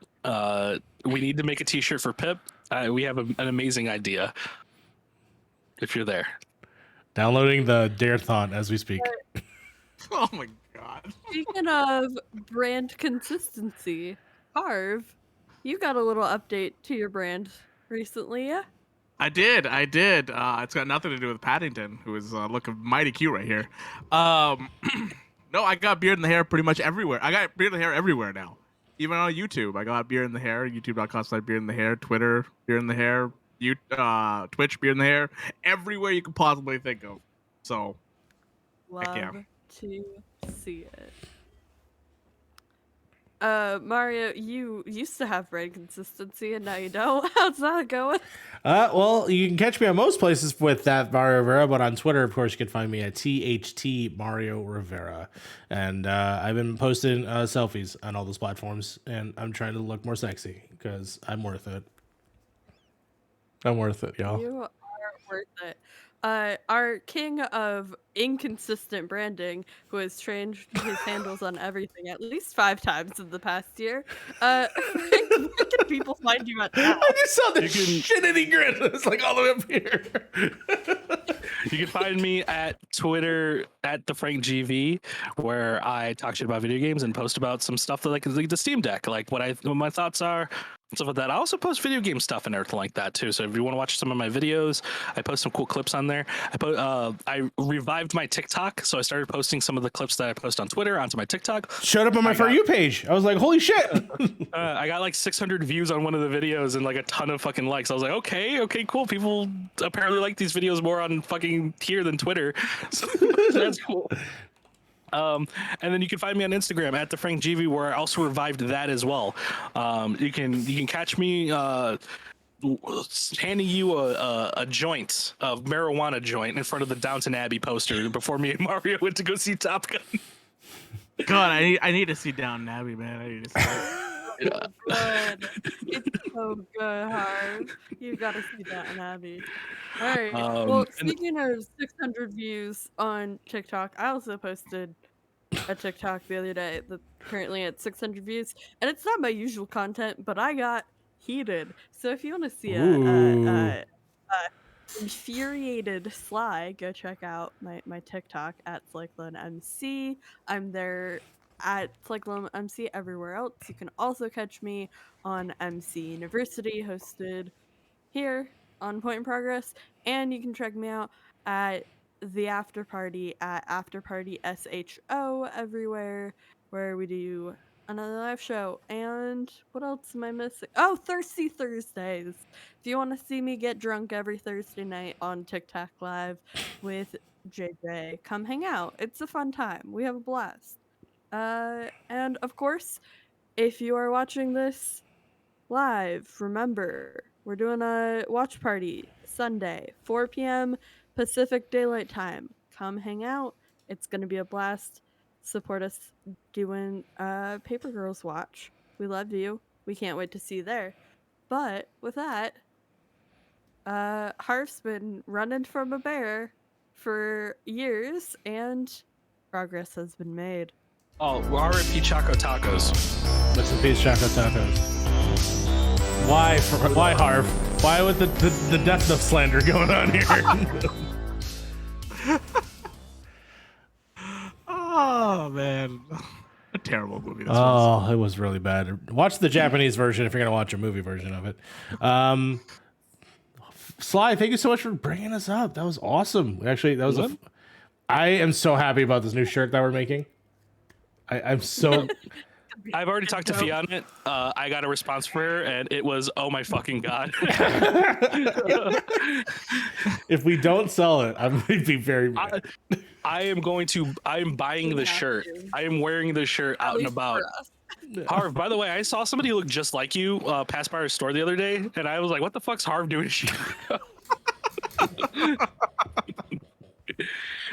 Speaker 2: We need to make a t-shirt for PiP. We have an amazing idea. If you're there.
Speaker 3: Downloading the Dareathon as we speak.
Speaker 4: Oh my god.
Speaker 1: Speaking of brand consistency, Harv, you got a little update to your brand recently, yeah?
Speaker 4: I did. It's got nothing to do with Paddington, who is looking mighty cute right here. No, I got beard in the hair pretty much everywhere. I got beard in the hair everywhere now. Even on YouTube, I got beard in the hair. YouTube.com/beard in the hair. Twitter, beard in the hair. Twitch, beard in the hair. Everywhere you could possibly think of. So,
Speaker 1: Love
Speaker 4: yeah.
Speaker 1: to see it. Mario, you used to have brain consistency and now you don't. How's that going?
Speaker 3: Well, you can catch me on most places with that Mario Rivera, but on Twitter, of course, you can find me at THT Mario Rivera. And I've been posting selfies on all those platforms, and I'm trying to look more sexy because I'm worth it. I'm worth it, y'all.
Speaker 1: You are worth it. Our king of inconsistent branding, who has changed his handles on everything at least 5 times in the past year. Where can people find you at now?
Speaker 3: I just saw the shitty grin. It's like all the way up here.
Speaker 2: You can find me at Twitter at the Frank GV, where I talk shit about video games and post about some stuff that like the Steam Deck, like what my thoughts are, stuff like that. I also post video game stuff and everything like that too. So if you want to watch some of my videos, I post some cool clips on there. I revived my TikTok, so I started posting some of the clips that I post on Twitter onto my TikTok.
Speaker 3: Showed up on my For You page. I was like, holy shit.
Speaker 2: I got like 600 views on one of the videos and like a ton of fucking likes. I was like, okay, cool. People apparently like these videos more on fucking here than Twitter. So that's cool. And then you can find me on Instagram at the Frank GV, where I also revived that as well. You can catch me handing you a joint, a marijuana joint, in front of the Downton Abbey poster before me and Mario went to go see Top Gun.
Speaker 4: God, I need to see Downton Abbey, man. I need to see it.
Speaker 1: Good. It's so good, Harv. You gotta see that in Abby. All right. Well, speaking of 600 views on TikTok, I also posted a TikTok the other day that's currently at 600 views, and it's not my usual content, but I got heated. So if you want to see a infuriated Sly, go check out my TikTok at SlycloneMC. I'm there at SlycloneMC everywhere else. You can also catch me on MC University, hosted here on Point in Progress, and you can check me out at the After Party at After Party SHO everywhere, where we do another live show. And what else am I missing? Oh, Thirsty Thursdays. If you want to see me get drunk every Thursday night on TikTok Live with JJ, come hang out. It's a fun time. We have a blast. And of course, if you are watching this live, remember, we're doing a watch party Sunday, 4 p.m. Pacific Daylight Time. Come hang out. It's going to be a blast. Support us doing Paper Girls Watch. We love you. We can't wait to see you there. But with that, Harv's been running from a bear for years, and progress has been made.
Speaker 2: Oh, R.I.P. Choco Tacos.
Speaker 3: Rest in peace, Choco Tacos. Why, Harv? Why with the Death Note slander going on here?
Speaker 4: Oh man, a terrible movie. This was.
Speaker 3: It was really bad. Watch the Japanese version if you're gonna watch a movie version of it. Sly, thank you so much for bringing us up. That was awesome. Actually, that was I am so happy about this new shirt that we're making. I'm so.
Speaker 2: I've already talked to Fiona. I got a response for her, and it was, "Oh my fucking god!"
Speaker 3: If we don't sell it, I'm going to be very mad.
Speaker 2: I am buying the shirt. I am wearing the shirt out and about. Harv, by the way, I saw somebody who looked just like you pass by our store the other day, and I was like, "What the fuck's Harv doing?"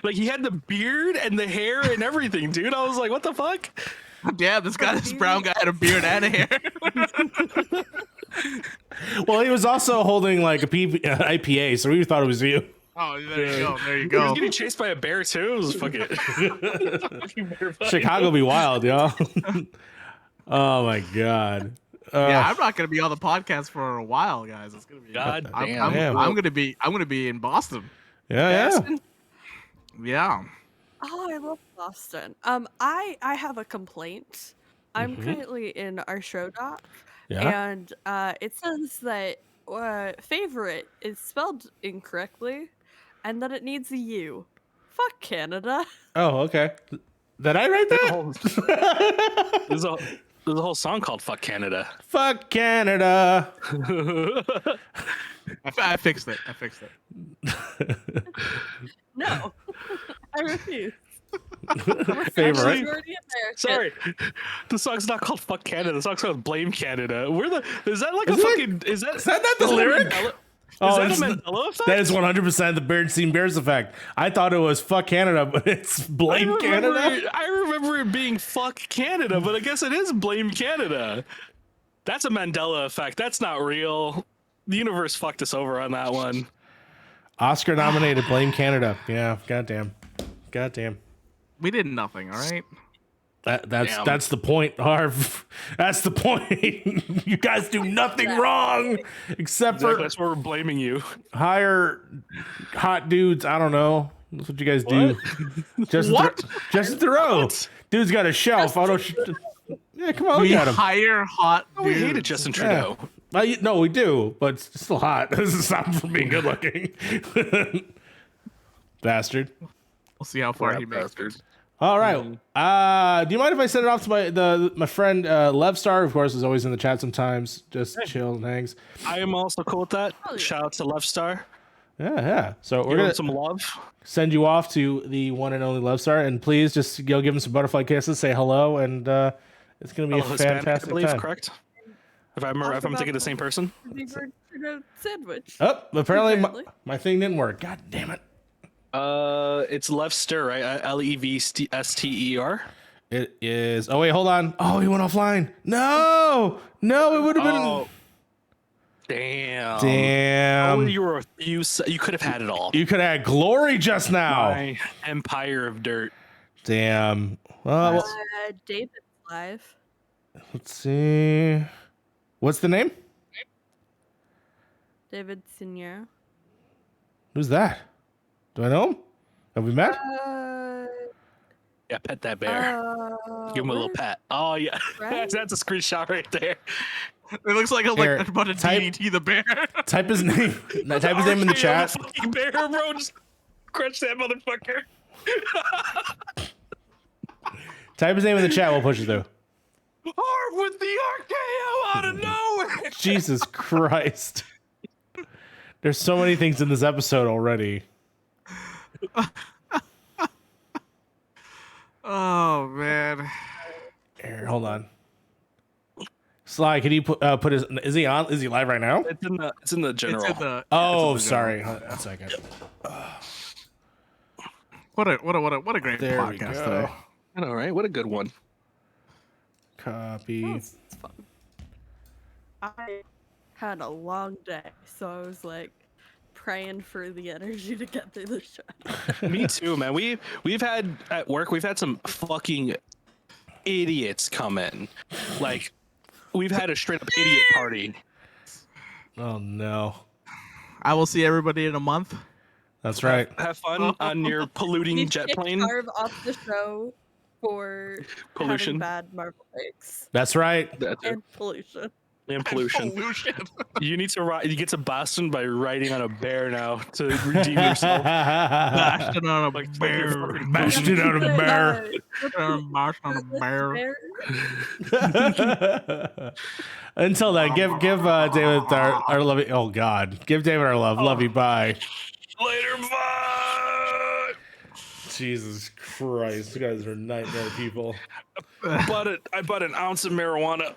Speaker 2: Like, he had the beard and the hair and everything, dude. I was like, "What the fuck?"
Speaker 4: Damn, this brown guy had a beard and a hair.
Speaker 3: Well, he was also holding like a IPA, so we thought it was you.
Speaker 4: Oh, there you go. There you
Speaker 2: He
Speaker 4: go.
Speaker 2: was getting chased by a bear too. It was fucking
Speaker 3: Chicago be wild, y'all. Oh my god.
Speaker 4: Yeah, I'm not gonna be on the podcast for a while, guys. It's gonna be.
Speaker 2: God
Speaker 4: I'm
Speaker 2: damn.
Speaker 4: gonna be in Boston.
Speaker 3: Yeah.
Speaker 4: Yeah.
Speaker 1: Oh, I love Boston. I have a complaint. I'm currently in our show doc, and it says that favorite is spelled incorrectly, and that it needs a U. Fuck Canada.
Speaker 3: Oh, okay. Did I write that?
Speaker 2: There's a whole song called "Fuck Canada."
Speaker 3: Fuck Canada.
Speaker 4: I fixed it.
Speaker 1: No, I refuse.
Speaker 3: Favorite.
Speaker 1: Majority American.
Speaker 2: Sorry, the song's not called "Fuck Canada." The song's called "Blame Canada." Is that like
Speaker 3: Is
Speaker 2: a
Speaker 3: it?
Speaker 2: fucking? Is that
Speaker 3: not the
Speaker 2: is that a
Speaker 3: lyric?
Speaker 2: Mandela-
Speaker 3: Oh,
Speaker 2: is
Speaker 3: it's
Speaker 2: that a Mandela effect?
Speaker 3: that is 100% the Bernstein Bears effect. I thought it was fuck Canada, but it's blame Canada.
Speaker 2: I remember it being "Fuck Canada," but I guess it is "Blame Canada." That's a Mandela effect. That's not real. The universe fucked us over on that one.
Speaker 3: Oscar nominated blame Canada. Yeah, goddamn.
Speaker 4: We did nothing, all right?
Speaker 3: That's the point, Harv. That's the point. You guys do nothing wrong except
Speaker 2: Exactly,
Speaker 3: for
Speaker 2: that's where we're blaming you.
Speaker 3: hire hot dudes. I don't know. That's what you guys do. Justin Thoreau. Dude's got a shelf. Yeah, come on,
Speaker 4: We
Speaker 3: look at him.
Speaker 4: hire hot
Speaker 2: We
Speaker 4: dudes.
Speaker 2: hated Justin Trudeau.
Speaker 3: No, we do, but it's still hot. This is not from being good looking. Bastard.
Speaker 4: We'll see how far he makes it.
Speaker 3: All right. Do you mind if I send it off to my friend Levstar? Of course, is always in the chat sometimes. Just chill and hangs.
Speaker 2: I am also cool with that.
Speaker 1: Oh, yeah.
Speaker 2: Shout out to Left Star.
Speaker 3: Yeah. So we're
Speaker 2: Give him
Speaker 3: gonna
Speaker 2: some love.
Speaker 3: send you off to the one and only Levstar, and please just go give him some butterfly kisses, say hello, and it's gonna be a
Speaker 2: Hispanic,
Speaker 3: fantastic
Speaker 2: I believe,
Speaker 3: time.
Speaker 2: correct? If I'm thinking of the same person.
Speaker 1: Sandwich.
Speaker 3: Oh, apparently
Speaker 1: Apparently.
Speaker 3: my thing didn't work. God damn it.
Speaker 2: It's Levster, right? Levster.
Speaker 3: It is. Oh wait, hold on. Oh, he went offline. No, it would have been.
Speaker 2: Oh, damn.
Speaker 3: Damn.
Speaker 2: You could have had it all.
Speaker 3: You could have had glory just now.
Speaker 2: My empire of dirt.
Speaker 3: Damn. Well,
Speaker 1: David's live.
Speaker 3: let's see. What's the name?
Speaker 1: David Senior.
Speaker 3: Who's that? Do I know him? Have we met?
Speaker 2: Yeah, pet that bear. Give him a little pat. Oh yeah,
Speaker 1: Right?
Speaker 2: that's a screenshot right there.
Speaker 4: It looks like
Speaker 3: Here,
Speaker 4: I'm about to
Speaker 3: type-
Speaker 4: DDT the bear.
Speaker 3: Type his name. Type his name in the
Speaker 2: RKO
Speaker 3: chat.
Speaker 2: fucking bear, bro. Just crush that motherfucker.
Speaker 3: Type his name in the chat. We'll push it through.
Speaker 2: Harv with the RKO out of nowhere.
Speaker 3: Jesus Christ. There's so many things in this episode already.
Speaker 4: Oh man.
Speaker 3: Here, hold on. Sly, can you put his? Is he on? Is he live right now?
Speaker 2: It's in the general.
Speaker 4: It's in the,
Speaker 3: Oh,
Speaker 4: it's in the
Speaker 3: sorry. A second.
Speaker 4: What a great
Speaker 3: There we
Speaker 4: podcast
Speaker 3: go.
Speaker 4: today.
Speaker 2: I know, right? What a good one.
Speaker 3: Copy.
Speaker 1: It's fun. I had a long day, so I was like praying for the energy to get through the show.
Speaker 2: Me too, man. We've had at work. We've had some fucking idiots come in. Like, we've had a straight up idiot party.
Speaker 3: Oh no.
Speaker 4: I will see everybody in a month.
Speaker 3: That's right.
Speaker 2: Have fun on your polluting
Speaker 1: We
Speaker 2: jet
Speaker 1: kicked
Speaker 2: plane.
Speaker 1: Harv off the show for
Speaker 2: Pollution.
Speaker 1: having bad Marvel takes
Speaker 3: That's right.
Speaker 2: That's it.
Speaker 1: and pollution.
Speaker 2: And pollution. You need to ride. You get to Boston by riding on a bear now to redeem yourself.
Speaker 4: Bashed on a bear.
Speaker 3: Bashed it out of the bear.
Speaker 4: Bashed on a bear.
Speaker 3: Until then, give David our love. Oh God, give David our love. Love you. Bye.
Speaker 2: Later, bye.
Speaker 3: Jesus Christ, you guys are nightmare people.
Speaker 2: I bought an ounce of marijuana